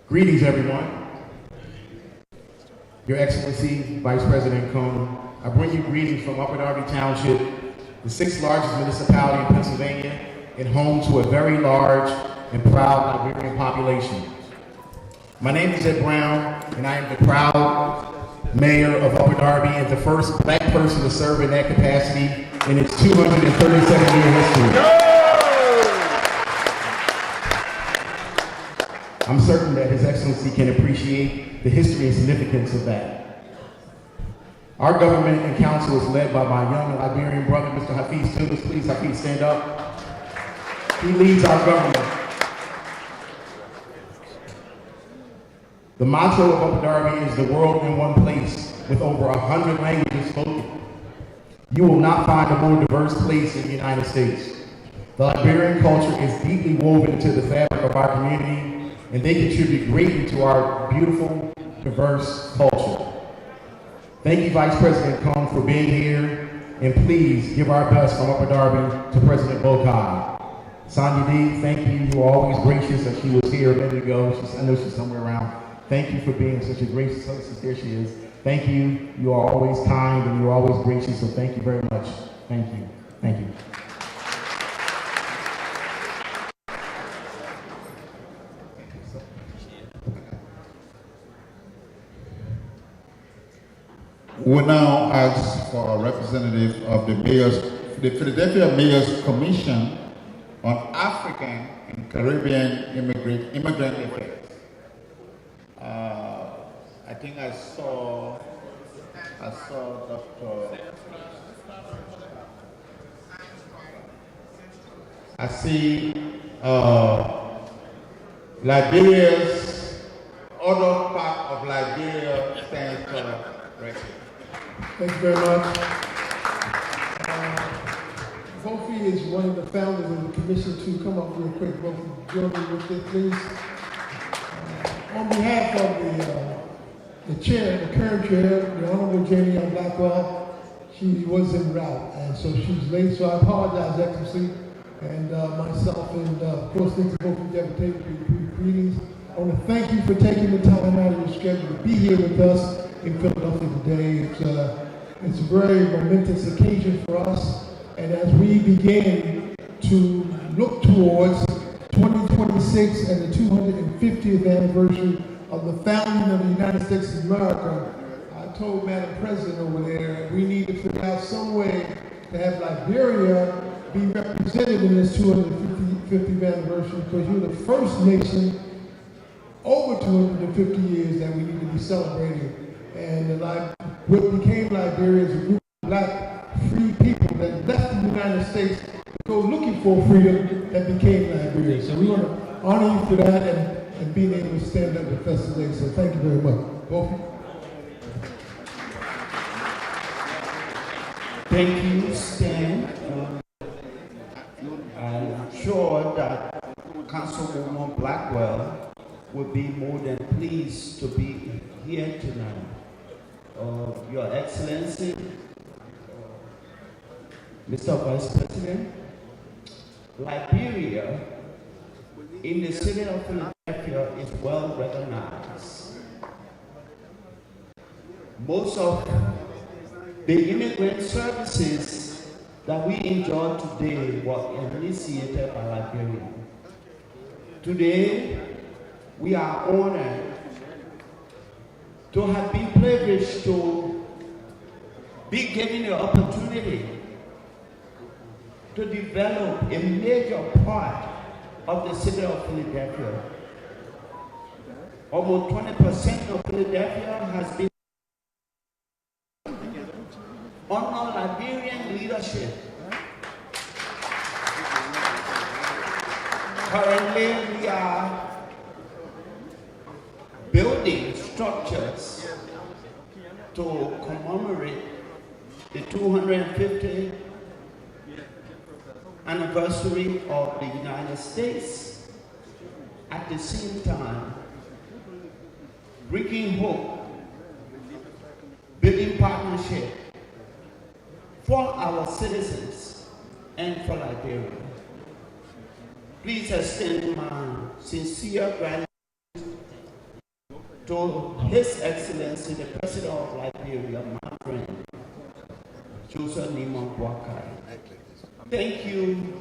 Greetings, everyone. Your Excellency, Vice President Koung, I bring you greetings from Upper Darby Township, the 6th largest municipality in Pennsylvania, and home to a very large and proud Liberian population. My name is Ed Brown, and I am the proud mayor of Upper Darby and the first black person to serve in that capacity in its 237-year history. I'm certain that His Excellency can appreciate the history and significance of that. Our government and council is led by my young Liberian brother, Mr. Hafiz Tubas. Please, Hafiz, stand up. He leads our government. The motto of Upper Darby is the world in one place, with over 100 languages spoken. You will not find a more diverse place in the United States. The Liberian culture is deeply woven into the fabric of our community, and they contribute greatly to our beautiful, diverse culture. Thank you, Vice President Koung, for being here, and please give our best from Upper Darby to President Bokai. Sonia D, thank you. You were always gracious, and she was here a minute ago. I know she's somewhere around. Thank you for being such a gracious hostess. There she is. Thank you. You are always kind, and you are always gracious, so thank you very much. Thank you. Thank you. We now ask for a representative of the Philadelphia Mayor's Commission on African and Caribbean Immigrant Affairs. I think I saw Dr. I see Liberia's other part of Liberia stands for record. Thank you very much. Vofi is one of the founders of the commission to come up real quick. Vofi, join me with it, please. On behalf of the chair, the current chair, the Honorable Jamie Blackwell, she was en route, and so she's late, so I apologize, Excellency, and myself, and of course, thanks to both of you for taking greetings. I want to thank you for taking the time out of your schedule to be here with us in Philadelphia today. It's a very momentous occasion for us, and as we begin to look towards 2026 and the 250th anniversary of the founding of the United States of America, I told Madam President over there we need to figure out some way to have Liberia be represented in this 250th anniversary, because you're the first nation over 250 years that we need to be celebrating. And what became Liberia is a group of black free people that left the United States to go looking for freedom that became Liberia. So we want to honor you for that and being able to stand up with us today. So thank you very much. Both. Thank you, Stan. I'm sure that Councilwoman Blackwell would be more than pleased to be here tonight. Your Excellency, Mr. Vice President, Liberia in the city of Philadelphia is well recognized. Most of the immigrant services that we enjoy today were initiated by Liberia. Today, we are honored to have been privileged to be given the opportunity to develop a major part of the city of Philadelphia. Almost 20% of Philadelphia has been under Liberian leadership. Currently, we are building structures to commemorate the 250th anniversary of the United States. At the same time, bringing hope, building partnership for our citizens and for Liberia. Please extend my sincere gratitude to His Excellency, the President of Liberia, my friend, Joseph Nima Boakai. Thank you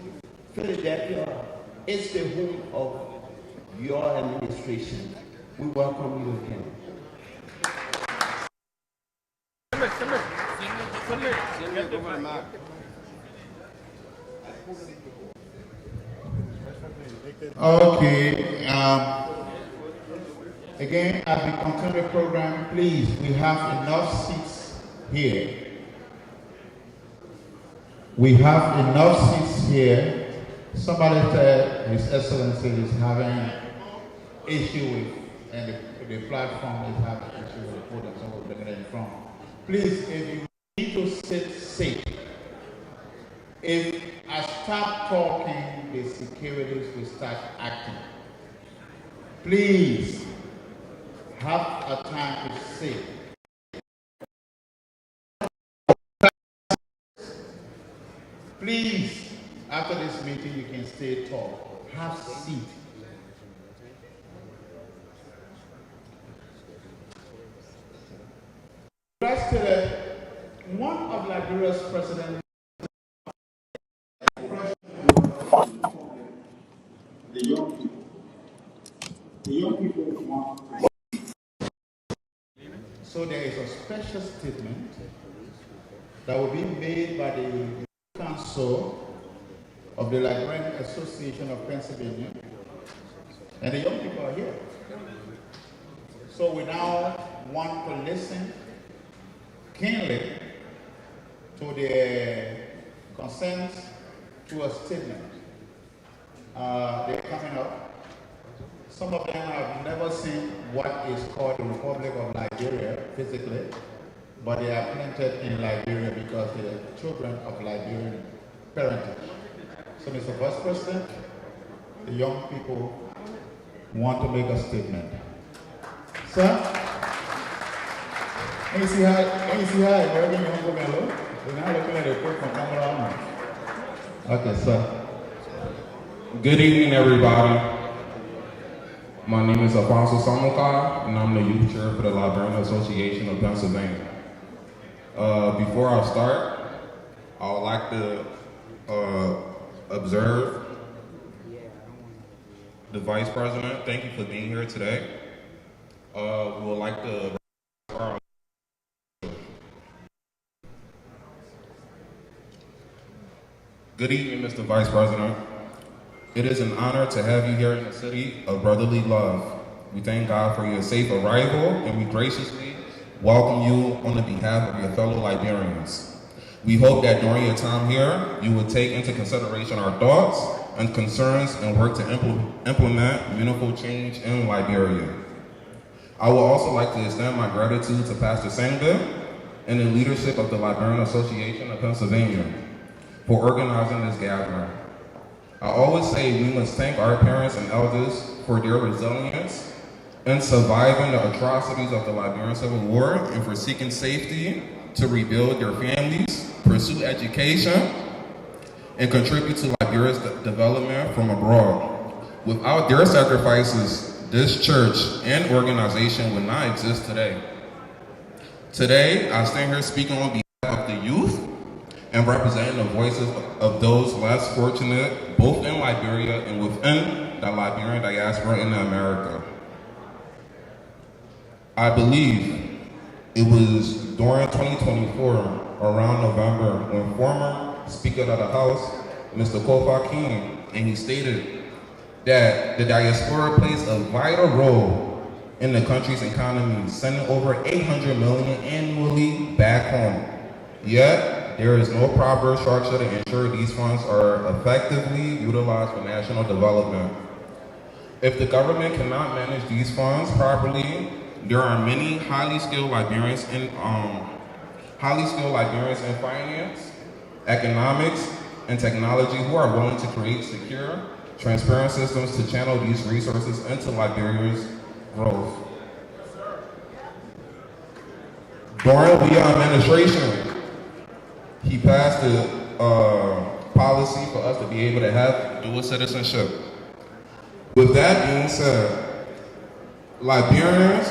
Philadelphia is the home of your administration. We welcome you again. Okay. Again, as we continue the program, please, we have enough seats here. We have enough seats here. Somebody said His Excellency is having issue with, and the platform is having issue with the podium, so we're bringing it in front. Please, if you need to sit. If I start talking, the securities will start acting. Please have a time to sit. Please, after this meeting, you can stay talk. Have a seat. One of Liberia's president. The young people want. So there is a special statement that will be made by the Council of the Liberian Association of Pennsylvania, and the young people are here. So we now want to listen keenly to their consent to a statement. They're coming up. Some of them have never seen what is called the Republic of Liberia physically, but they are planted in Liberia because they are children of Liberian parentage. So, Mr. Vice President, the young people want to make a statement. Sir? Can you see how American young women look? They're not looking at the quote from camera. Okay, sir. Good evening, everybody. My name is Alfonso Samukai, and I'm the youth chair for the Liberian Association of Pennsylvania. Before I start, I would like to observe the Vice President. Thank you for being here today. We would like to. Good evening, Mr. Vice President. It is an honor to have you here in the city of brotherly love. We thank God for your safe arrival, and we graciously welcome you on the behalf of your fellow Liberians. We hope that during your time here, you will take into consideration our thoughts and concerns and work to implement meaningful change in Liberia. I would also like to extend my gratitude to Pastor Sanga and the leadership of the Liberian Association of Pennsylvania for organizing this gathering. I always say we must thank our parents and elders for their resilience in surviving the atrocities of the Liberian Civil War and for seeking safety to rebuild their families, pursue education, and contribute to Liberia's development from abroad. Without their sacrifices, this church and organization would not exist today. Today, I stand here speaking on behalf of the youth and representing the voices of those less fortunate, both in Liberia and within the Liberian diaspora in America. I believe it was during 2024, around November, when former Speaker of the House, Mr. Koung, and he stated that the diaspora plays a vital role in the country's economy, sending over $800 million annually back home. Yet, there is no proper structure to ensure these funds are effectively utilized for national development. If the government cannot manage these funds properly, there are many highly skilled Liberians in finance, economics, and technology who are willing to create secure, transparent systems to channel these resources into Liberia's growth. During the administration, he passed a policy for us to be able to have dual citizenship. With that being said, Liberians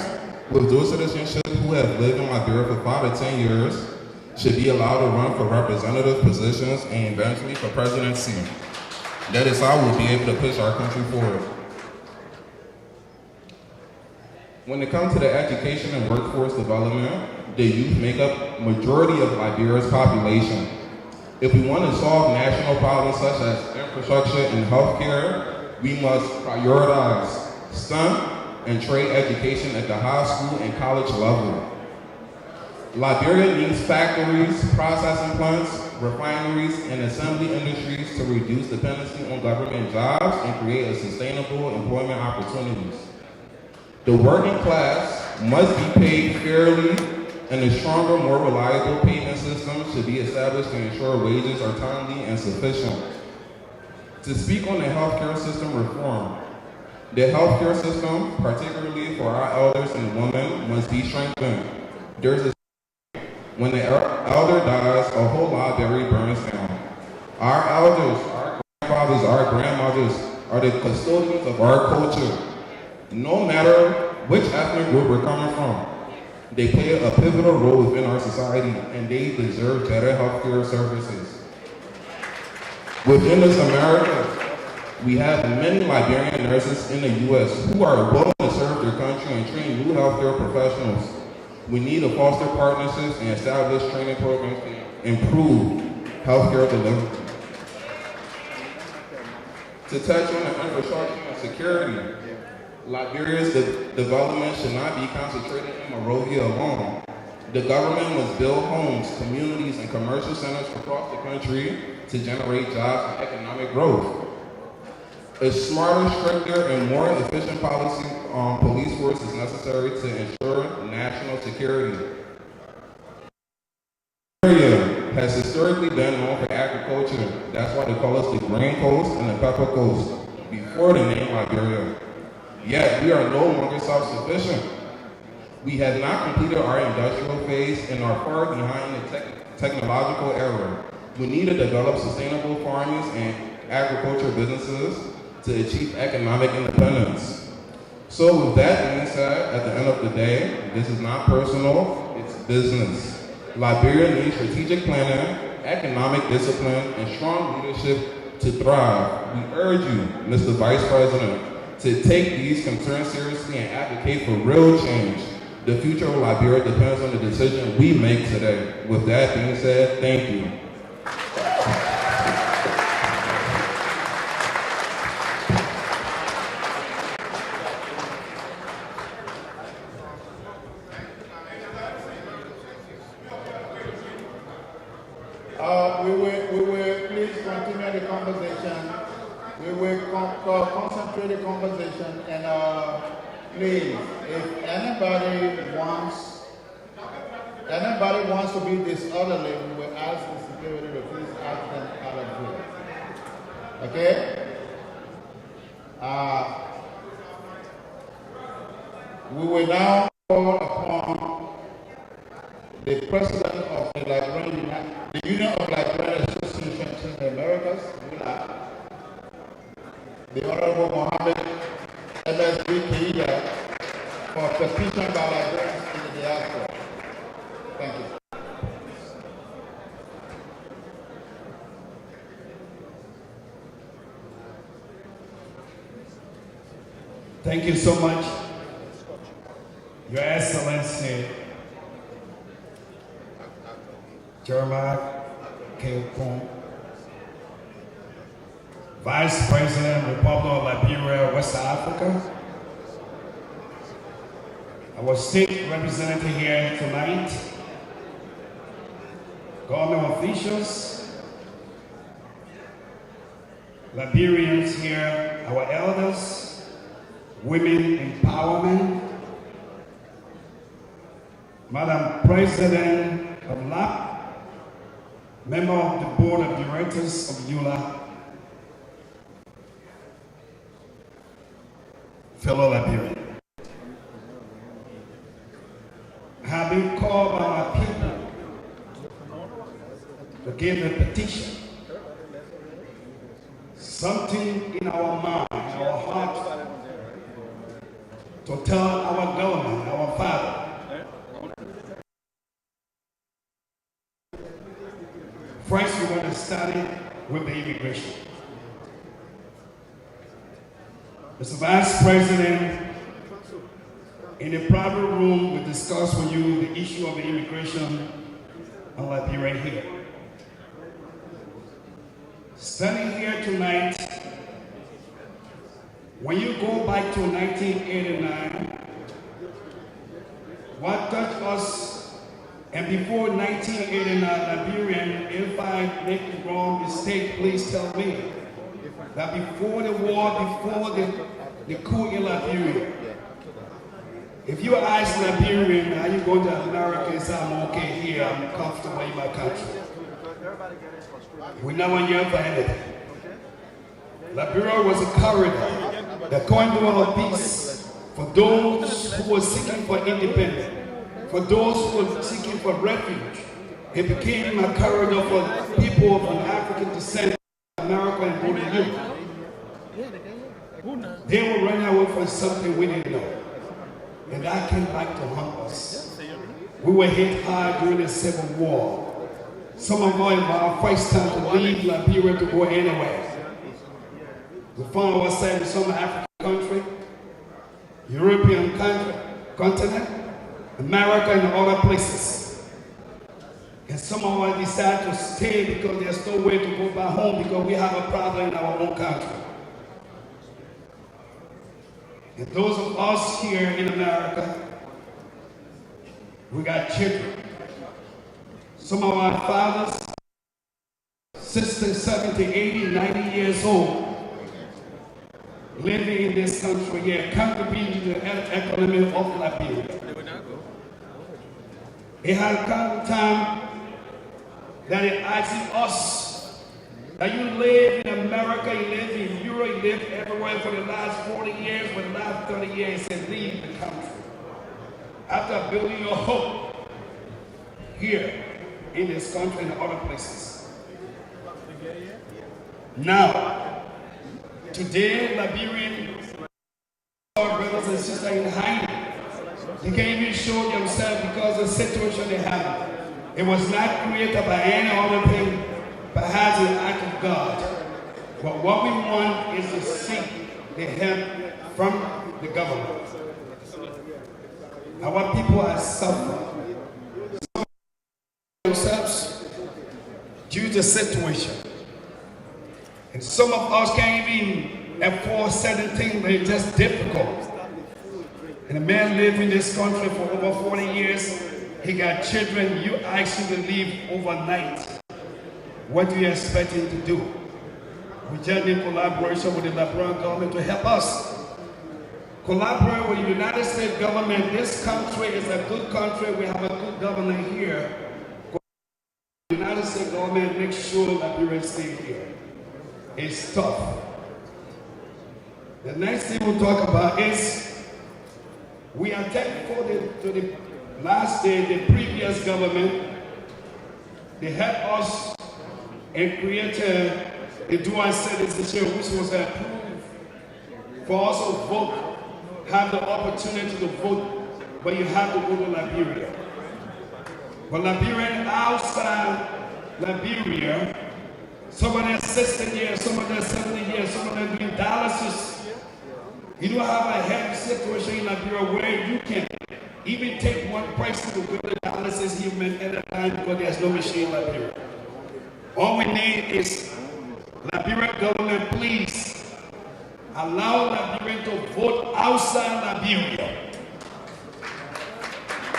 with dual citizenship who have lived in Liberia for 5 to 10 years should be allowed to run for representative positions and eventually for presidency. That is how we'll be able to push our country forward. When it comes to the education and workforce development, the youth make up majority of Liberia's population. If we want to solve national problems such as infrastructure and healthcare, we must prioritize STEM and trade education at the high school and college level. Liberia needs factories, processing plants, refineries, and assembly industries to reduce dependency on government jobs and create a sustainable employment opportunities. The working class must be paid fairly, and a stronger, more reliable payment system should be established to ensure wages are timely and sufficient. To speak on the healthcare system reform, the healthcare system, particularly for our elders and women, must be strengthened. There's a when the elder dies, a whole library burns down. Our elders, our grandfathers, our grandmothers are the custodians of our culture. No matter which ethnic group we're coming from, they play a pivotal role within our society, and they deserve better healthcare services. Within this America, we have many Liberian nurses in the U.S. who are willing to serve their country and train new healthcare professionals. We need to foster partnerships and establish training programs to improve healthcare delivery. To touch on the infrastructure and security, Liberia's development should not be concentrated in Monrovia alone. The government must build homes, communities, and commercial centers across the country to generate jobs and economic growth. A smarter, stricter, and more efficient police force is necessary to ensure national security. Liberia has historically been known for agriculture. That's why they call us the Grain Coast and the Pepper Coast, before the name Liberia. Yet, we are no longer self-sufficient. We have not completed our industrial phase and are far behind the technological era. We need to develop sustainable farming and agriculture businesses to achieve economic independence. So with that being said, at the end of the day, this is not personal, it's business. Liberia needs strategic planning, economic discipline, and strong leadership to thrive. We urge you, Mr. Vice President, to take these concerns seriously and advocate for real change. The future of Liberia depends on the decision we make today. With that being said, thank you. We will please continue the conversation. We will concentrate the conversation, and please, if anybody wants to be disorderly, we will ask the security to please ask them out of here. Okay? We will now call upon the President of the Union of Liberian Association of the Americas, ULAA, the Honorable Mohammed LSB Keita, for petition by Liberians in the diaspora. Thank you. Thank you so much, Your Excellency, Jeremiah K. Koung, Vice President, Republic of Liberia, West Africa, our state representative here tonight, government officials, Liberians here, our elders, women empowerment, Madam President of LAP, member of the Board of Directors of ULAA, fellow Liberians. I have been called by my people to give a petition. Something in our mind, our heart, to tell our government, our father, first, we want to start with the immigration. Mr. Vice President, in a private room, we discuss with you the issue of the immigration in Liberia here. Standing here tonight, when you go back to 1989, what touched us, and before 1989, Liberian, if I make a wrong mistake, please tell me, that before the war, before the coup in Liberia, if you ask Liberian, are you going to America and say, I'm okay here, I'm comfortable in my country? We never hear for anything. Liberia was a corridor, the corridor of peace for those who were seeking for independence, for those who were seeking for refuge. It became a corridor for people from African descent, America and go to Europe. They were running away from something we didn't know. And that came back to haunt us. We were hit hard during the Civil War. Some of us, our first time to leave Liberia to go anywhere. We found ourselves in some African country, European continent, America and other places. And some of us decided to stay because there's no way to go back home because we have a problem in our own country. And those of us here in America, we got children. Some of our fathers, 60, 70, 80, 90 years old, living in this country here, contributing to the economy of Liberia. It has come a time that it asks us that you live in America, you live in Europe, you live everywhere for the last 40 years, for the last 30 years, and leave the country. After building your hope here in this country and other places. Now, today, Liberian brothers and sisters in hiding. They can't even show themselves because of the situation they have. It was not created by any other thing, but has an act of God. But what we want is to seek the help from the government. Our people are suffering. Some themselves due to the situation. And some of us can't even afford certain things, but it's just difficult. And a man lived in this country for over 40 years. He got children. You ask him to leave overnight. What do you expect him to do? We just need collaboration with the Liberian government to help us. Collaborate with the United States government. This country is a good country. We have a good government here. The United States government makes sure Liberia stays here. It's tough. The next thing we'll talk about is we are thankful to the last day, the previous government. They helped us and created the dual citizenship, which was approved for us to vote, have the opportunity to vote, but you have to go to Liberia. But Liberian outside Liberia, some of them 60 years, some of them 70 years, some of them doing dialysis. You don't have a health situation in Liberia where you can even take one person to go to dialysis human at a time because there's no machine in Liberia. All we need is Liberian government, please allow Liberian to vote outside Liberia.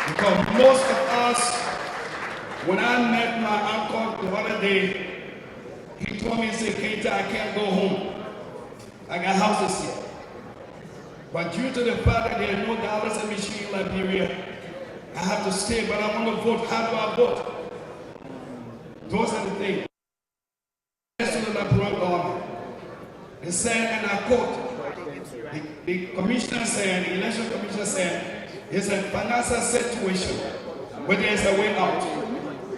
Because most of us, when I met my uncle the other day, he told me, he said, Keita, I can't go home. I got houses here. But due to the fact that there are no dialysis machine in Liberia, I have to stay, but I want to vote. How do I vote? Those are the things. Next to the Liberian government, they said, and I quote, the commissioner said, the election commissioner said, it's a financial situation, but there's a way out.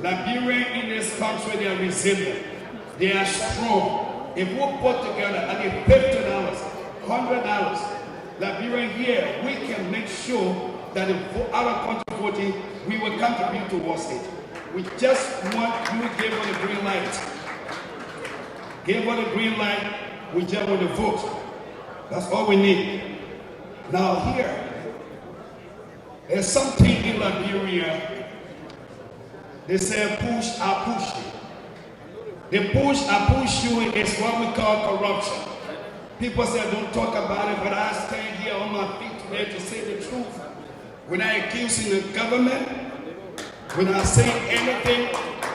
Liberians in this country, they are resilient. They are strong. If we put together at least $50, $100, Liberian here, we can make sure that our country voting, we will contribute towards it. We just want you to give us the green light. Give us the green light, we just want to vote. That's all we need. Now here, there's something in Liberia, they say push, I push you. The push, I push you is what we call corruption. People say don't talk about it, but I stand here on my feet today to say the truth. We're not accusing the government, we're not saying anything,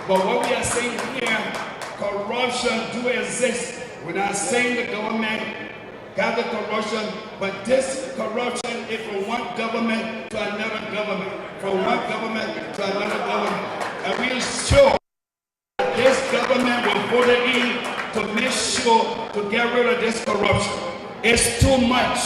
but what we are saying here, corruption do exist. We're not saying the government got the corruption, but this corruption is from one government to another government, from one government to another government. And we are sure this government will vote in to make sure to get rid of this corruption. It's too much.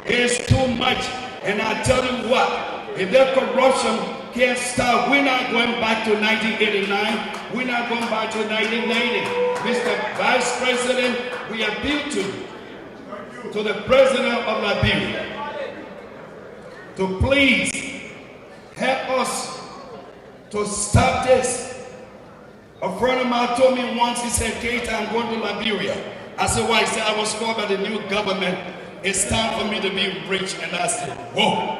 It's too much. And I tell you what, if that corruption can't stop, we're not going back to 1989. We're not going back to 1990. Mr. Vice President, we appeal to the President of Liberia to please help us to stop this. A friend of mine told me once, he said, Kate, I'm going to Liberia. I said, why? He said, I was called by the new government. It's time for me to be rich. And I said, whoa.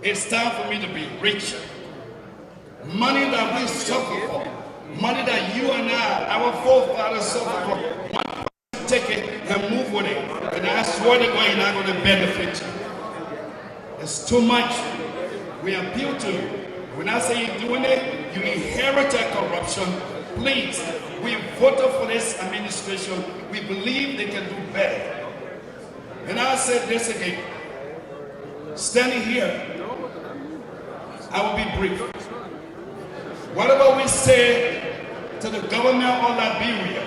It's time for me to be rich. Money that we suffer for, money that you and our forefathers suffer for, one person take it and move with it. And I swear to God, you're not going to benefit you. It's too much. We appeal to you. When I say you're doing it, you inherited corruption. Please, we voted for this administration. We believe they can do better. And I said this again. Standing here, I will be brief. Whatever we say to the government of Liberia,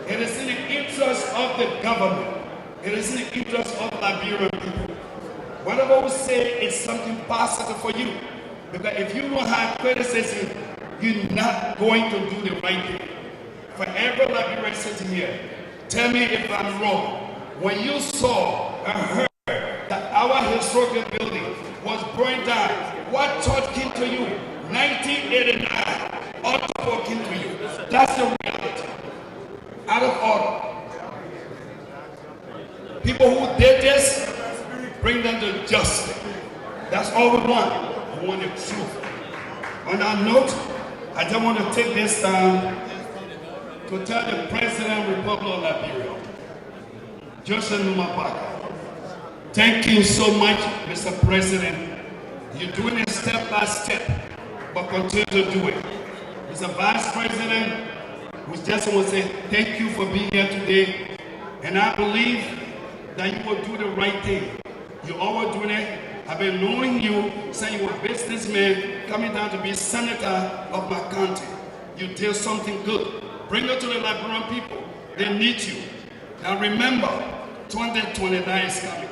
it is in the interest of the government. It is in the interest of Liberian people. Whatever we say is something positive for you. Because if you don't have criticism, you're not going to do the right thing. For every Liberian sitting here, tell me if I'm wrong. When you saw and heard that our historical building was burned down, what thought came to you? 1989, all thought came to you. That's the reality. Out of order. People who did this, bring them to justice. That's all we want. We want the truth. On that note, I just want to take this time to tell the President of the Republic of Liberia, Joseph Numabaka, thank you so much, Mr. President. You're doing it step by step, but continue to do it. Mr. Vice President, we just want to say thank you for being here today, and I believe that you will do the right thing. You're always doing it. I've been knowing you since you were a businessman coming down to be senator of my country. You did something good. Bring it to the Liberian people. They need you. Now remember, 2029 is coming.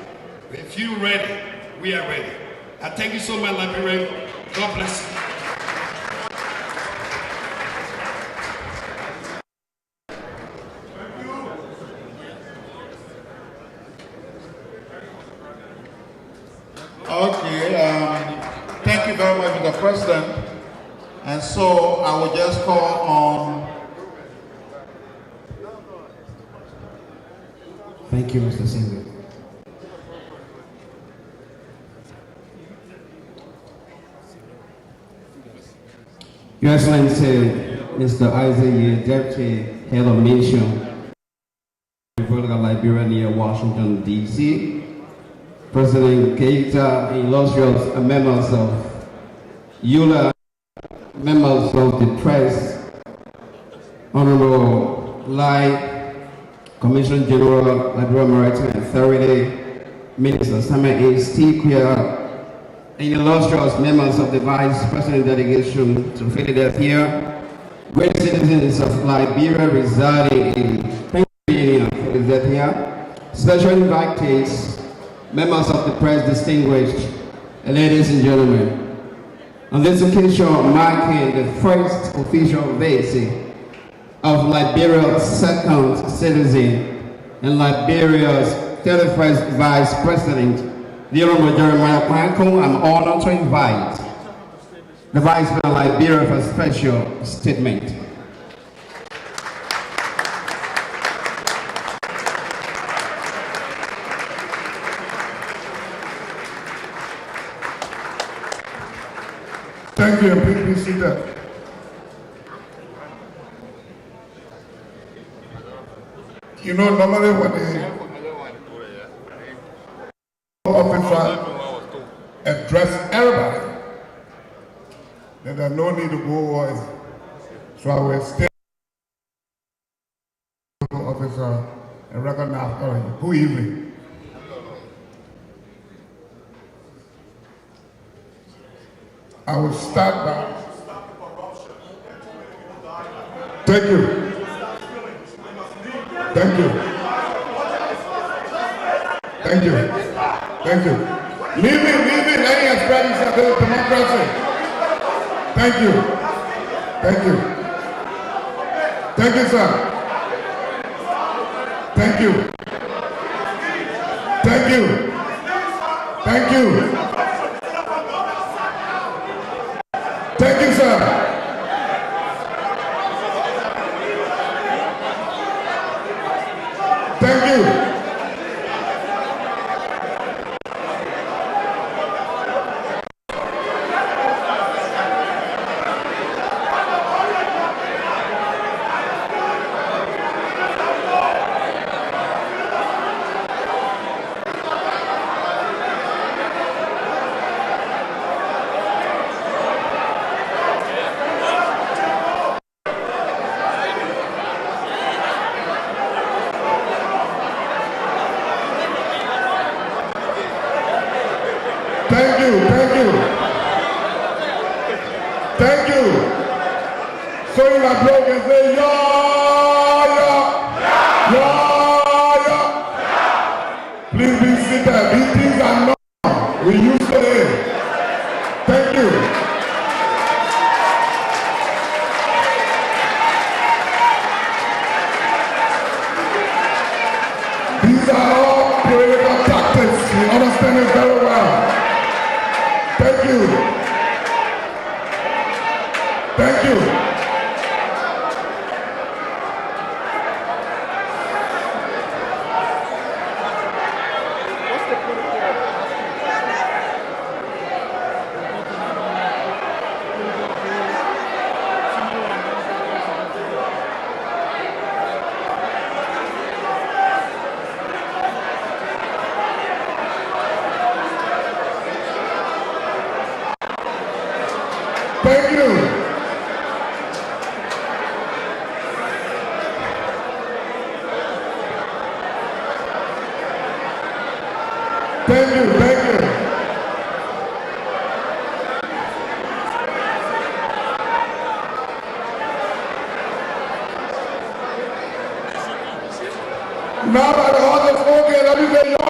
If you're ready, we are ready. I thank you so much, Liberian. God bless you. Okay, thank you very much, Mr. President. And so I will just call on. Thank you, Mr. Singer. Your Excellency, Mr. Isaac, Deputy Head of Mission, Republic of Liberia near Washington, D.C., President Keita, illustrious members of ULAA, members of the press, Honorable Lai, Commissioner General, Liberia Maritime Authority, Minister Samuel A. Stiquia, and illustrious members of the Vice President delegation to Philadelphia, great citizens of Liberia residing in Pennsylvania, Philadelphia, special invitees, members of the press, distinguished ladies and gentlemen. On this occasion, marking the first official visit of Liberia's second citizen and Liberia's 31st Vice President, the Honorable Jeremiah Koung, I'm honored to invite the Vice President of Liberia for a special statement. Thank you, and please be seated. You know, normally when the officer address everybody, then there's no need to go on. So I will stay officer and recognize all of you. Good evening. I will start by thank you. Thank you. Thank you. Thank you. Leave it, let me explain this democracy. Thank you. Thank you. Thank you, sir. Thank you. Thank you. Thank you. Thank you, sir. Thank you. Thank you, thank you. Thank you. So you like blow and say, yeah. Please be seated. These things are not we used to it. Thank you. These are all political tactics. You understand it very well. Thank you. Thank you. Thank you. Thank you, thank you. Now that the heart is spoken, let me say, yeah.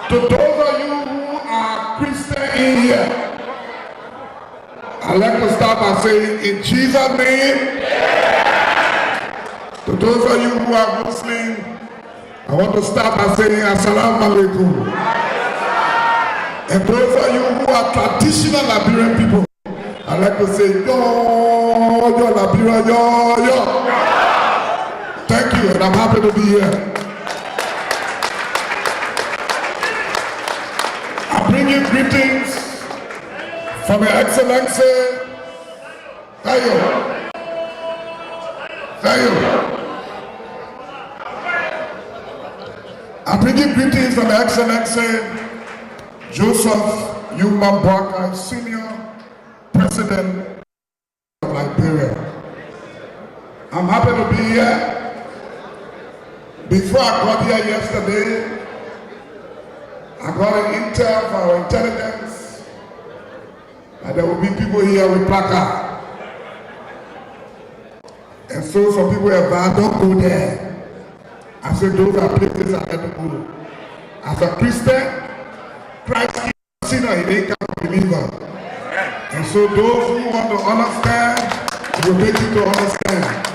To those of you who are Christian in here, I'd like to start by saying, in Jesus' name. To those of you who are Muslim, I want to start by saying, Assalamu alaikum. And those of you who are traditional Liberian people, I'd like to say, yo, Liberia, yo. Thank you, and I'm happy to be here. I bring you greetings from Your Excellency. Thank you. Thank you. I bring you greetings from Your Excellency Joseph Yuma Boakai, Senior President of Liberia. I'm happy to be here. Before I got here yesterday, I got an intel from our intelligence that there will be people here with placard. And so some people have vowed, don't go there. I said, those are places I had to go. As a Christian, Christ is a sinner, he ain't a believer. And so those who want to understand, will make you to understand.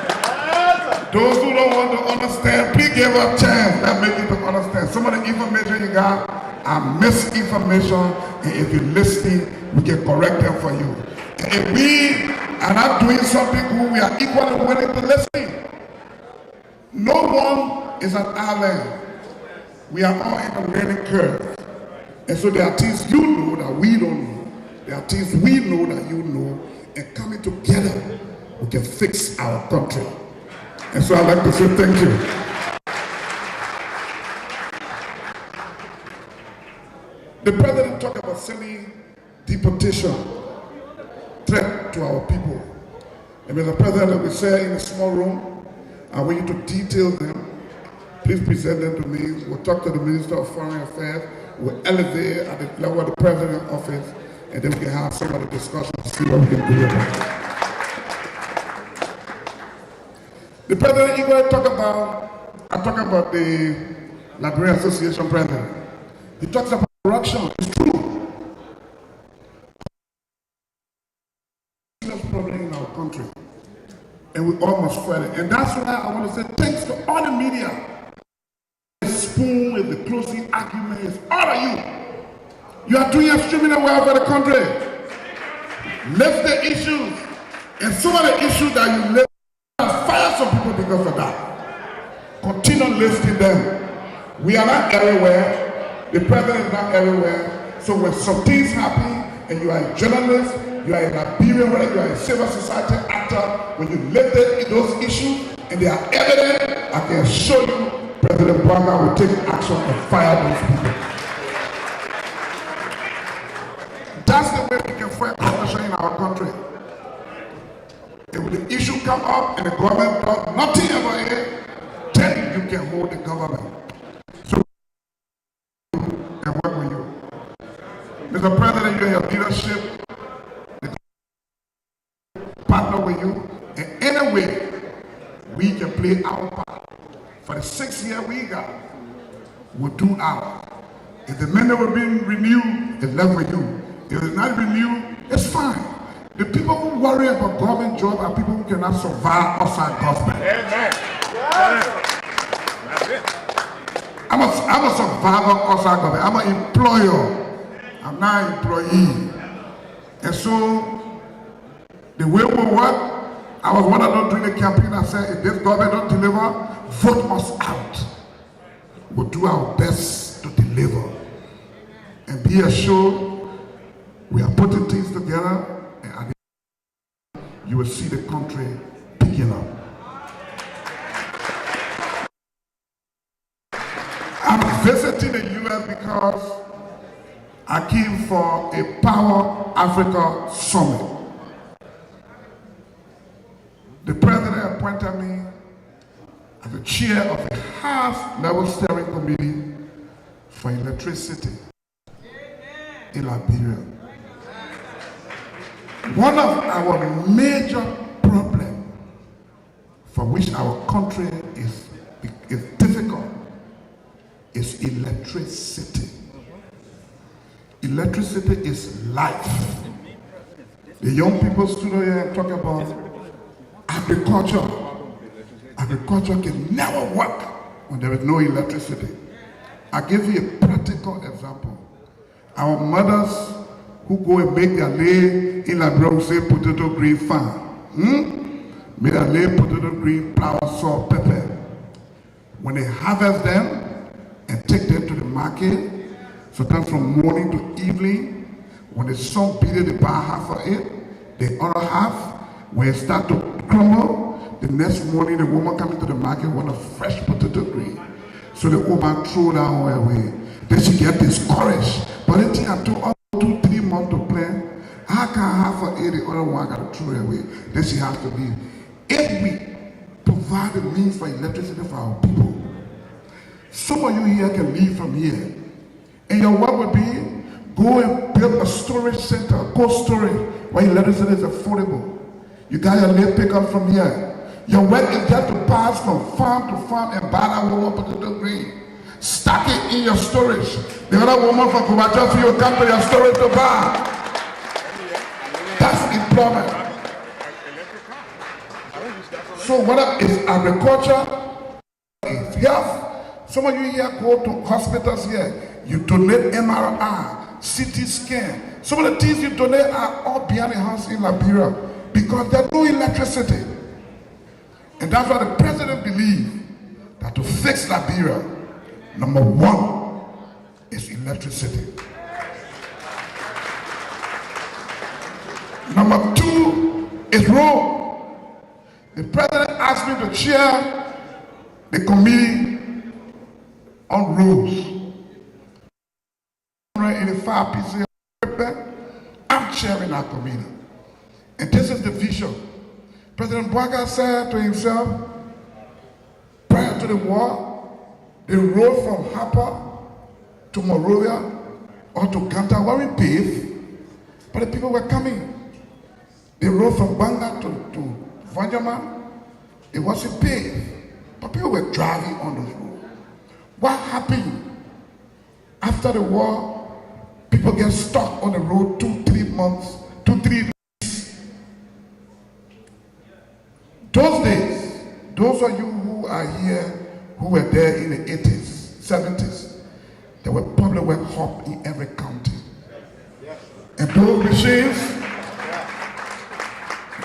Those who don't want to understand, please give us a chance that make you to understand. Some of the information you got are misinformation, and if you listen, we can correct them for you. And if we are not doing something good, we are equally willing to listen. No one is an island. We are all in a learning curve. And so there are things you know that we don't know. There are things we know that you know. And coming together, we can fix our country. And so I'd like to say thank you. The president talked about sending deportation threat to our people. And Mr. President, we say in a small room, I want you to detail them. Please present them to me. We'll talk to the Minister of Foreign Affairs. We'll elevate at the level of the President's office, and then we can have some of the discussion to see what we can do about it. The President even talked about the Liberian Association President. He talks about corruption. It's true. It's a problem in our country. And we almost felt it. And that's why I want to say thanks to all the media. The spoon is the closing argument is all of you. You are doing extremely well for the country. Lift the issues. And some of the issues that you lift, fire some people because of that. Continue lifting them. We are not everywhere. The president is not everywhere. So when some things happen and you are a journalist, you are a Liberian, whether you are a civil society actor, when you lift those issues and they are evident, I can assure you President Banga will take action and fire those people. That's the way we can fight corruption in our country. And when the issue come up and the government does nothing about it, then you can hold the government. So and work with you. Mr. President, you and your leadership, partner with you, and any way we can play our part. For the 6 year we got, we'll do ours. If the mandate will be renewed, it's left with you. If it's not renewed, it's fine. The people who worry about government job are people who cannot survive outside government. I'm a survivor outside government. I'm an employer. I'm not an employee. And so, the way we work, I was one of those during the campaign that said, if this government don't deliver, vote us out. We'll do our best to deliver. And be assured, we are putting things together, and at the end, you will see the country picking up. I'm visiting the U.S. because I came for a Power Africa Summit. The president appointed me as the chair of a half-level steering committee for electricity in Liberia. One of our major problems for which our country is difficult is electricity. Electricity is life. The young people stood here and talk about agriculture. Agriculture can never work when there is no electricity. I'll give you a practical example. Our mothers who go and make their lay in Liberia, we say potato green farm. Make their lay potato green, flour, salt, pepper. When they harvest them and take them to the market, sometimes from morning to evening, when the sun beat it, they buy half of it. The other half, when it starts to crumble, the next morning the woman comes to the market want a fresh potato green. So the woman throw that one away. Then she get discouraged. But the thing I took up 2-3 months to plan, how can half of it, the other one got to throw it away? Then she has to leave. If we provide the means for electricity for our people, some of you here can leave from here. And your work would be, go and build a storage center, cold storage, where electricity is affordable. You got your late pickup from here. Your work is just to pass from farm to farm and buy that woman potato green. Stack it in your storage. The other woman from Kubacha, you come to your storage to buy. That's employment. So whether it's agriculture, it's health. Some of you here go to hospitals here. You donate MRI, CT scan. Some of the things you donate are all behind the house in Liberia because there's no electricity. And that's why the president believes that to fix Liberia, number one is electricity. Number two is road. The president asked me to chair the committee on roads. 185 pieces of equipment. I'm chairing our committee. And this is the vision. President Bouaga said to himself, prior to the war, the road from Harper to Monrovia or to Ganta weren't paved, but the people were coming. The road from Banga to Vanjama, it wasn't paved, but people were driving on those roads. What happened? After the war, people get stuck on the road 2-3 months, 2-3 weeks. Those days, those of you who are here, who were there in the 80s, 70s, there were public work hubs in every county. And those machines,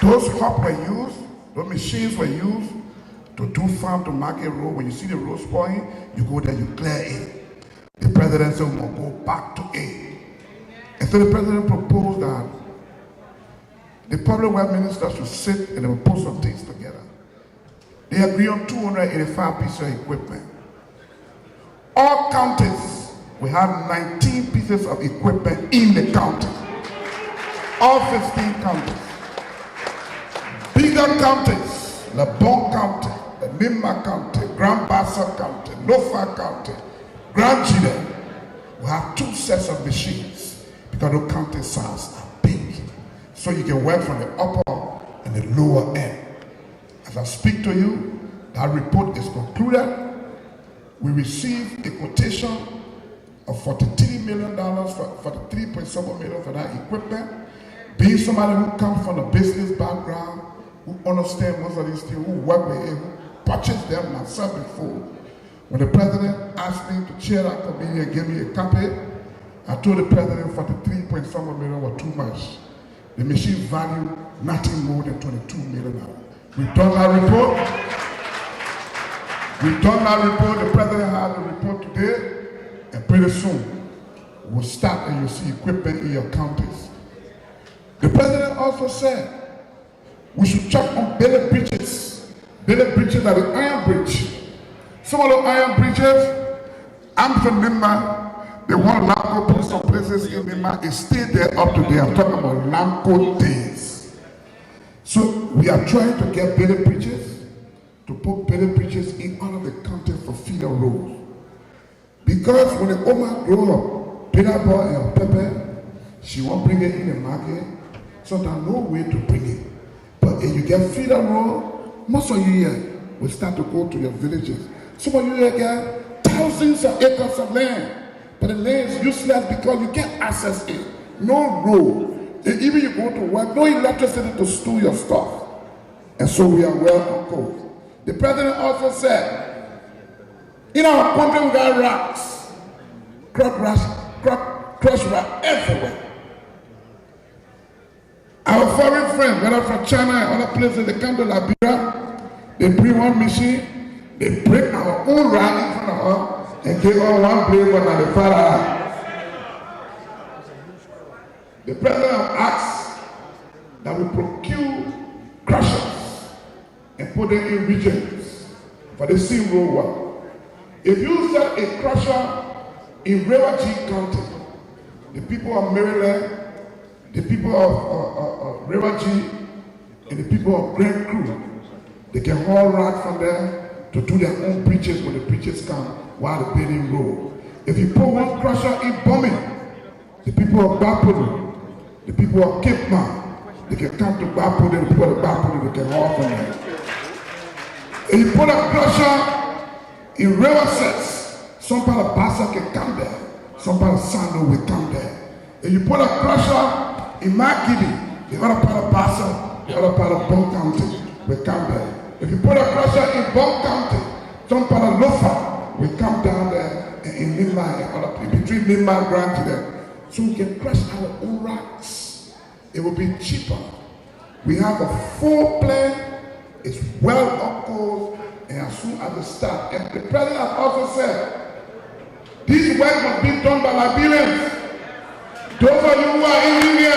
those hubs were used, those machines were used to do farm to market road. When you see the road spoiling, you go there, you clear it. The president said, we're going to go back to it. And so the president proposed that the public work ministers should sit and they will put some things together. They agreed on 285 pieces of equipment. All counties will have 19 pieces of equipment in the county. All 15 counties. Bigger counties, Lebon County, Nima County, Grand Bassa County, Nofa County, Grand Chile will have 2 sets of machines because those county size are big. So you can work from the upper and the lower end. As I speak to you, that report is concluded. We received a quotation of $43 million for the $3.7 million for that equipment. Being somebody who comes from a business background, who understands most of these things, who work with it, who purchased them myself before. When the president asked me to chair that committee and give me a copy, I told the president $43.7 million was too much. The machine valued nothing more than $22 million. We've done that report. We've done that report. The president has the report today, and pretty soon we'll start and you'll see equipment in your counties. The president also said we should check on Bailey bridges. Bailey bridges are the iron bridge. Some of the iron bridges, I'm from Nima, they want Lamco put some places in Nima, it stayed there up to there. I'm talking about Lamco days. So we are trying to get Bailey bridges, to put Bailey bridges in all of the counties for feeder roads. Because when the woman grow up, Peter Boy and Pepper, she won't bring it in the market, so there's no way to bring it. But if you get feeder road, most of you here will start to go to your villages. Some of you here get thousands of acres of land, but the land is useless because you can't access it. No road. And even you go to work, no electricity to store your stuff. And so we are well on course. The president also said, in our country we got rocks, crush rock everywhere. Our foreign friends, whether from China and other places, they come to Liberia, they bring one machine, they break our own rock in front of us and give us one blade on the fire. The president asked that we procure crushers and put them in regions for the sea road work. If you set a crusher in Rewaji County, the people of Maryland, the people of Rewaji, and the people of Grand Crew, they can haul rock from there to do their own bridges when the bridges come while the building road. If you put one crusher in Bombing, the people of Bapuru, the people of Cape Man, they can come to Bapuru, and the people of Bapuru, they can haul from there. If you put a crusher in Rewasets, some part of Bassa can come there, some part of Sando will come there. If you put a crusher in Makidi, the other part of Bassa, the other part of Bon County will come there. If you put a crusher in Bon County, some part of Lofa will come down there and in Lima and other people, between Lima and Grand there. So we can crush our own rocks. It will be cheaper. We have a full plan. It's well up course, and as soon as it starts. And the president has also said, this work must be done by Liberians. Those of you who are in India,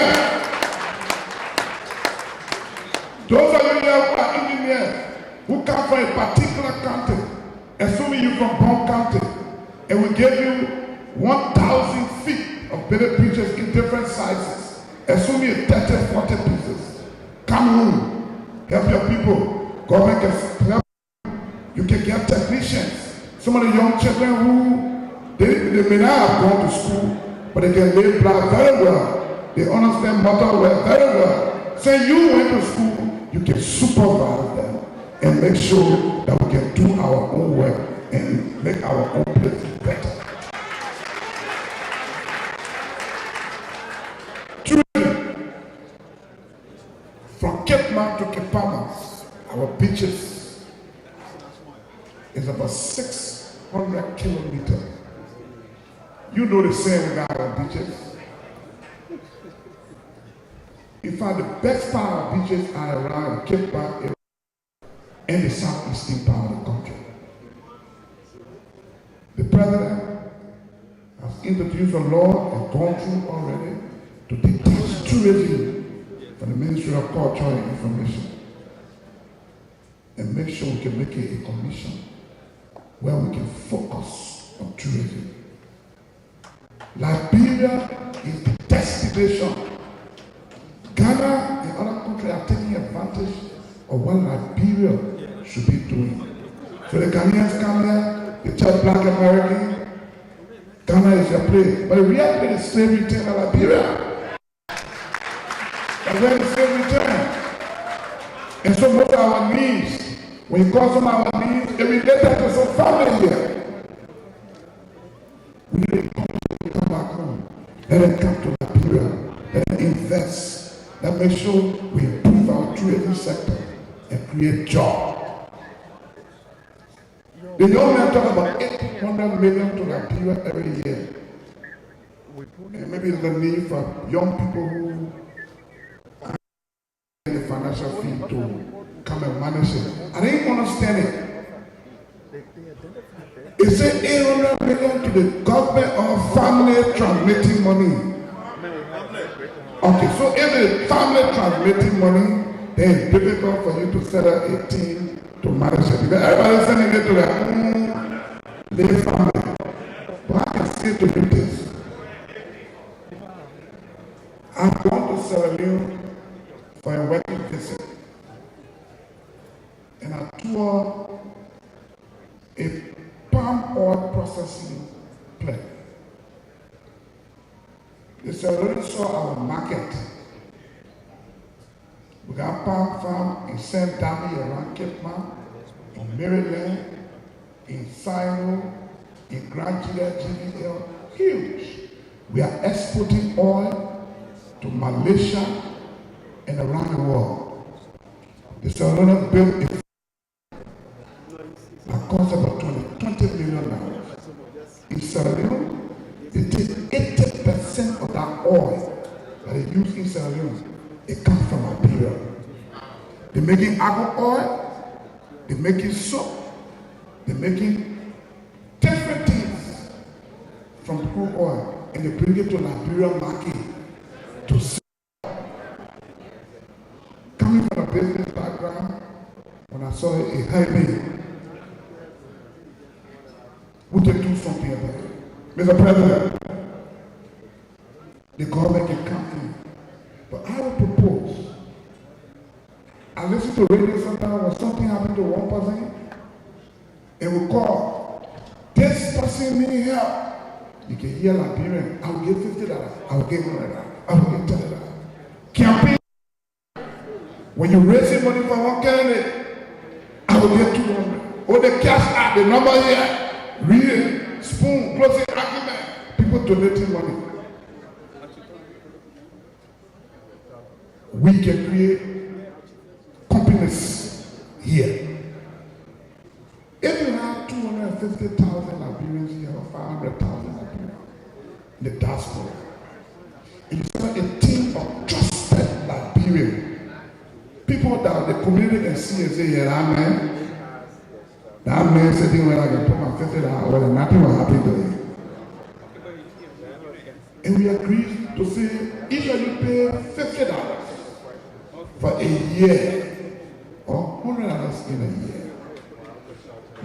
Those of you here who are engineers, who come from a particular county, assuming you're from Bond County, and we give you 1,000 feet of building pictures in different sizes, assuming 30, 40 pieces. Come home, help your people. Government can help you. You can get technicians. Some of the young children who, they may not have gone to school, but they can lay blood very well. They understand motor very well. Say you went to school, you can supervise them and make sure that we can do our own work and make our own place better. From Cape Mount to Cape Palmas, our beaches is about 600 kilometers. You know the same about our beaches. In fact, the best part of our beaches are around Cape Mount and the southeastern part of the country. The president has introduced a law and gone through already to detach tourism from the Ministry of Culture and Information and make sure we can make it a commission where we can focus on tourism. Liberia is the destination. Ghana and other countries are taking advantage of what Liberia should be doing. So the Ghanaians come there, they tell Black Americans, Ghana is your place. But the real place is slavery return in Liberia. That's where the slavery return. And so most of our needs, when you call some of our needs, it relates to some family here. We need to come back home. Let them come to Liberia. Let them invest. Let make sure we improve our tourism sector and create jobs. The young men talk about 800 million to Liberia every year. And maybe there's a need for young people who are in the financial field to come and manage it. I didn't understand it. It said 800 million to the government or family transmitting money. Okay, so if the family transmitting money, then it's difficult for you to set up a team to manage it. Because everybody's sending it to their family. But I can say to you this. I've gone to Sierra Leone for a working visit. And I toured a palm oil processing plant. They already saw our market. We got palm farm in St. Davi around Cape Mount, in Maryland, in Sino, in Grand GVL, huge. We are exporting oil to Malaysia and around the world. They already built a that cost about $20 million. In Sierra Leone, they take 80% of that oil that they use in Sierra Leone. It comes from Liberia. They're making agua oil, they're making soap, they're making different things from crude oil, and they bring it to Liberian market to sell. Coming from a business background, when I saw a highway, we can do something about it. Mr. President, the government can come in. But I would propose, I listen to radio sometimes when something happened to one person, and we call, this person needs help. You can hear Liberian, I will give $50, I will give $100, I will give $10. Campaign, when you raise money for one candidate, I will get $200. Or the cash out, the number here, read it, spoon, closing argument, people donating money. We can create companies here. If you have 250,000 Liberians here or 500,000 Liberians in the diaspora, and you start a team of trusted Liberians, people that the community can see and say, yeah, that man sitting where I can put my $50, well, nothing will happen to him. And we agreed to say, each of you pay $50 for a year.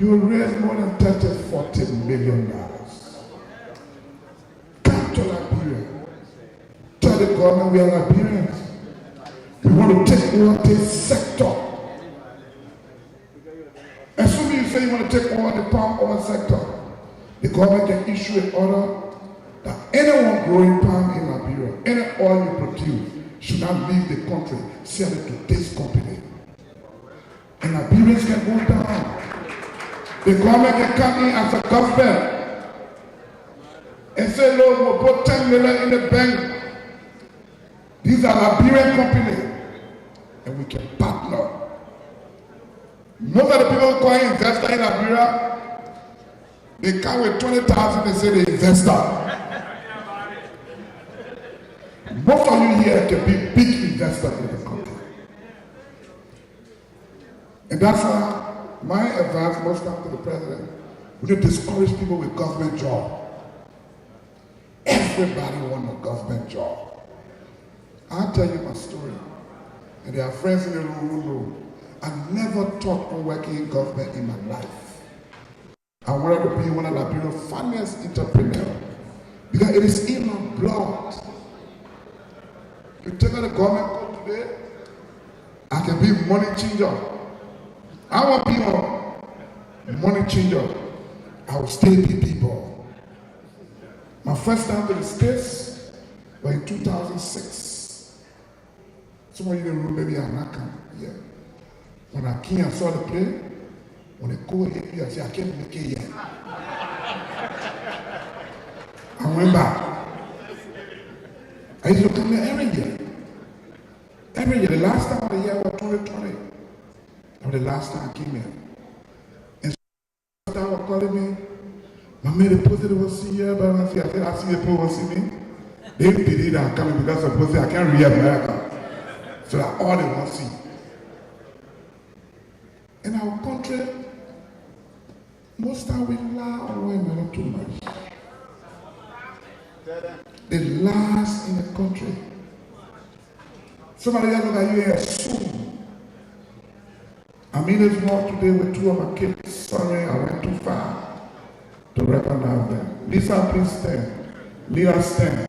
you will raise more than $30-40 million. Come to Liberia. Tell the government we are Liberians. We want to take over this sector. As soon as you say you want to take over the palm oil sector, the government can issue an order that anyone growing palm in Liberia, any oil you produce, should not leave the country, sell it to this company. And Liberians can go down. The government can come in as a government and say, Lord, we'll put 10 million in the bank. These are Liberian companies, and we can partner. Most of the people who are investors in Liberia, they come with 20,000 and say they investor. Most of you here can be big investors in the country. And that's why my advice must come to the president. We need to discourage people with government job. Everybody wants a government job. I'll tell you my story. And there are friends in the room who know. I never thought of working in government in my life. I wanted to be one of Liberia's finest entrepreneurs because it is in my blood. You take out the government code today, I can be a money changer. I want to be a money changer. I will stay with people. My first time to the States was in 2006. Some of you in the room, maybe I'm not coming. Yeah. When I came and saw the play, when they called hit me, I said, I can't make it yet. I went back. I used to come here every year. Every year. The last time of the year was 2020. That was the last time I came here. And so they were calling me, Mommy, the president will see you, but I said, I see the people will see me. They believe that I'm coming because of the I can't read America. So that all they want to see. In our country, most time we lie on one another too much. The lies in the country. Somebody else look at you and assume. I'm in this walk today with two of my kids. Sorry, I went too far to recognize them. Lisa, please stand. Leah, stand.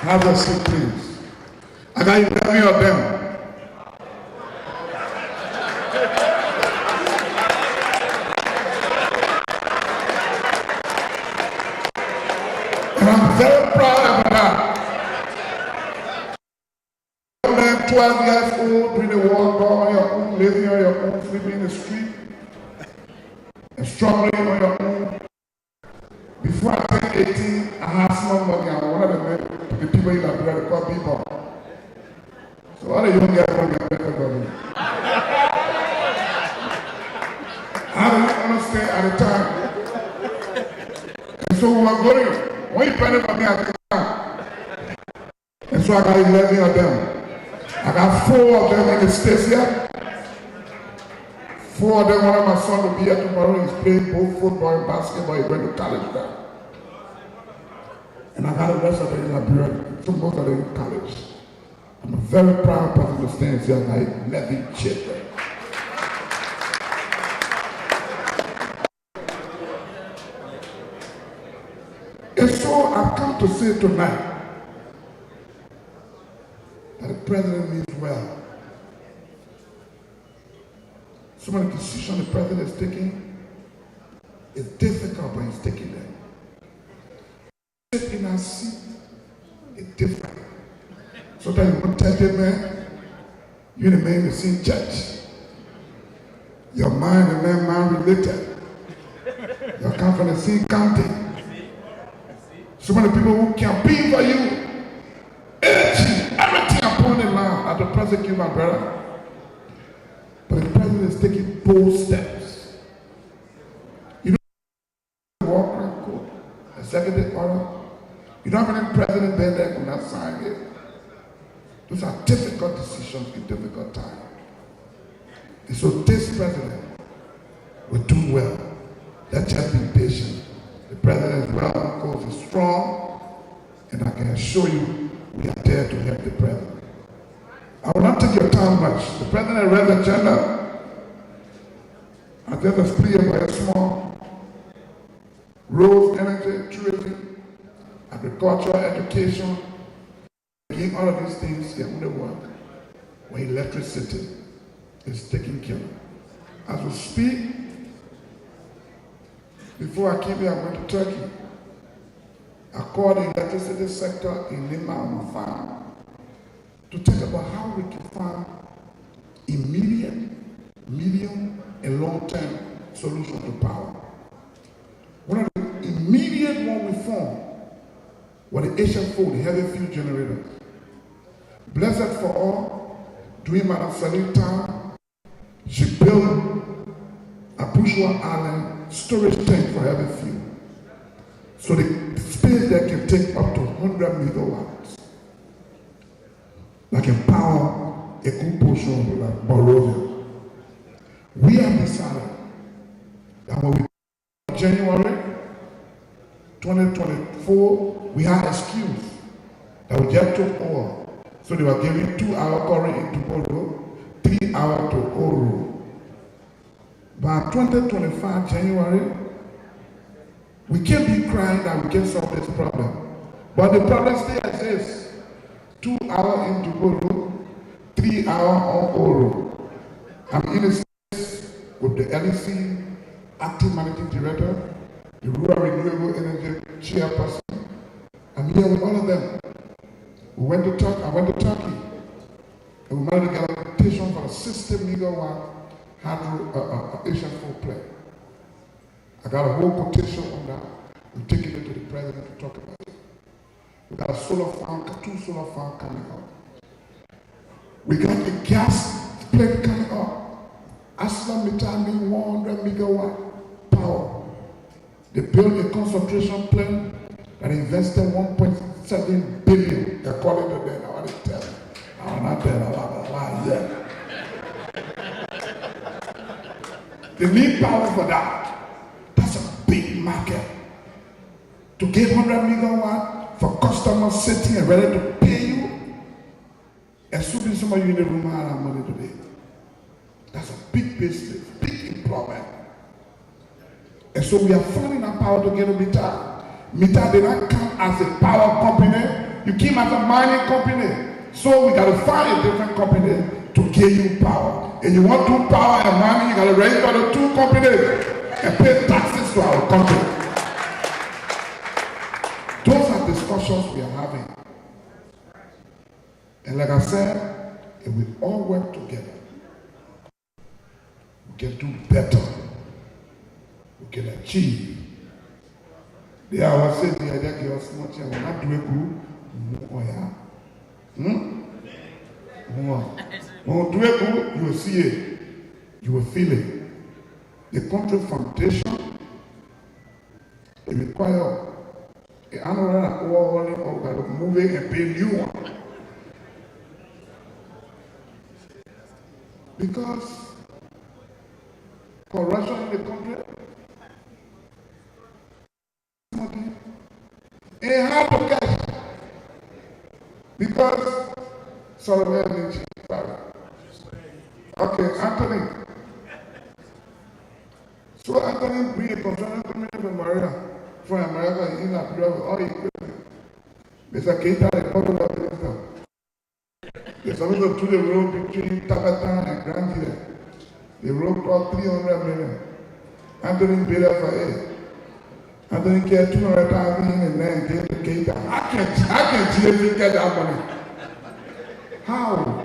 Have a seat, please. I got 11 of them. And I'm very proud of that. 12 years old, doing the work on your own, living on your own, sleeping in the street, and struggling on your own. Before I turned 18, I had small money. I was one of the people in Liberia to call people. So all the young guys want to get better than me. I didn't understand at the time. And so we were going, when you pay for me, I think, and so I got 11 of them. I got 4 of them in the States here. 4 of them, one of my sons will be here tomorrow. He's playing both football and basketball. He went to college now. And I got the rest of them in Liberia. So most of them in college. I'm a very proud person to stand here like 11 children. And so I've come to say tonight that the president means well. Some of the decisions the president is taking is difficult, but he's taking them. Sitting in our seat is different. So that you won't tell them, man, you're the man in the same church. Your mind and their mind related. You come from the same county. So many people who campaign for you, everything upon the line are to prosecute my brother. But the president is taking bold steps. You don't walk around court, executive order. You don't have any president there that will not sign it. Those are difficult decisions in difficult times. And so this president will do well. Let's just be patient. The president is well, of course, is strong, and I can assure you we are there to help the president. I will not take your time much. The president read the agenda. I just explained very small. Roads, energy, tourism, agriculture, education. Again, all of these things can only work when electricity is taken care of. As we speak, before I came here, I went to Turkey. I called the electricity sector in Lima on my farm to talk about how we can find immediate, medium, and long-term solution to power. One of the immediate one we found were the HF4, the heavy fuel generators. Blessed for all, during Madam Salim time, she built a Bushwa Island storage tank for heavy fuel. So the space there can take up to 100 megawatts. That can power a good portion of like Barovia. We have decided that when we January 2024, we had excuse that we just took oil. So they were giving 2 hours current into Boro, 3 hours to Oro. By 2025 January, we can't be crying that we can solve this problem. But the problem still exists. 2 hours into Boro, 3 hours on Oro. I'm in a space with the LEC, active managing director, the Rural Renewable Energy chairperson. I'm here with all of them. I went to Turkey, and we managed to get a quotation for a 60 megawatt hydro HF4 plant. I got a whole quotation on that. We're taking it to the president to talk about it. We got a solar farm, 2 solar farms coming up. We got a gas plant coming up. ArcelorMittal 100 megawatt power. They built a concentration plant that invested 1.7 billion. According to them, I want to tell you. I'm not telling a lie yet. They need power for that. That's a big market. To get 100 megawatt for customers sitting and ready to pay you, assuming some of you in the room have money today. That's a big business, big employment. And so we are funding our power to get a Mita. Mita did not come as a power company. You came as a mining company. So we got to find a different company to give you power. And you want 2 power and mining, you got to register the 2 companies and pay taxes to our country. Those are discussions we are having. And like I said, if we all work together, we can do better. We can achieve. They are saying the idea give us much and we're not doing good. More, yeah. More. When we do it good, you will see it. You will feel it. The country foundation, it requires another overhauling of moving and paying new one. Because corruption in the country ain't hard to catch. Because Solomon is okay, Anthony. So Anthony bring a concerning community from America in Liberia with all equipment. Mr. Keita, the popular minister. They're supposed to do the road between Tabata and Granville. The road cost 300 million. Anthony paid up for it. Anthony get 200,000 and then gave the Keita. I can't GFC get that money. How?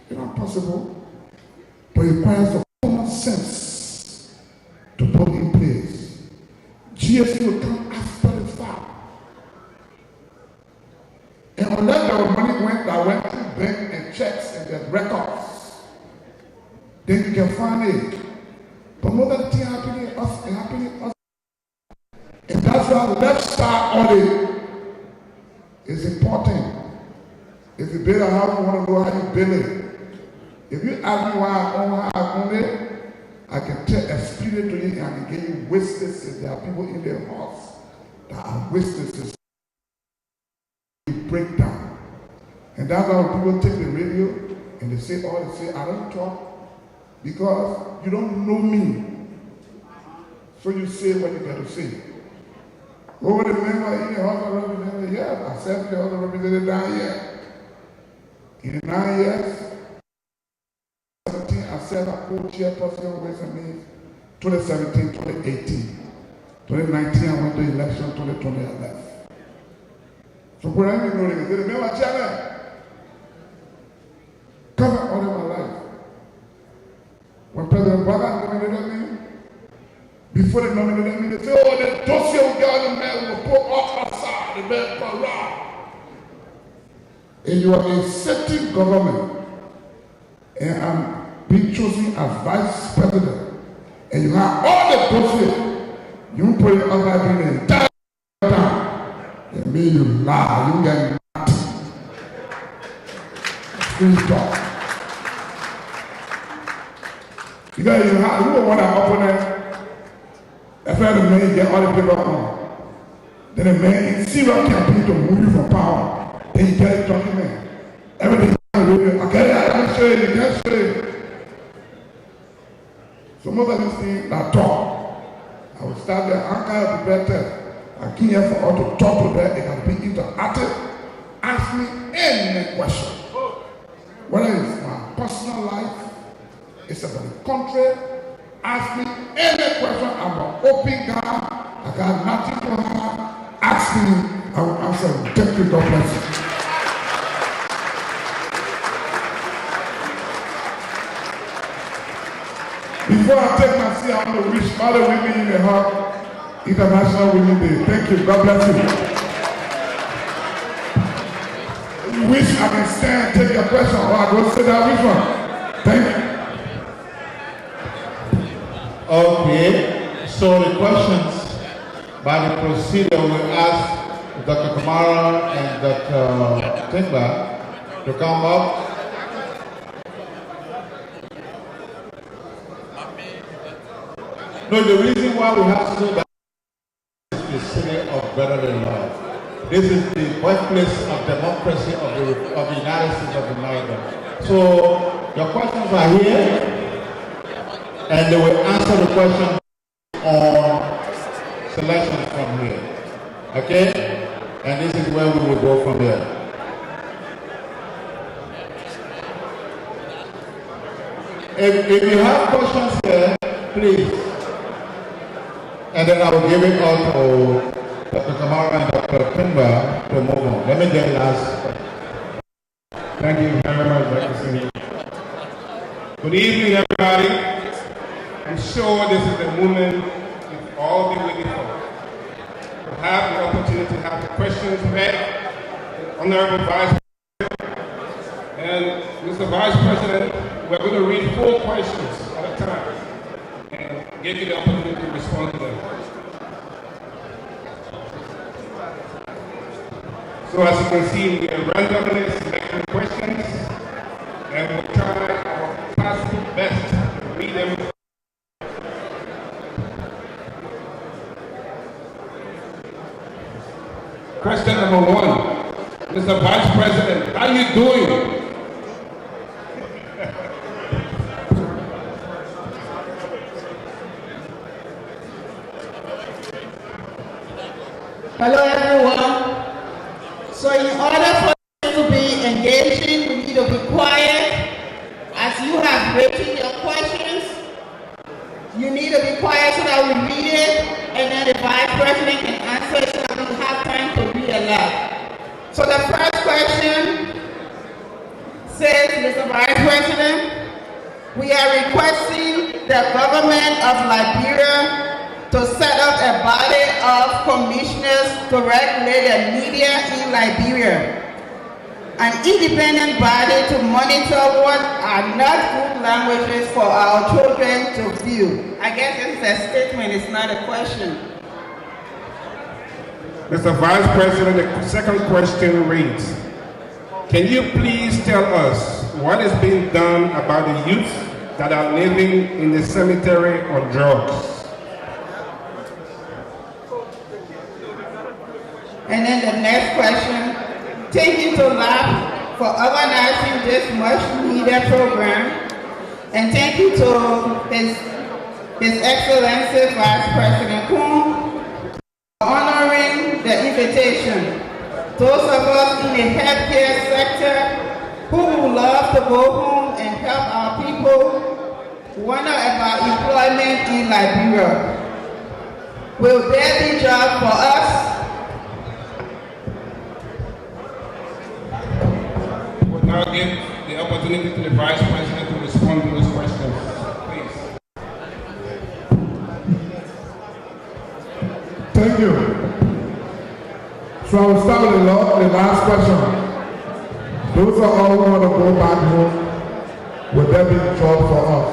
It's not possible. But it requires a common sense to put in place. GFC will come after the fact. And unless our money went to bank and checks and their records, then you can find it. But more than thing happening us. And that's why left side audit is important. If you build a house, you want to know how you build it. If you ask me why I own how I own it, I can explain it to you and I can give you witnesses. There are people in their house that are witnesses. You break down. And And that's why people take the radio and they say all they say, I don't talk because you don't know me. So you say what you got to say. Over the member in the House of Representatives, yeah, I served the House of Representatives 9 years. In the 9 years, 17, I served as co-chairperson of Ways and Means, 2017, 2018. 2019, I went to election, 2020, I left. So when I didn't know they did a member chairman, cover all of my life. When President Obama nominated me, before they nominated me, they said, oh, the dossier we got the man will put off outside, the man for rock. And you are a sitting government, and I'm being chosen as Vice President, and you have all the dossiers, you put it outside in the entire time, and me, you lie, you get nothing. Free talk. Because you don't want to open it. After the man get all the people on, then the man in serious campaign to move you from power. Then you get it talking man. Everything okay, I can't show you, you can't show you. So most of these things that talk, I will start there, I can't be better. I came here for all to talk to them, they can be interactive. Ask me any question. Whether it's my personal life, it's about the country. Ask me any question. I'm an open guy. I got nothing to hide. Ask me, I will answer. Thank you, God bless you. Before I take my seat, I want to wish all the women in the heart International Women's Day. Thank you. God bless you. You wish I can stand, take your question, or I go sit down. Which one? Thank you. Okay, so the questions by the procedure will ask Dr. Kamara and Dr. Timba to come up. No, the reason why we have to do that is the city of brotherly love. This is the birthplace of democracy of the United States of America. So your questions are here, and they will answer the question on selection from here. Okay? And this is where we will go from here. If you have questions here, please. And then I will give it out to Dr. Kamara and Dr. Timba to move on. Let me get last. Thank you very much, Dr. Singh. Good evening, everybody. I'm sure this is the moment we've all been waiting for. To have the opportunity to have the questions read, Honorable Vice President. And Mr. Vice President, we're going to read 4 questions at a time and give you the opportunity to respond to them. So as you can see, we are randomly selecting questions and we'll try our absolute best to read them. Question number 1, Mr. Vice President, how are you doing? Hello everyone. So in order for us to be engaging, we need to be quiet. As you have written your questions, you need to be quiet so that we read it, and then the Vice President can answer it so that we have time to read aloud. So the first question says, Mr. Vice President, we are requesting the government of Liberia to set up a body of commissioners to regulate the media in Liberia. An independent body to monitor what are not good languages for our children to view. I guess this is a statement, it's not a question. Mr. Vice President, the second question reads, can you please tell us what is being done about the youth that are living in the cemetery on drugs? And then the next question, taking to laugh for organizing this much needed program. And thank you to His Excellency Vice President Koung for honoring the invitation. Those of us in the healthcare sector who would love to go home and help our people wonder about employment in Liberia. Will there be jobs for us? We'll now give the opportunity to the Vice President to respond to those questions. Please. Thank you. So I will start with the last question. Those are all who want to go back home. Will there be a job for us?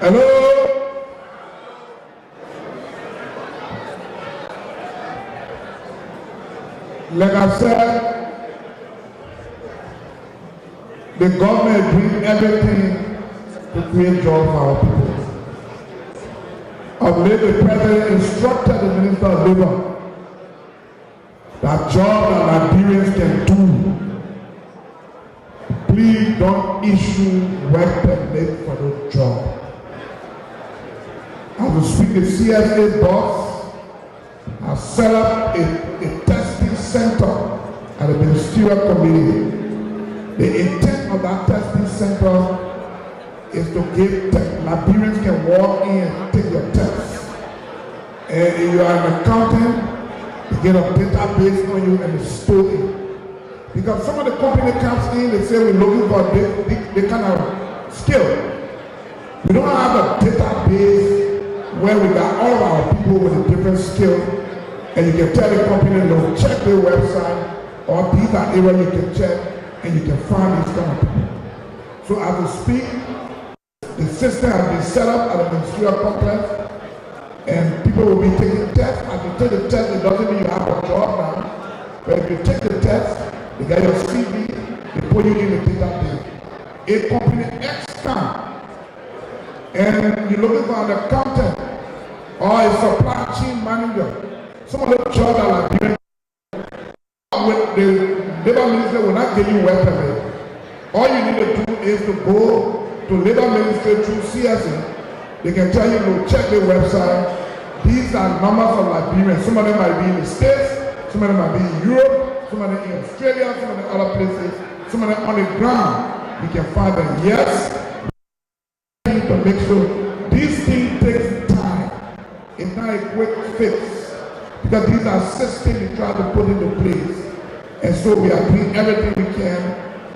Hello? Like I said, the government is doing everything to create jobs for our people. I've made the president instructed the Minister of Labor that job that Liberians can do. Please don't issue work permit for those jobs. As we speak, the CSA boss has set up a testing center at the ministerial committee. The intent of that testing center is to give Liberians can walk in and take your test. And if you are an accountant, you get a database on you and it's stored in. Because some of the company comes in, they say we're looking for the kind of skill. We don't have a database where we got all of our people with a different skill, and you can tell the company, no, check their website, or these are areas you can check, and you can find these kind of people. So as we speak, the system has been set up at the ministerial complex, and people will be taking tests. As you take the test, it doesn't mean you have a job now, but if you take the test, they get your CV, they put you in the database. A company X come, and you're looking for an accountant or a supply chain manager. Some of the jobs are like with the labor minister will not give you work permit. All you need to do is to go to labor minister through CSA. They can tell you to check their website. These are numbers of Liberians. Some of them might be in the States, some of them might be in Europe, some of them in Australia, some of them other places, some of them on the ground. You can find them. Yes, to make sure this thing takes time. It's not a quick fix because these are systems we try to put into place. And so we are doing everything we can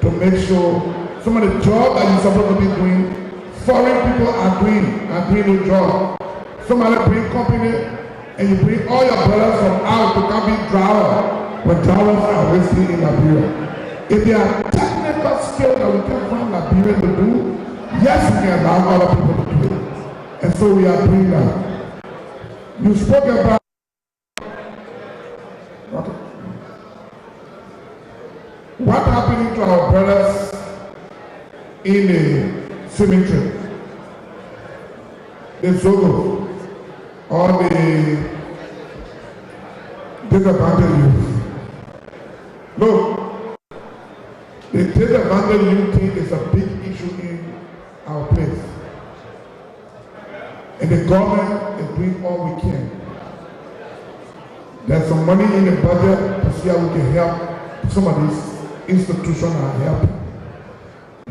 to make sure some of the jobs that you're supposed to be doing, foreign people are doing the job. Somebody bring company and you bring all your brothers from out to come be driver when drivers are wasting in Liberia. If there are technical skills that we can find Liberia to do, yes, we can allow other people to do it. And so we are doing that. You spoke about what happening to our brothers in the cemetery, the Zogo, or the disadvantaged youth. Look, the disadvantaged youth thing is a big issue in our place. And the government is doing all we can. There's some money in the budget to see how we can help some of these institutions are helping.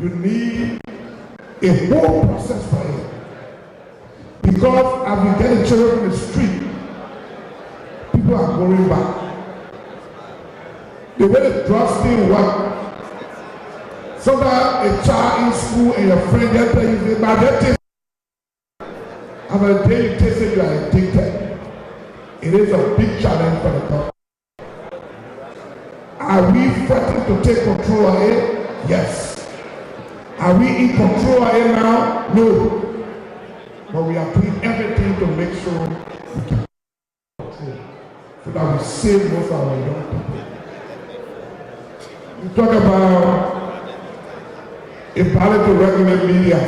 You need a whole process for it. Because as we get the children in the street, people are going back. The way the drugs thing work, sometimes a child in school and your friend just tell you, but that taste, after the day you taste it, you are addicted. It is a big challenge for the government. Are we fighting to take control of it? Yes. Are we in control of it now? No. But we are doing everything to make sure we can control so that we save most of our young people. You talk about a ballot to regulate media.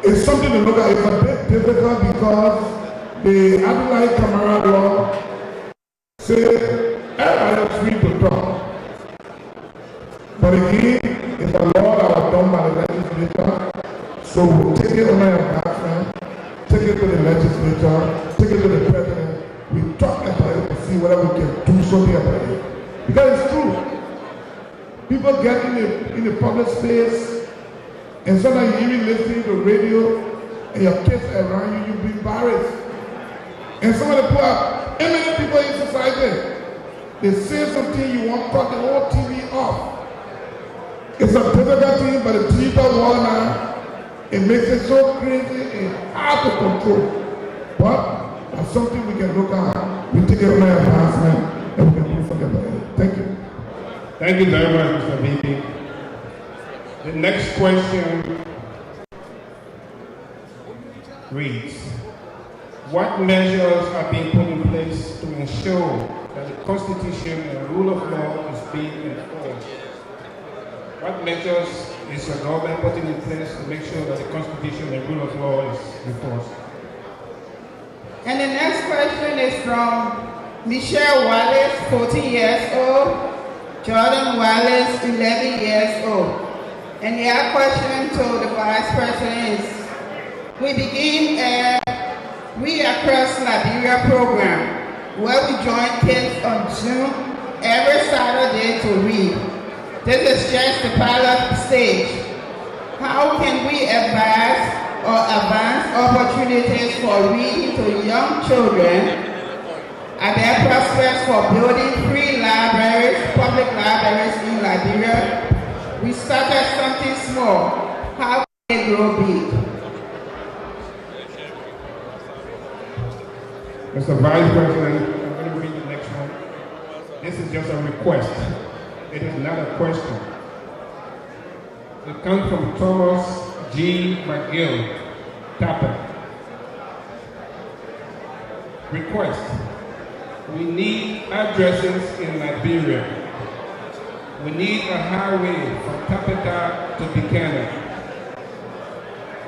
It's something to look at. It's a bit difficult because the Adelaide Camara law say everybody is free to talk. But again, it's a law that was done by the legislature, so we'll take it under advancement, take it to the legislature, take it to the president. We talk about it to see whether we can do something about it. Because it's true. People get in the public space, and sometimes you even listening to radio, and your kids around you, you be embarrassed. And some of the poor, eminent people in society, they say something you want to cut the whole TV off. It's a difficult thing, but the digital world now, it makes it so crazy and hard to control. But that's something we can look at. We take it on our advancement, and we can do something about it. Thank you. Thank you very much, Mr. VP. The next question reads, what measures are being put in place to ensure that the Constitution and rule of law is being enforced? What measures is the government putting in place to make sure that the Constitution and rule of law is enforced? And the next question is from Michelle Wallace, 14 years old, Jordan Wallace, 11 years old. And their question to the Vice President is, we begin a We Across Liberia program where we join kids on Zoom every Saturday to read. This is just the pilot stage. How can we advise or advance opportunities for reading to young children and their prospects for building free libraries, public libraries in Liberia? We started something small. How can it grow big? Mr. Vice President, I'm going to read the next one. This is just a request. It is not a question. It comes from Thomas G. McGill, Tapper. Request. We need addresses in Liberia. We need a highway from Tapeta to Buchanan.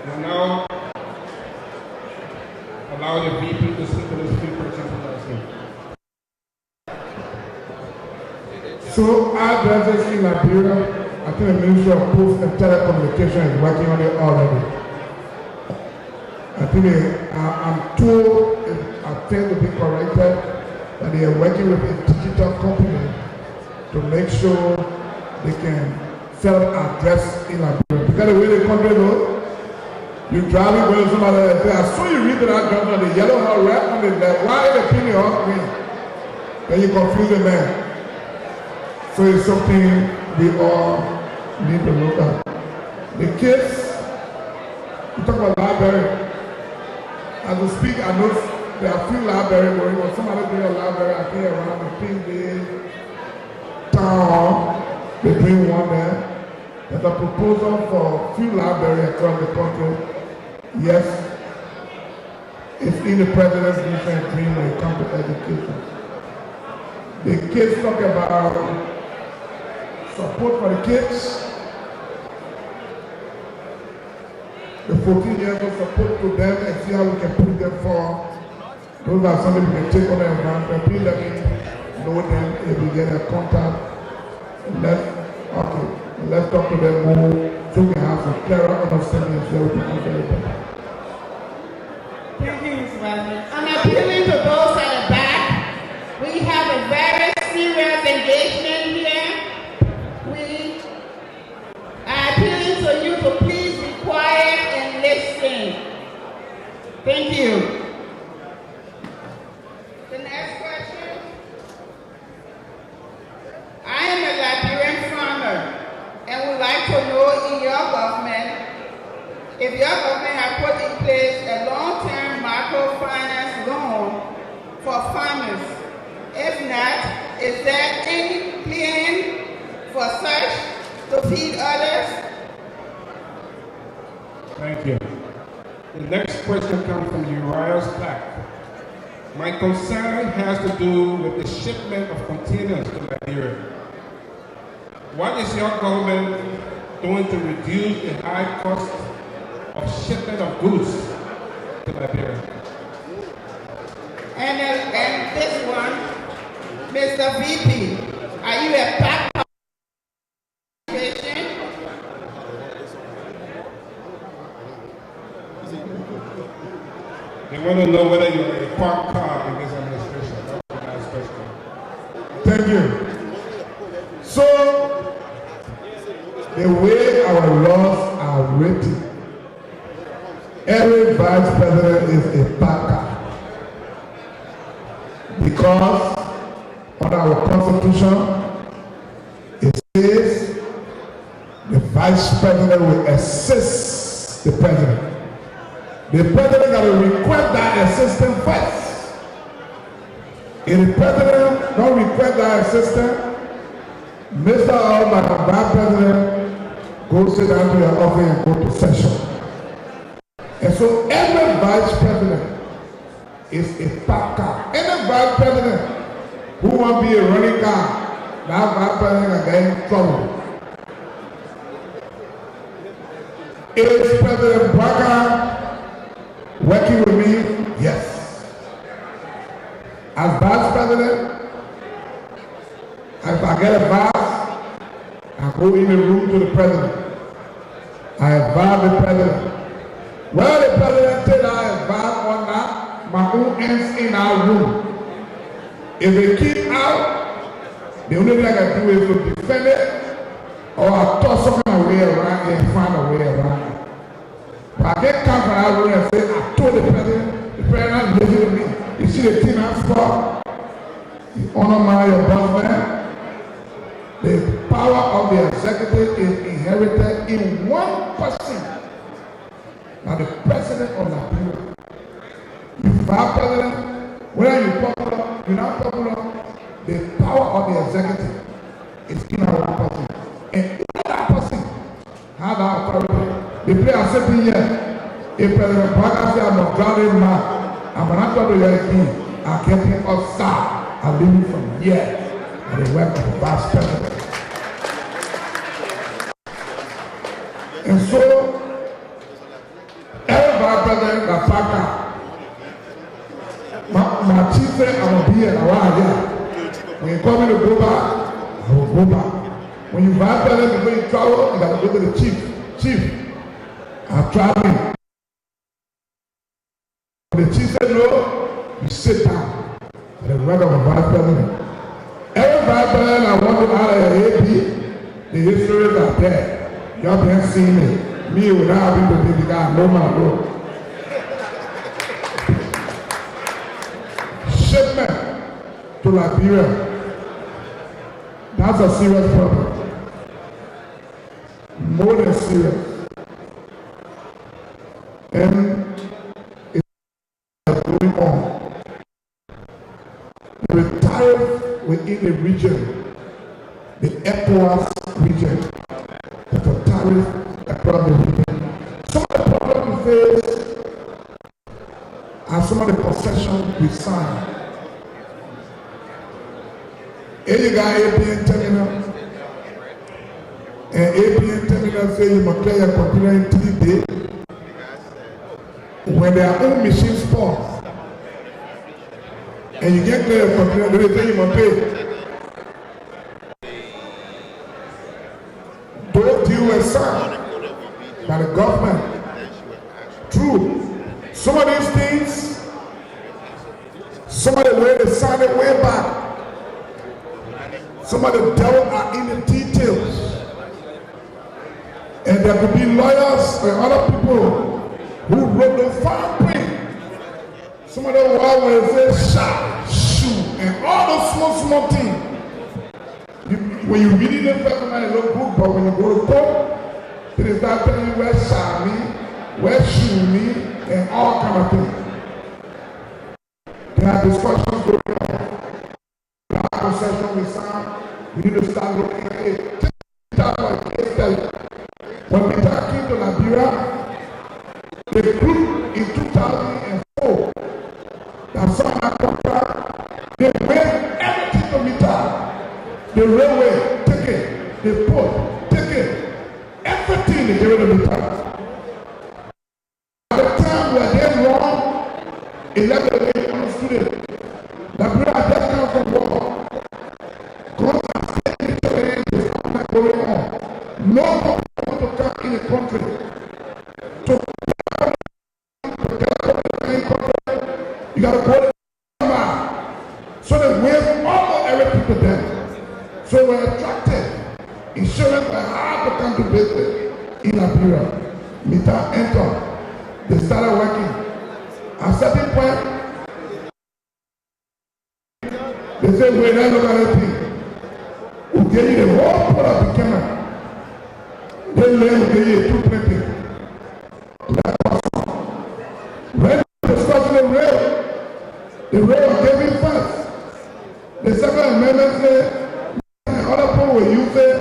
We now allow the VP to speak to the three persons who are here. So addresses in Liberia, I think the Ministry of Post and Telecommunication is working on it already. I think I'm told, I tend to be corrected, that they are working with a digital company to make sure they can set up address in Liberia. Because the way the country goes, you drive it with somebody that says, as soon as you read the address on the yellow or red on the left, why is the penny off green? Then you confuse the man. So it's something we all need to look at. The kids, you talk about library. As we speak, I know there are a few libraries going on. Somebody doing a library, I think around the Ping Townhall, they're doing one there. There's a proposal for a few libraries across the country. Yes, it's in the president's vision dream when it comes to education. The kids talk about support for the kids. The 14 years of support to them and see how we can put them forward. Those are something we can take on their advantage. Please let me know them if we get a contact. Let's talk to them more so we can have some clearer understanding and share with people. Thank you, Mr. President. I'm appealing to those at the back. We have a very serious engagement here. We are appealing to you to please be quiet and listen. Thank you. The next question. I am a Liberian farmer and would like to know in your government if your government has put in place a long-term microfinance loan for farmers. If not, is there any plan for such to feed others? Thank you. The next question comes from Uriah's plaque. My concern has to do with the shipment of containers to Liberia. What is your government doing to reduce the high cost of shipment of goods to Liberia? And this one, Mr. VP, are you a PAC patient? They want to know whether you're a park car in this administration. That's a nice question. Thank you. So, the way our laws are written, every vice president is a backer. Because under our constitution, it says the vice president will assist the president. The president got to request that assistance first. If the president don't request that assistance, Mr. Alma, vice president, go sit down to your office and go to session. And so every vice president is a backer. Any vice president who want to be a running guy, that vice president can get in trouble. Is President Braga working with me? Yes. As vice president, if I get advice, I go in the room to the president. I advise the president. Well, the president said I advise on that, my own ends in our room. If they keep out, the only thing I can do is to defend it, or I toss some kind of way around it and find a way around it. But I get come from that room and say, I told the president listened to me. You see the team I scored? You honor my boss man. The power of the executive is inherited in one person. Now the president of Liberia. You vice president, whether you're popular, you're not popular, the power of the executive is in our person. And that person has that authority. The player sitting here, if President Parker says I'm a grounded man, I'm not going to let him, I get him outside, I leave him from here, and the work of the vice president. And so, every vice president that Parker, my chief said I'm going to be here, when you call me to go back, I will go back. When you vice president, before you travel, you got to go to the chief. I'm traveling. The chief said no, you sit down. For the work of a vice president. Every vice president I want to out of the AP, the histories are there. Y'all can't see me. Me without having to be the guy, no man, no. Shipment to Liberia. That's a serious problem. More than serious. And it's going on. The tariff within the region, the ECOWAS region, the tariff across the region. Some of the problems we face are some of the concessions we signed. Here you got APN terminal, and APN terminal say you must clear your container in 3 days. When their own machine spoils, and you get clear your container, they say you must pay. Those deals were signed by the government. True. Some of these things, some of the way they signed it way back. Some of the devil are in the details. And there could be lawyers and other people who wrote the fine print. Some of them were when they say shot, shoot, and all those small things. When you read it in the first time, it looks good, but when you go to court, they start telling you where shot me, where shoot me, and all kind of things. There are discussions going on. Our concession we signed, we need to start looking at it. When we came to Liberia, the group in 2004 that signed that contract, they went every kilometer, the railway, ticket, the port, ticket, everything they gave them the tax. At the time we did wrong, 11 students. Liberia just come from war. You got to go to the so they wave almost everything to them. So we're attracted. Insurance were hard to come to business in Liberia. Mita enter. They started working. At a certain point, they said, we're not looking at anything. We'll give you the whole part of the camera. Then we'll give you 220. When discussing the rail was given first. The second amendment said, other people will use it,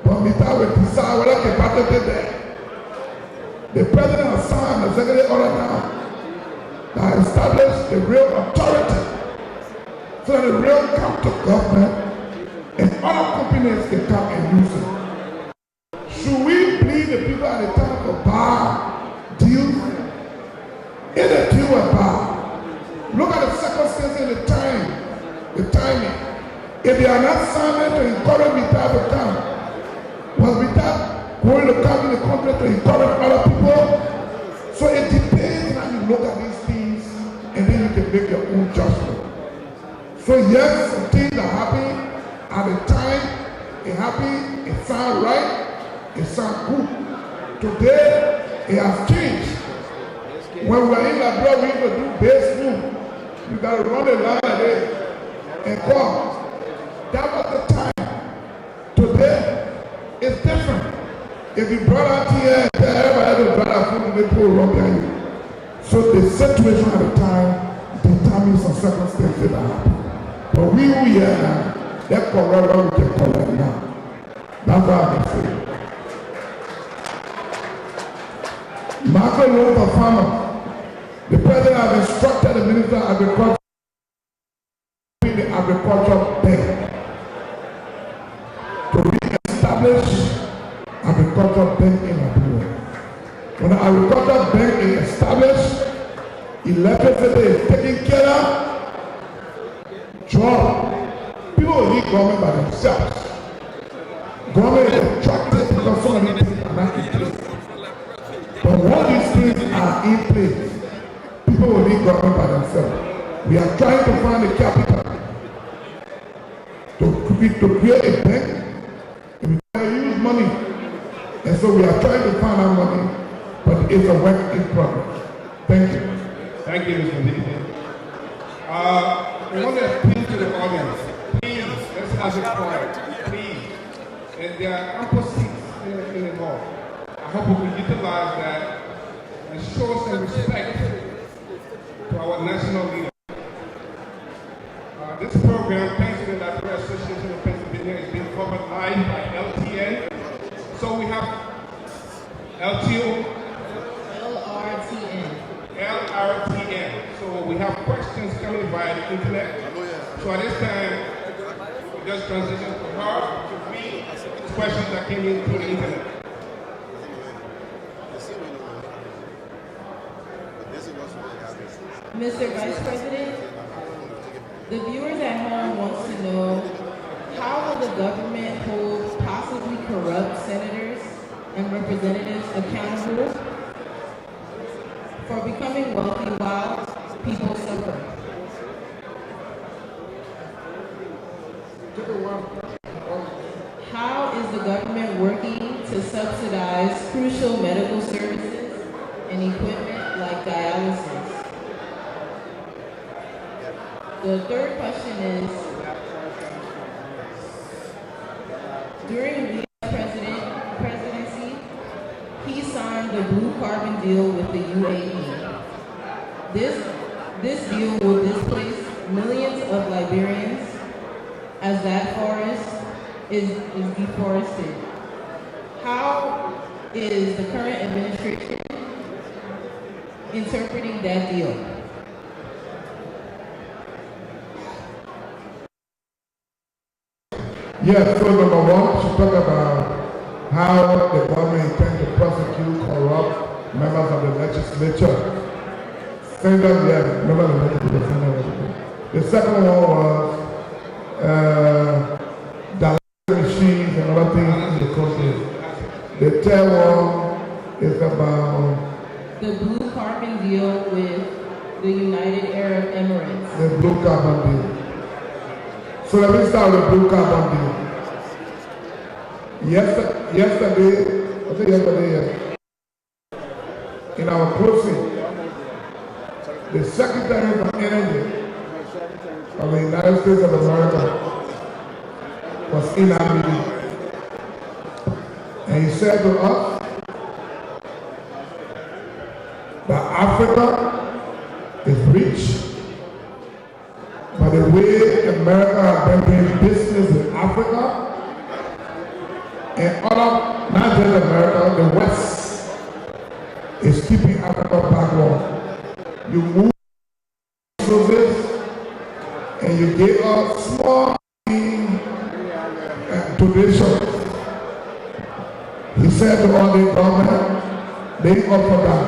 but Mita will decide whether the battle is there. The president has signed the executive order now that established the real authority so that the real come to government and other companies can come and use it. Should we plead the people at the time for bar deals? In the deal with bar, look at the circumstances and the timing. If they are not signing to encourage Mita to come, was Mita going to come in the country to encourage other people? So it depends how you look at these things and then you can make your own judgment. So yes, some things are happening at the time, it happened, it sounds right, it sounds good. Today, it has changed. When we were in Liberia, we used to do base move. You got to run the line there and come. That was the time. Today, it's different. If you brought out here, everybody had to brought out food and they pull run behind you. So the situation at the time determines some circumstances that happen. But we who here now, that correct what we can correct now. That's what I can say. Market loan for farmers. The president has instructed the minister of agriculture to the agriculture bank to re-establish agriculture bank in Liberia. When the agriculture bank is established, electricity is taken care of, job. People will need government by themselves. Government is attracted because some of these things are not in place. But all these things are in place. People will need government by themselves. We are trying to find the capital to create a bank. We can use money. And so we are trying to find our money, but it's a work in progress. Thank you. Thank you, Mr. Lee. I want to appeal to the audience. Please, let's have it quiet. Please. And there are ample seats in the hall. I hope we can utilize that and show some respect to our national leader. This program, thanks to the Liberian Association of Pennsylvania, is being covered live by LTN. So we have LTO, LRTN. So we have questions coming via the internet. So at this time, we just transition from her to read questions that came in through the internet. Mr. Vice President, the viewers at home wants to know, how will the government hold possibly corrupt senators and representatives accountable for becoming wealthy while people suffer? How is the government working to subsidize crucial medical services and equipment like dialysis? The third question is, during Liberia's presidency, he signed the blue carbon deal with the ULAA. This deal will displace millions of Liberians as that forest is deforested. How is the current administration interpreting that deal? Yes, so number one, she talked about how the government intends to prosecute corrupt members of the legislature. Senator, yes, members of the legislature. The second one was the machines and other things in the country. The third one is about the blue carbon deal with the United Arab Emirates. The blue carbon deal. So let me start with the blue carbon deal. Yesterday, in our closing, the Secretary of Energy of the United States of America was in our meeting. And he said to us that Africa is rich, but the way America has been doing business in Africa and other, not just America, the West is keeping Africa backward. You move resources and you give us small donations. He said to all the government, they offer that.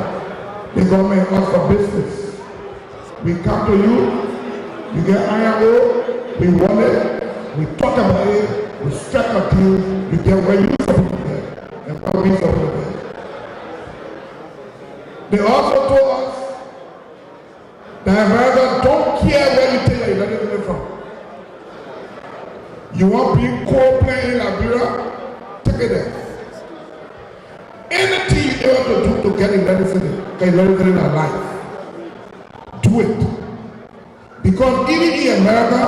The government offers business. We come to you, we get iron ore, we want it, we talk about it, we strike a deal, you get where you're supposed to get, and what we're supposed to get. They also told us that America don't care where you take your electricity from. You want big coal plant in Liberia? Take it there. Anything you ever do to get electricity in our life, do it. Because even in America,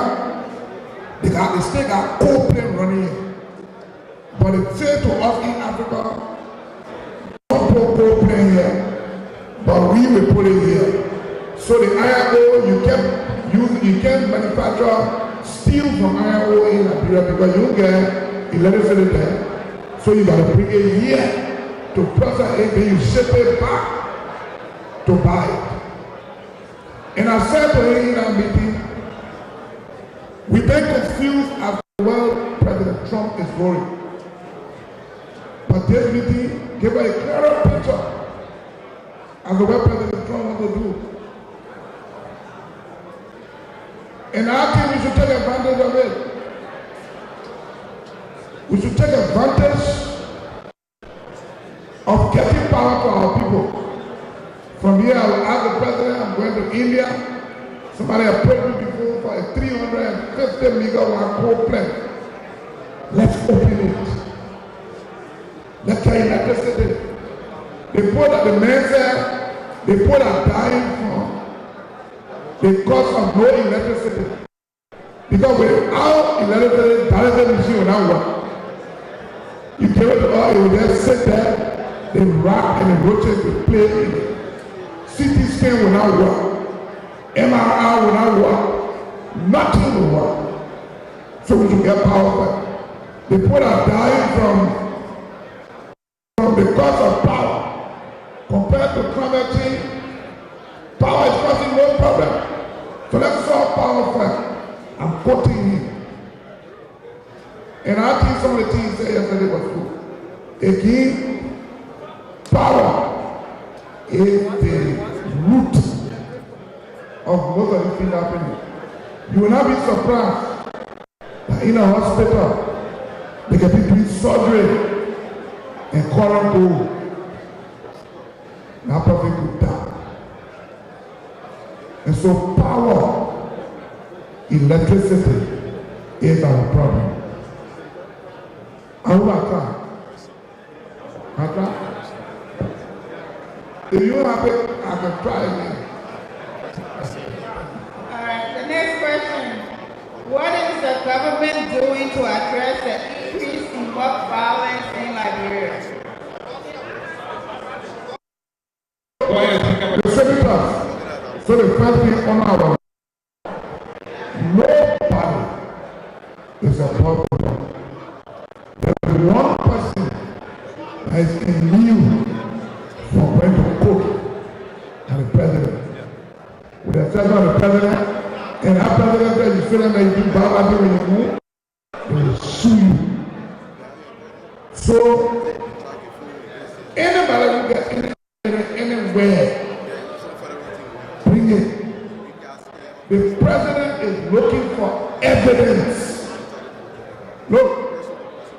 they still got coal plant running here. But they say to us in Africa, don't put coal plant here, but we will put it here. So the iron ore, you can manufacture steel from iron ore in Liberia because you get electricity there. So you got to bring it here to process it, then you ship it back to buy it. And I said to him in our meeting, we've been confused as to where President Trump is going. But this meeting gave a clearer picture as to what President Trump wants to do. And I think we should take advantage of it. We should take advantage of getting power to our people. From here, I will ask the president, I'm going to India. Somebody approached me before for a 350 megawatt coal plant. Let's open it. Let's get electricity. The man said, the poor are dying from because of no electricity. Because without electricity, the machine will not work. You give it to all, you will just sit there, they rock and the roaches will play in it. CT scan will not work. MRI will not work. Nothing will work. So we should get power back. The people are dying from the cost of power. Compared to climate change, power is causing no problem. So let's solve power first. I'm quoting him. And I think some of the things he said yesterday was good. Again, power is the root of most of the things happening. You will not be surprised that in a hospital, they can be doing surgery and calling gold. Now person could die. And so power, electricity is our problem. I will try. If you have it, I can try again. All right, the next question. What is the government doing to address the increase in work violence in Liberia? The senators, so the first thing on our nobody is a problem. There is one person that is immune from going to court and the president. With the exception of the president, and that president says you feel like you do bad when you move, they will sue you. So anybody who gets anywhere, bring it. The president is looking for evidence. Look,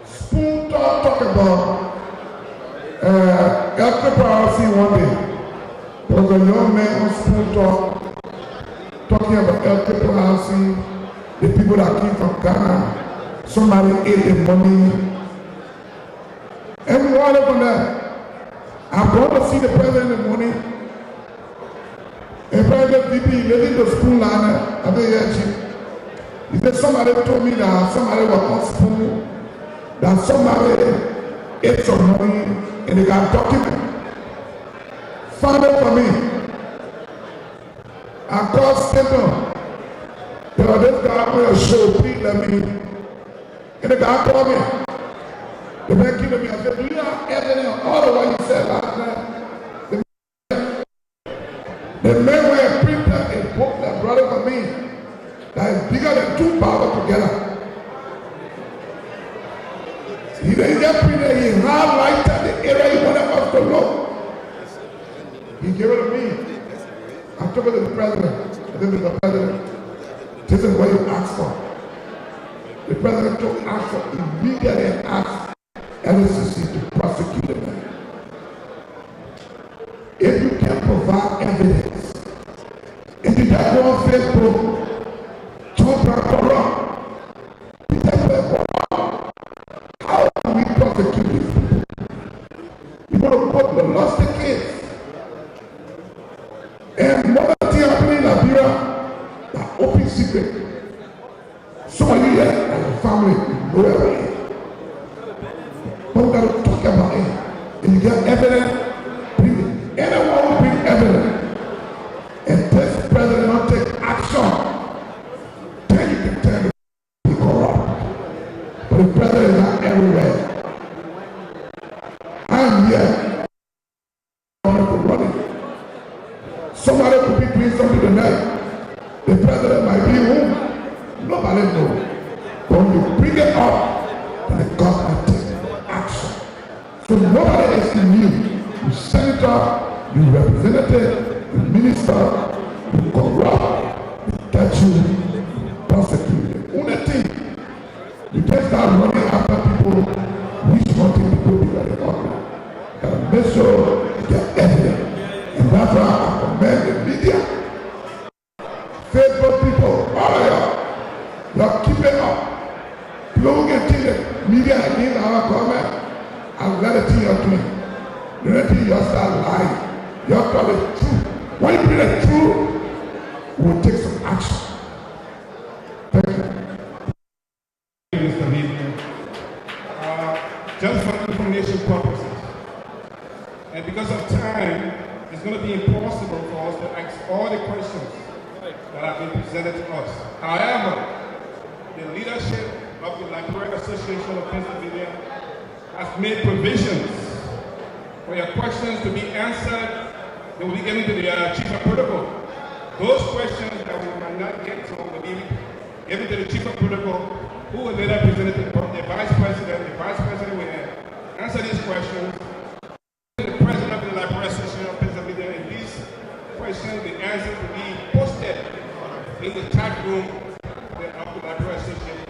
Spoon talk about after policy one day. There was a young man on Spoon Talk talking about LAAC, the people that came from Ghana, somebody ate the money. Every one of them. I'm going to see the president in the morning. A private VP, leading the school line, I think he said somebody told me that somebody was on school, that somebody ate some money and they got document. Found it for me. I called Satan. You know, this guy on your show, please let me. And the guy called me. The man came to me and said, do you have evidence of all of what you said last night? The man who had printed a book that brought it for me that is bigger than two Bibles together. He didn't just print it, he highlighted the area he wanted us to look. He gave it to me. I took it to the president. I said to the president, this is what you asked for. The president took action immediately and asked LACC to prosecute the man. If you can provide evidence, if you can go on Facebook, talk about corrupt, people corrupt, how can we prosecute these people? You want to put the lost the kids. And one thing happening in Liberia, that open secret. Some of you here as a family know everything. But we got to talk about it. If you get evidence, bring it. Anyone will bring evidence. And this president not take action, then you can tell the people corrupt. But the president is not everywhere. I am here. Running. Somebody could be doing something tonight. The president might be home. Nobody knows. But when you bring it up, then the government takes action. So nobody is in you. You senator, you representative, you minister, you corrupt, you get you prosecuted. Only thing, you just start running after people, which one thing people be very government. You gotta make sure you get evidence. And that's why I commend the media. Facebook people, all of y'all keep it up. People who can think the media against our government, and let it think you're doing. Let it think you start lying. You have to tell the truth. When you bring the truth, we'll take some action. Thank you. Mr. Media. Just for information purposes, and because of time, it's going to be impossible for us to ask all the questions that have been presented to us. However, the leadership of the Liberian Association of Pennsylvania has made provisions for your questions to be answered. They will be given to the Chief of Protocol. Those questions that we might not get to will be given to the Chief of Protocol, who will later present it to the Vice President. The Vice President will answer these questions. The President of the Liberian Association of Pennsylvania, and these questions, the answers will be posted in the chat room of the Liberian Association.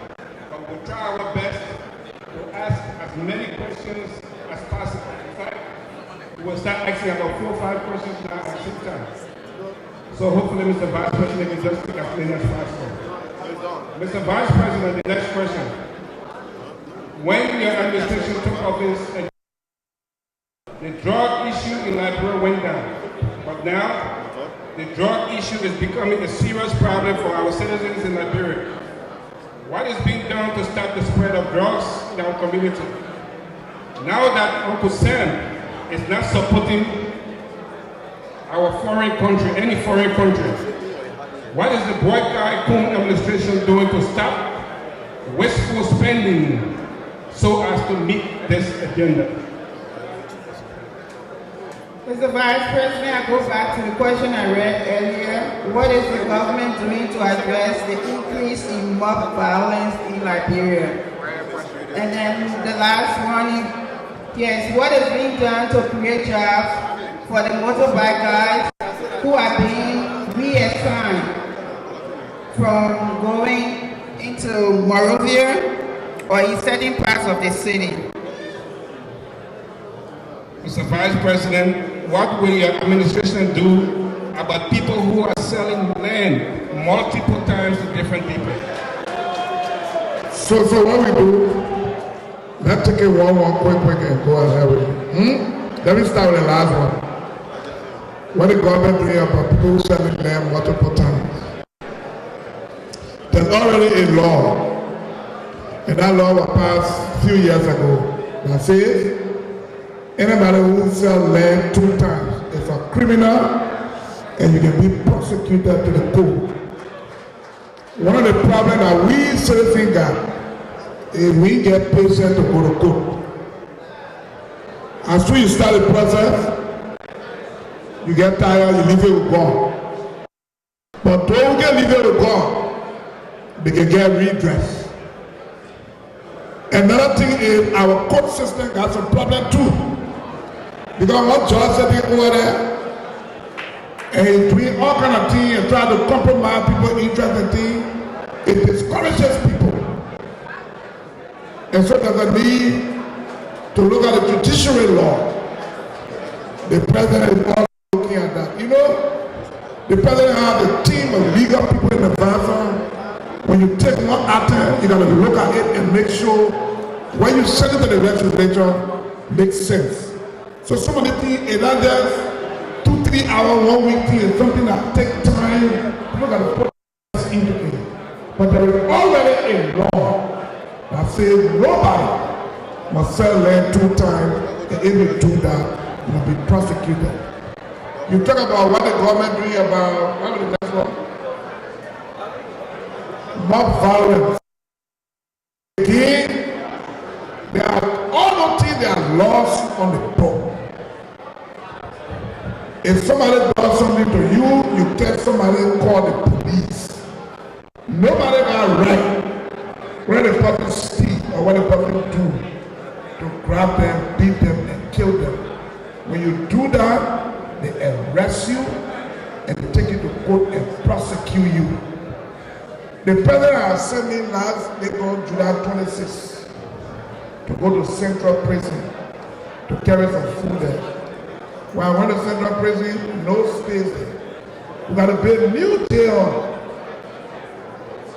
But we'll try our best to ask as many questions as possible. In fact, we will start asking about 4 or 5 questions now at the same time. So hopefully, Mr. Vice President can just take as many as possible. Mr. Vice President, the next question. When your administration took office, the drug issue in Liberia went down. But now, the drug issue is becoming a serious problem for our citizens in Liberia. What is being done to stop the spread of drugs in our community? Now that Uncle Sam is not supporting our foreign country, any foreign country, what is the boycott Koung administration doing to stop wasteful spending so as to meet this agenda? Mr. Vice President, I go back to the question I read earlier. What is the government doing to address the increase in mob violence in Liberia? And then the last one, yes, what is being done to create jobs for the motorbike guys who are being reassigned from going into Monrovia or in certain parts of the city? Mr. Vice President, what will your administration do about people who are selling land multiple times to different people. So what we do, let's take it one quick and go ahead with it. Let me start with the last one. What the government doing about people selling land multiple times? There's already a law, and that law was passed a few years ago that says anybody who sells land 2 times is a criminal and you can be prosecuted to the court. One of the problems that we citizens got is we get patient to go to court. As soon as you start the process, you get tired, you leave it with God. But don't get leave it with God, they can get redress. Another thing is our court system got some problem too. Because one judge sitting over there and he's doing all kind of things and trying to compromise people's interest and things, it discourages people. And so there's a need to look at the judiciary law. The president is all looking at that. You know, the president has a team of legal people in the advance. When you take one action, you got to look at it and make sure when you send it to the legislature, makes sense. So some of the things, it's not just 2-3 hours, 1 week thing, it's something that takes time. You got to put this into it. But there is already a law that says nobody must sell land 2 times, and if you do that, you will be prosecuted. You talk about what the government doing about, what is the next one? Mob violence. Again, there are all those things that are lost on the book. If somebody does something to you, you tell somebody, call the police. Nobody got right when the person steal or when the person do to grab them, beat them, and kill them. When you do that, they arrest you and they take you to court and prosecute you. The president has sent me last April, July 26th, to go to Central Prison to carry some food there. When I went to Central Prison, no space there. We got to build a new jail.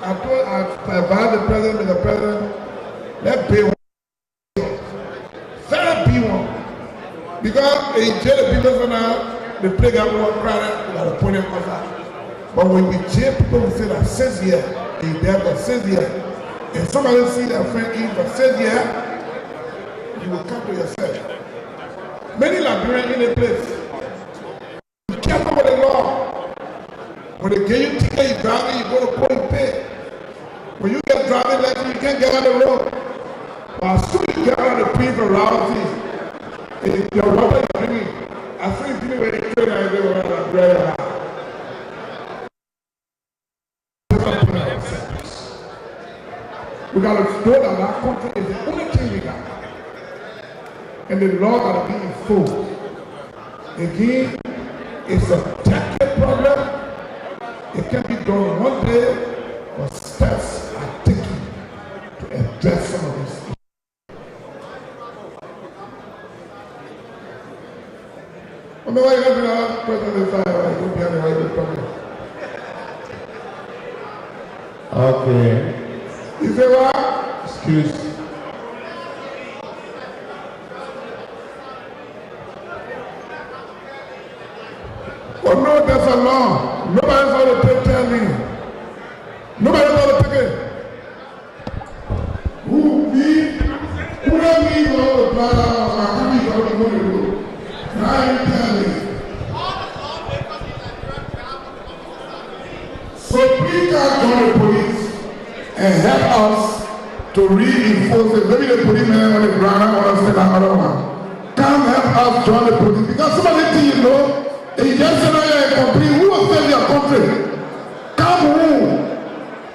I advised the president, Mr. President, let's build one. Set be one. Because in jail, the people now, the playground will cry out, we got to put them outside. But when we jail people, we say that 6 years, he's there for 6 years. And somebody see their friend eat for 6 years, you will come to yourself. Many Liberians in a place. Be careful with the law. When they give you ticket, you drive it, you go to court and pay. When you get driving license, you can't get on the road. But as soon as you get on the police around your rubber is drinking. As soon as you get the train, I go around and drive around. We got to know that our country is the only thing we got. And the law got to be enforced. Again, it's a decade problem. It can be done one day, but steps are taken to address some of these things. I mean, why you have to ask President Desire, you behind the highway problem? Okay. You say what? Excuse. Oh no, there's a law. Nobody's going to tell me. Nobody's going to take it. Who don't need all the blood out of my money going to do? I ain't telling you. So please join the police and help us to reinforce it. Maybe the policeman on the ground, I want to say another one. Come help us join the police. Because some of the things, you know, if just say you're a complete, who will save your country? Come home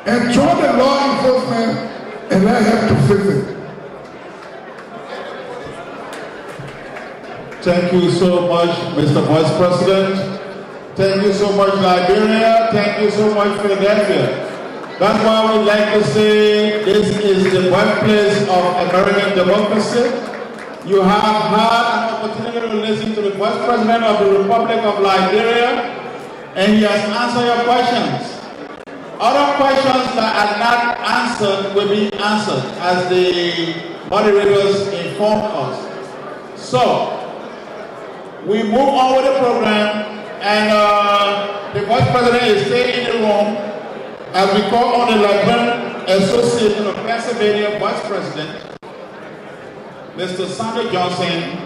and join the law enforcement and let help to fix it. Thank you so much, Mr. Vice President. Thank you so much, Liberia. Thank you so much, Philadelphia. That's why we like to say this is the birthplace of American democracy. You have had an opportunity to listen to the Vice President of the Republic of Liberia, and he has answered your questions. Other questions that are not answered will be answered as the moderators inform us. So, we move on with the program, and the Vice President is staying in the room as we call on the Liberian Association of Pennsylvania Vice President, Mr. Sandra Johnson,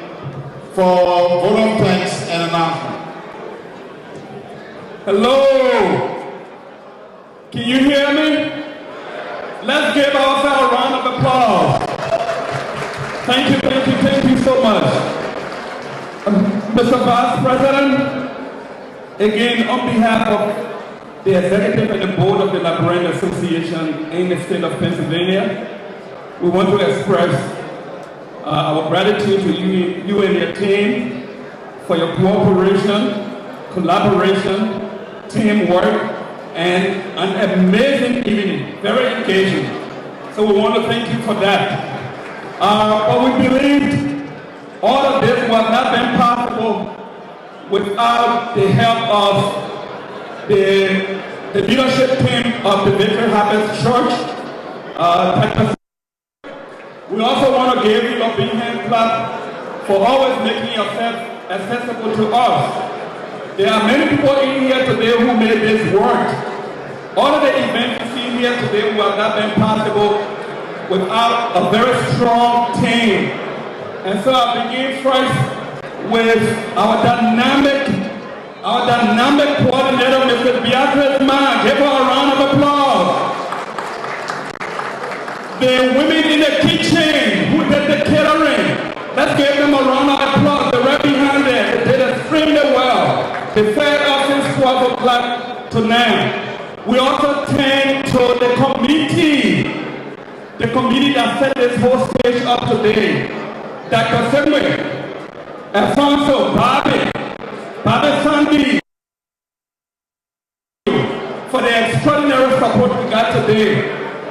for vote of thanks and announcement. Hello. Can you hear me? Let's give ourselves a round of applause. Thank you so much. Mr. Vice President, again, on behalf of the executive and the board of the Liberian Association in the state of Pennsylvania, we want to express our gratitude to you and your team for your cooperation, collaboration, teamwork, and an amazing evening, very engaging. So we want to thank you for that. But we believe all of this would not have been possible without the help of the leadership team of the Victory Harvest Church. We also want to give you a big hand clap for always making yourself accessible to us. There are many people in here today who made this work. All of the events you see here today would have not been possible without a very strong team. And so I begin first with our dynamic coordinator, Mr. Beatrice Mann. Give her a round of applause. The women in the kitchen who did the catering, let's give them a round of applause. They're right behind there. They did extremely well. They fed us since 12 o'clock to now. We also thank to the committee that set this whole stage up today. Dr. Sedgwick, Alfonso, Bobby Sandy, for the extraordinary support we got today.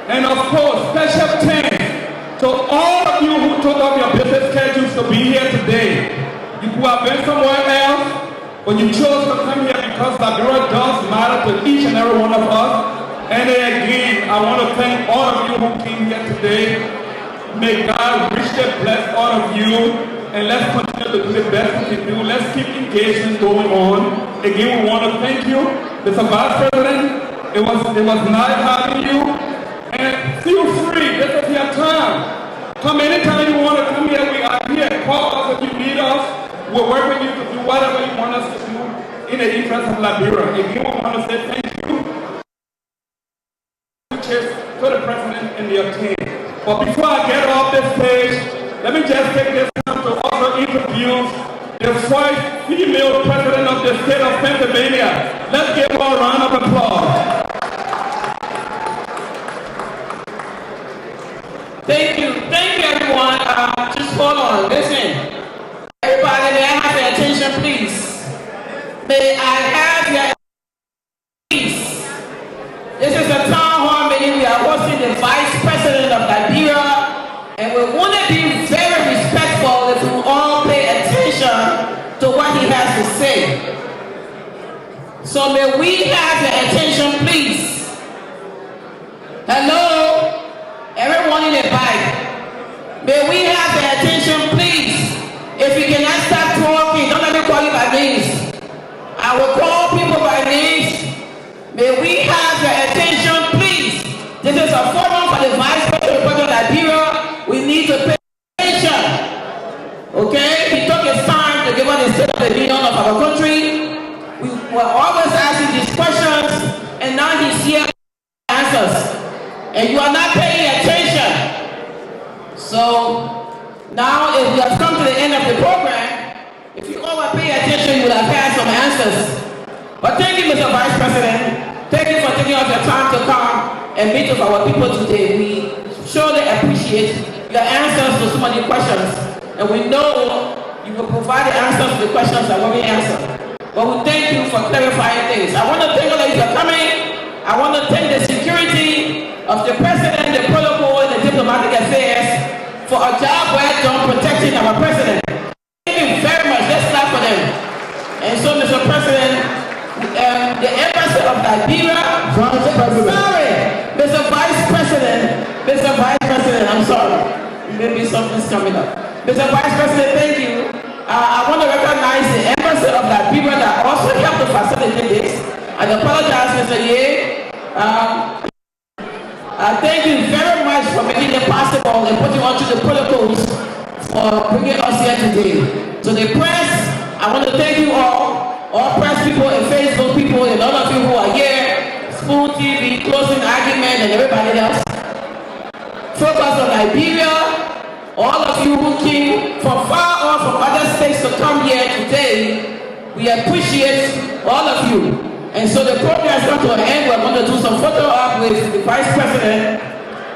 And of course, special thanks to all of you who took up your busy schedules to be here today. You could have been somewhere else, but you chose to come here because Liberia does matter to each and every one of us. And again, I want to thank all of you who came here today. May God richly bless all of you. And let's continue to do the best we can do. Let's keep engagement going on. Again, we want to thank you, Mr. Vice President. It was nice having you. And feel free, this is your time. Come anytime you want to come here, we are here. Call us if you need us. We'll work with you to do whatever you want us to do in the interest of Liberia. If you want to say thank you to the President and your team. But before I get off this stage, let me just take this time to also introduce the first female President of the state of Pennsylvania. Let's give her a round of applause. Thank you everyone. Just hold on, listen. Everybody, may I have your attention please? May I have your attention please? This is a town hall meeting. We are hosting the Vice President of Liberia, and we want to be very respectful if we all pay attention to what he has to say. So may we have your attention please? Hello? Everyone in the back, may we have the attention please? If you cannot stop talking, don't let me call you by names. I will call people by names. May we have the attention please? This is a forum for the Vice President of Liberia. We need to pay attention. Okay? He took his time to give us the state of the union of our country. We were always asking these questions, and now he's here to answer us. And you are not paying attention. So now if we have come to the end of the program, if you all would pay attention, you would have had some answers. But thank you, Mr. Vice President. Thank you for taking out your time to come and meet with our people today. We surely appreciate your answers to so many questions. And we know you will provide the answers to the questions that will be answered. But we thank you for clarifying things. I want to thank all of you for coming. I want to thank the security of the President, the protocol, and the diplomatic affairs for a job well done protecting our President. Thank you very much. Let's clap for them. And so, Mr. President, the embassy Embassy of Liberia. Mr. Vice President, I'm sorry. Maybe something's coming up. Mr. Vice President, thank you. I want to recognize the Embassy of Liberia that also helped to facilitate this. I apologize, Mr. Ye. Thank you very much for making it possible and putting onto the protocols for bringing us here today. To the press, I want to thank you all press people and Facebook people and all of you who are here, Spoon TV, Closing Argument, and everybody else. Focus on Liberia, all of you who came from far off from other states to come here today, we appreciate all of you. And so the program has come to an end. We're going to do some photo op with the Vice President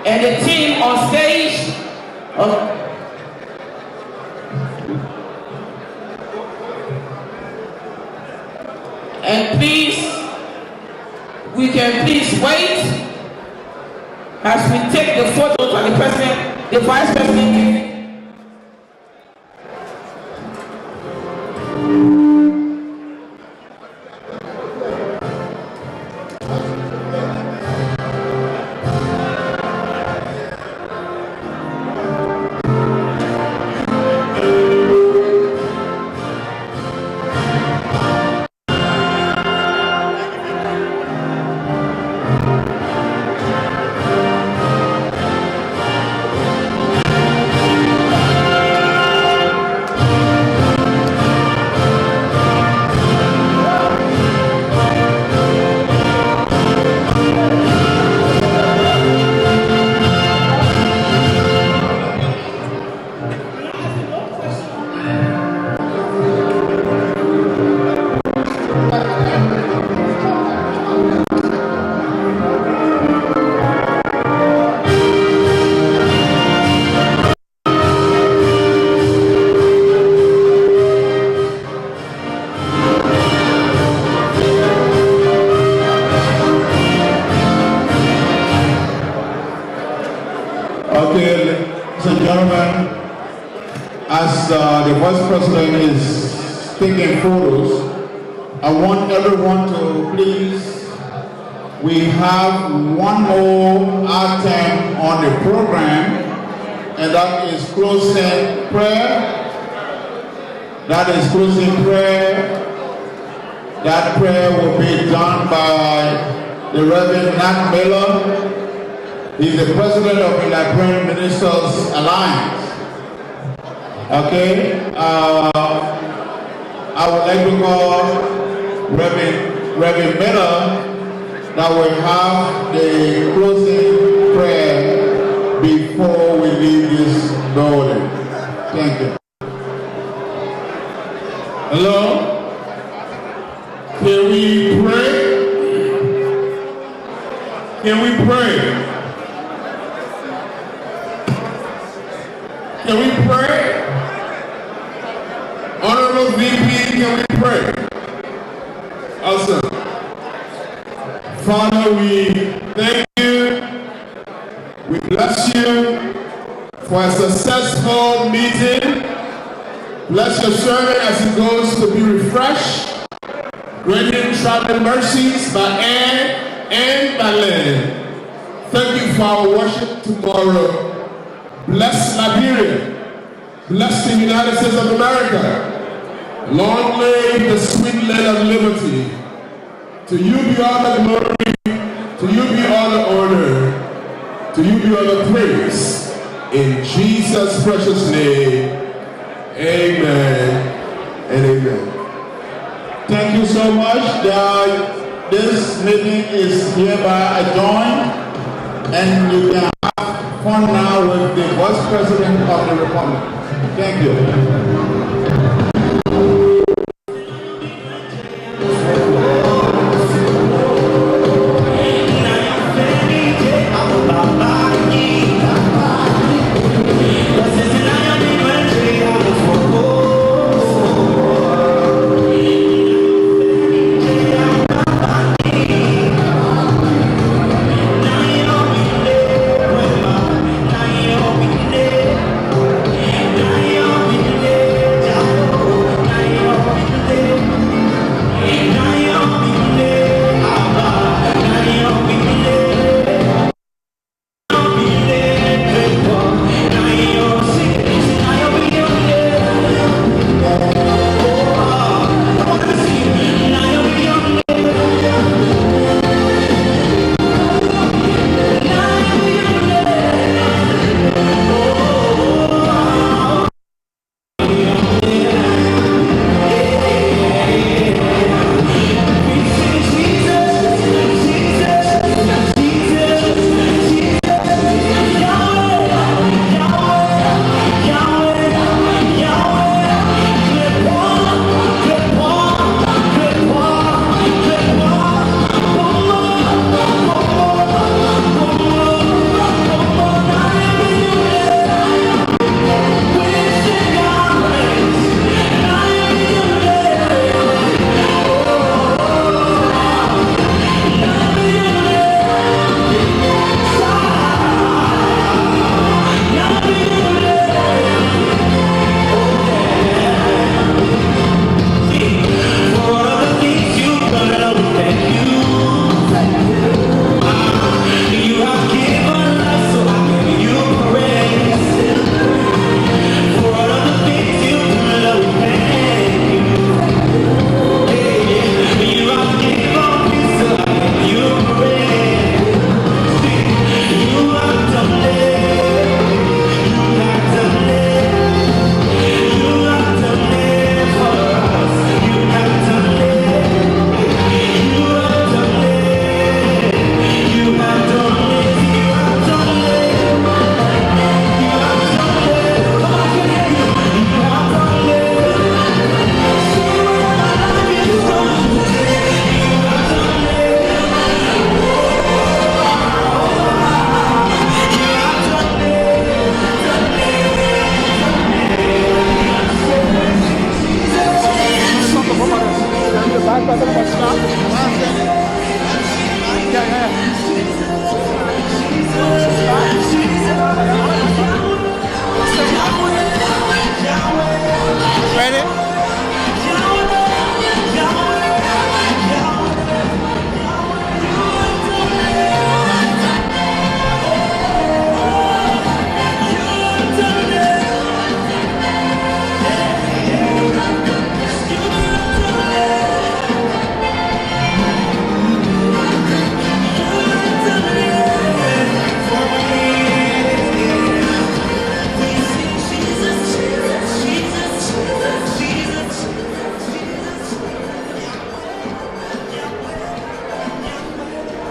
and the team on stage. And please, we can please wait as we take the photos of the President, the Vice President. The Vice President is taking photos, I want everyone to please, we have one more item on the program, and that is closing prayer. That is closing prayer. That prayer will be done by the Reverend Nat Miller. He's the President of the Liberian Ministers Alliance. Okay, I would like to call Reverend Miller that will have the closing prayer before we leave this building. Thank you. Hello? Can we pray? Can we pray? Can we pray? Honorable VP, can we pray? Awesome. Father, we thank you. We bless you for a successful meeting. Bless your servant as he goes to be refreshed. Grant him traveling mercies by air and by land. Thank you for our worship tomorrow. Bless Liberia. Bless the United States of America. Long live the sweet land of liberty. To you be all the glory. To you be all the honor. To you be all the praise. In Jesus' precious name, amen and amen. Thank you so much. This meeting is hereby adjourned, and you can have fun now with the Vice President of the Republic. Thank you. Ready?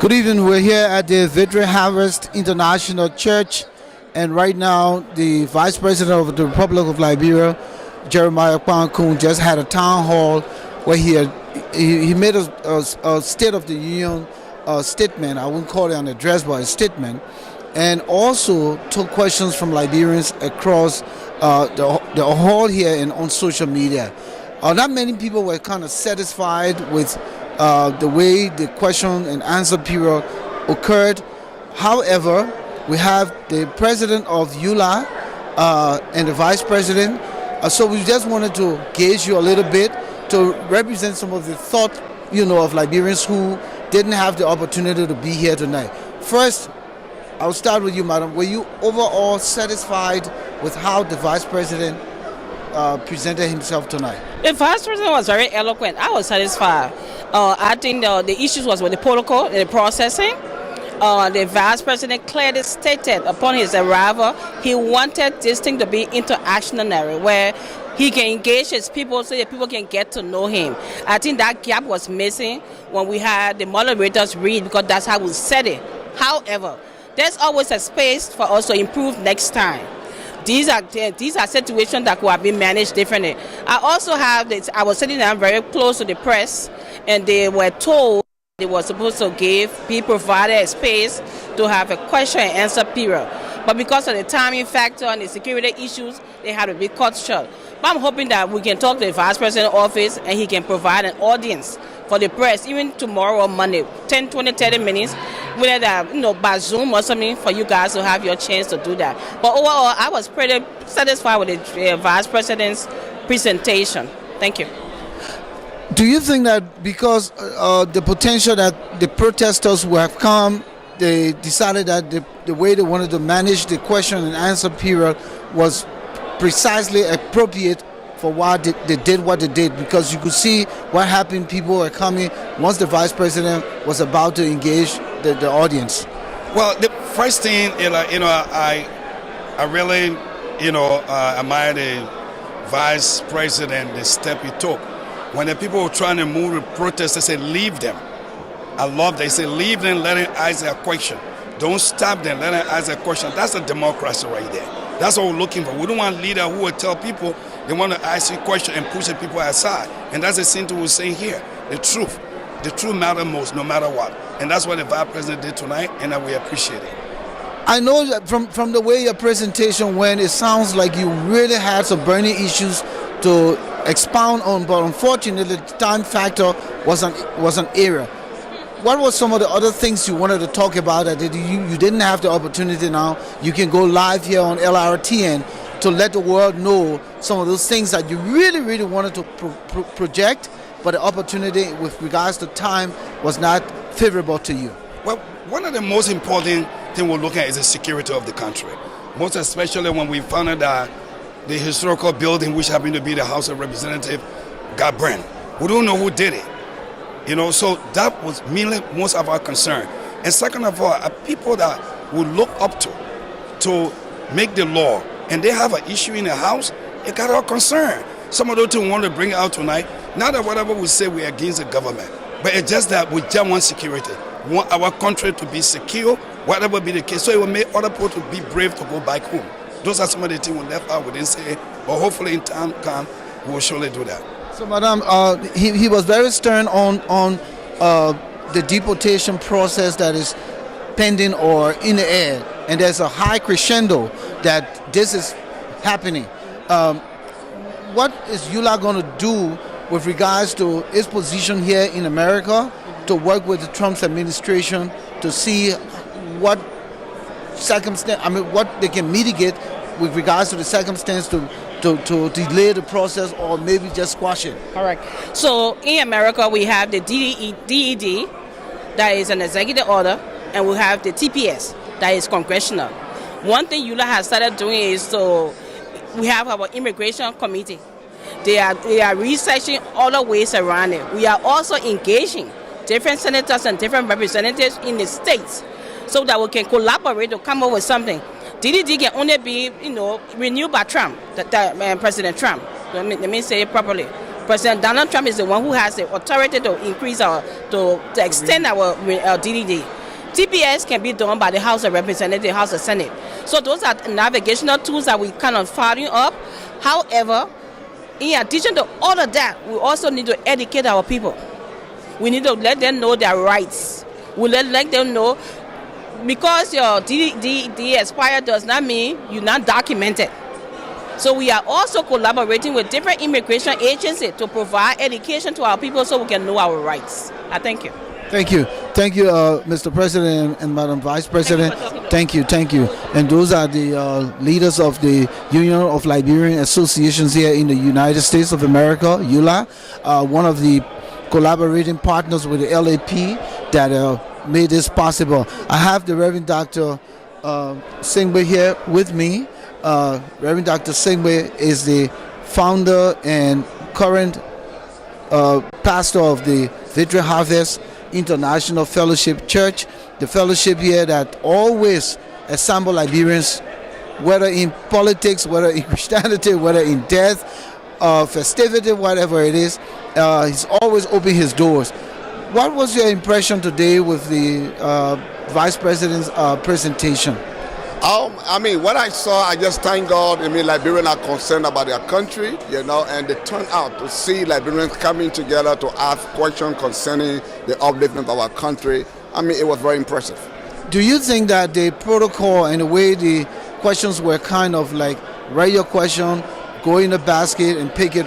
Good evening. We're here at the Victory Harvest International Church, and right now the Vice President of the Republic of Liberia, Jeremiah Koung, just had a town hall where he made a State of the Union statement. I wouldn't call it an address, but a statement, and also took questions from Liberians across the hall here and on social media. Not many people were kind of satisfied with the way the question and answer period occurred. However, we have the president of ULAA and the vice president. So we just wanted to gauge you a little bit to represent some of the thought, of Liberians who didn't have the opportunity to be here tonight. First, I'll start with you, madam. Were you overall satisfied with how the vice president presented himself tonight? The vice president was very eloquent. I was satisfied. I think the issues was with the protocol and the processing. The vice president clearly stated upon his arrival he wanted this thing to be interactionary, where he can engage his people so that people can get to know him. I think that gap was missing when we had the moderators read, because that's how we said it. However, there's always a space for us to improve next time. These are situations that could have been managed differently. I also have this. I was sitting down very close to the press, and they were told they were supposed to be provided a space to have a question and answer period. But because of the timing factor and the security issues, they had to be cut short. But I'm hoping that we can talk to the Vice President's office and he can provide an audience for the press, even tomorrow or Monday, 10, 20, 30 minutes, whether that, by Zoom or something, for you guys to have your chance to do that. But overall, I was pretty satisfied with the Vice President's presentation. Thank you. Do you think that because the potential that the protesters who have come, they decided that the way they wanted to manage the question and answer period was precisely appropriate for why they did what they did? Because you could see what happened. People were coming once the vice president was about to engage the audience. Well, the first thing, I really, admire the vice president, the step he took. When the people were trying to move the protest, they said, leave them. I love that. They say, leave them, let them ask their question. Don't stop them, let them ask their question. That's a democracy right there. That's what we're looking for. We don't want leaders who will tell people they want to ask you a question and push the people aside. And that's the same thing we're saying here. The truth matters most, no matter what. And that's what the vice president did tonight, and we appreciate it. I know that from the way your presentation went, it sounds like you really had some burning issues to expound on, but unfortunately the time factor was an area. What were some of the other things you wanted to talk about that you didn't have the opportunity now? You can go live here on LRTN to let the world know some of those things that you really, really wanted to project, but the opportunity with regards to time was not favorable to you. Well, one of the most important things we're looking at is the security of the country. Most especially when we found out that the historical building, which happened to be the House of Representatives, got burned. We don't know who did it. So that was mainly most of our concern. And second of all, people that we look up to make the law, and they have an issue in the House, it got our concern. Some of those things we want to bring out tonight, not that whatever we say we're against the government, but it's just that we just want security. We want our country to be secure, whatever be the case, so it will make other people to be brave to go back home. Those are some of the things we left out, we didn't say, but hopefully in time come, we will surely do that. So, madam, he was very stern on the deportation process that is pending or in the air, and there's a high crescendo that this is happening. What is ULAA going to do with regards to its position here in America, to work with the Trump administration to see what what they can mitigate with regards to the circumstance to delay the process or maybe just squash it. Correct. So in America, we have the DED, that is an executive order, and we have the TPS, that is congressional. One thing ULAA has started doing is we have our immigration committee. They are researching other ways around it. We are also engaging different senators and different representatives in the states so that we can collaborate to come up with something. DDD can only be, renewed by Trump, President Trump. Let me say it properly. President Donald Trump is the one who has the authority to increase to extend our DDD. TPS can be done by the House of Representatives, House of Senate. So those are navigational tools that we kind of following up. However, in addition to all of that, we also need to educate our people. We need to let them know their rights. We let them know, because your DD expired does not mean you're not documented. So we are also collaborating with different immigration agencies to provide education to our people so we can know our rights. I thank you. Thank you. Thank you, Mr. President and Madam Vice President. Thank you. And those are the leaders of the Union of Liberian Associations here in the United States of America, ULAA, one of the collaborating partners with the LAP that made this possible. I have the Reverend Dr. Singbe here with me. Reverend Dr. Singbe is the founder and current pastor of the Victory Harvest International Fellowship Church, the fellowship here that always assemble Liberians, whether in politics, whether in Christianity, whether in death, festivity, whatever it is. He's always opened his doors. What was your impression today with the Vice President's presentation? What I saw, I just thank God. Liberians are concerned about their country, and they turn out to see Liberians coming together to ask questions concerning the upliftment of our country. It was very impressive. Do you think that the protocol and the way the questions were kind of like write your question, go in the basket and pick it,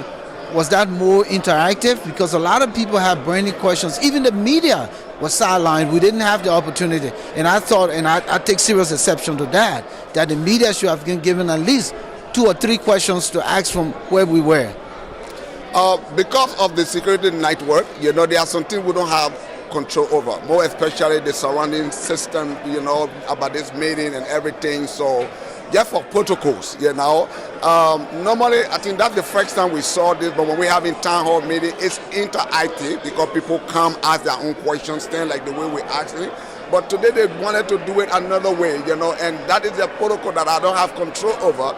was that more interactive? Because a lot of people have burning questions. Even the media was sidelined. We didn't have the opportunity. And I thought, and I take serious exception to that the media should have been given at least 2 or 3 questions to ask from where we were. Because of the security network, there are some things we don't have control over, more especially the surrounding system, about this meeting and everything. So just for protocols, normally I think that's the first time we saw this, but when we have in town hall meeting, it's interactive because people come ask their own questions, then like the way we ask it. But today they wanted to do it another way, and that is a protocol that I don't have control over,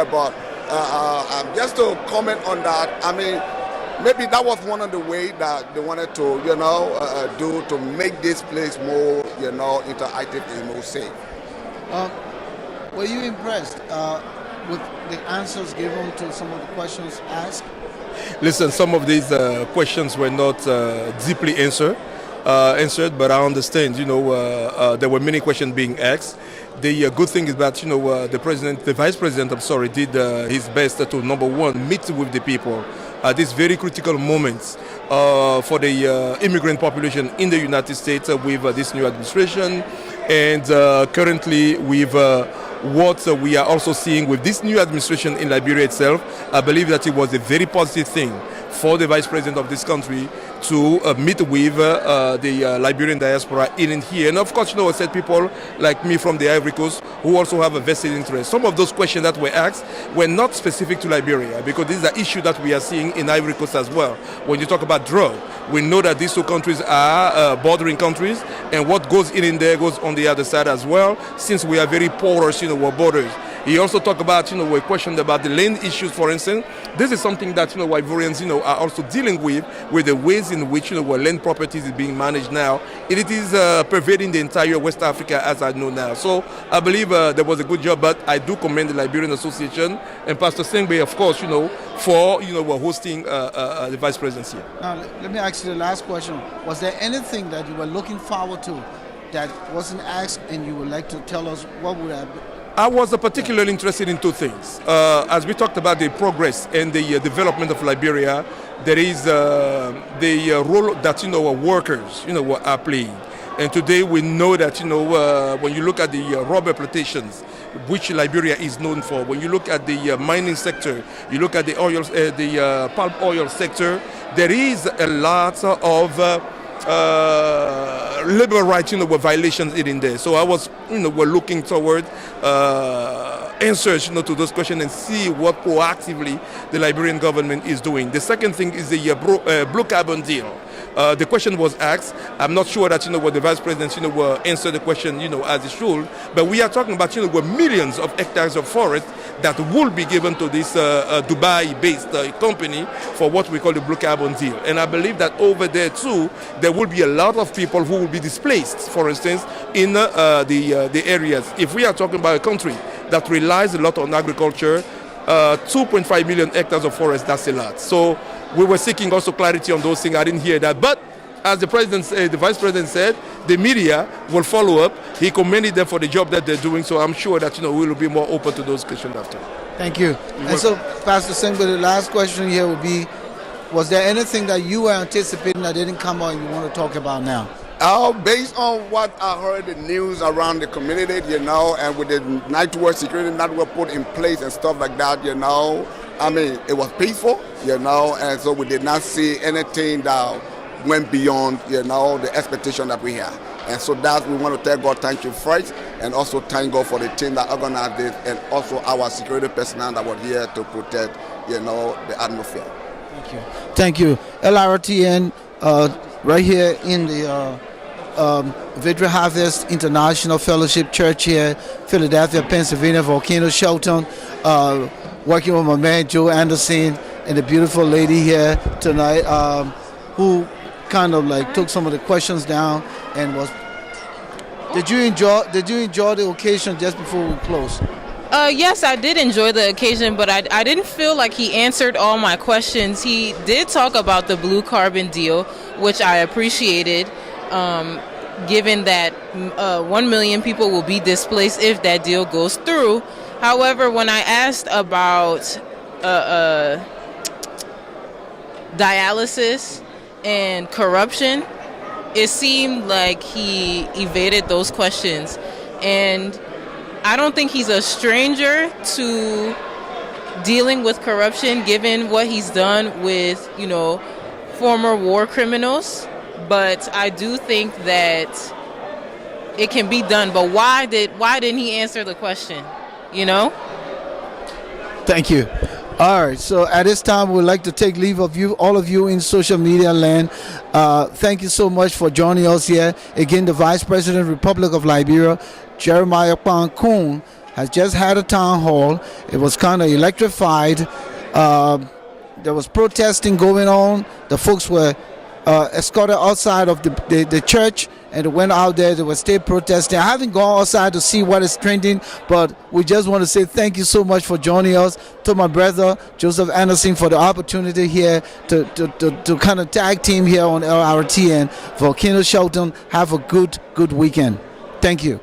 but just to comment on that, maybe that was one of the ways that they wanted to, do to make this place more, interactive and more safe. Were you impressed with the answers given to some of the questions asked? Listen, some of these questions were not deeply answered, but I understand, there were many questions being asked. The good thing is that, the Vice President, did his best to, number one, meet with the people at this very critical moment for the immigrant population in the United States with this new administration. And currently with what we are also seeing with this new administration in Liberia itself, I believe that it was a very positive thing for the Vice President of this country to meet with the Liberian diaspora in here. And of course, I said people like me from the Ivory Coast who also have a vested interest. Some of those questions that were asked were not specific to Liberia, because this is an issue that we are seeing in Ivory Coast as well. When you talk about drug, we know that these 2 countries are bordering countries, and what goes in there goes on the other side as well, since we are very porous, we're borders. He also talked about, a question about the land issues, for instance. This is something that, Ivorians, are also dealing with the ways in which, where land properties is being managed now. It is pervading the entire West Africa, as I know now. So I believe there was a good job, but I do commend the Liberian Association and Pastor Sengbe, of course, for, hosting the Vice Presidency. Now, let me ask you the last question. Was there anything that you were looking forward to that wasn't asked and you would like to tell us what would have I was particularly interested in two things. As we talked about the progress and the development of Liberia, there is the role that workers are playing. And today we know that when you look at the rubber plantations, which Liberia is known for, when you look at the mining sector, you look at the oil, the palm oil sector, there is a lot of labor rights violations in there. So I was we're looking toward answers to those questions and see what proactively the Liberian government is doing. The second thing is the blue carbon deal. The question was asked. I'm not sure that what the Vice President will answer the question as it should, but we are talking about millions of hectares of forest that will be given to this Dubai-based company for what we call the blue carbon deal. And I believe that over there too, there will be a lot of people who will be displaced, for instance, in the areas. If we are talking about a country that relies a lot on agriculture, 2.5 million hectares of forest, that's a lot. So we were seeking also clarity on those things. I didn't hear that. But as the Vice President said, the media will follow up. He commended them for the job that they're doing. So I'm sure that we will be more open to those questions after. Thank you. And so, Pastor Singh, the last question here would be, was there anything that you were anticipating that didn't come out and you want to talk about now? Based on what I heard the news around the community, and with the network, security network put in place and stuff like that, I mean, it was peaceful, and so we did not see anything that went beyond, the expectation that we had. And so we want to tell God thank you first, and also thank God for the team that organized this, and also our security personnel that were here to protect, the atmosphere. Thank you. Thank you. LRTN, right here in the Victory Harvest International Fellowship Church here, Philadelphia, Pennsylvania, Volcano Shelton, working with my man Joe Anderson and the beautiful lady here tonight, who kind of took some of the questions down and was. Did you enjoy the occasion just before we close? Yes, I did enjoy the occasion, but I didn't feel like he answered all my questions. He did talk about the blue carbon deal, which I appreciated, given that 1 million people will be displaced if that deal goes through. However, when I asked about dialysis and corruption, it seemed like he evaded those questions. And I don't think he's a stranger to dealing with corruption, given what he's done with, former war criminals. But I do think that it can be done. But why didn't he answer the question? Thank you. All right, so at this time, we'd like to take leave of you, all of you in social media land. Thank you so much for joining us here. Again, the Vice President, Republic of Liberia, Jeremiah Koung, has just had a town hall. It was kind of electrified. There was protesting going on. The folks were escorted outside of the church, and they went out there. They were still protesting. I haven't gone outside to see what is trending, but we just want to say thank you so much for joining us. To my brother Joseph Anderson for the opportunity here to kind of tag team here on LRT and Volcano Shelton. Have a good weekend. Thank you.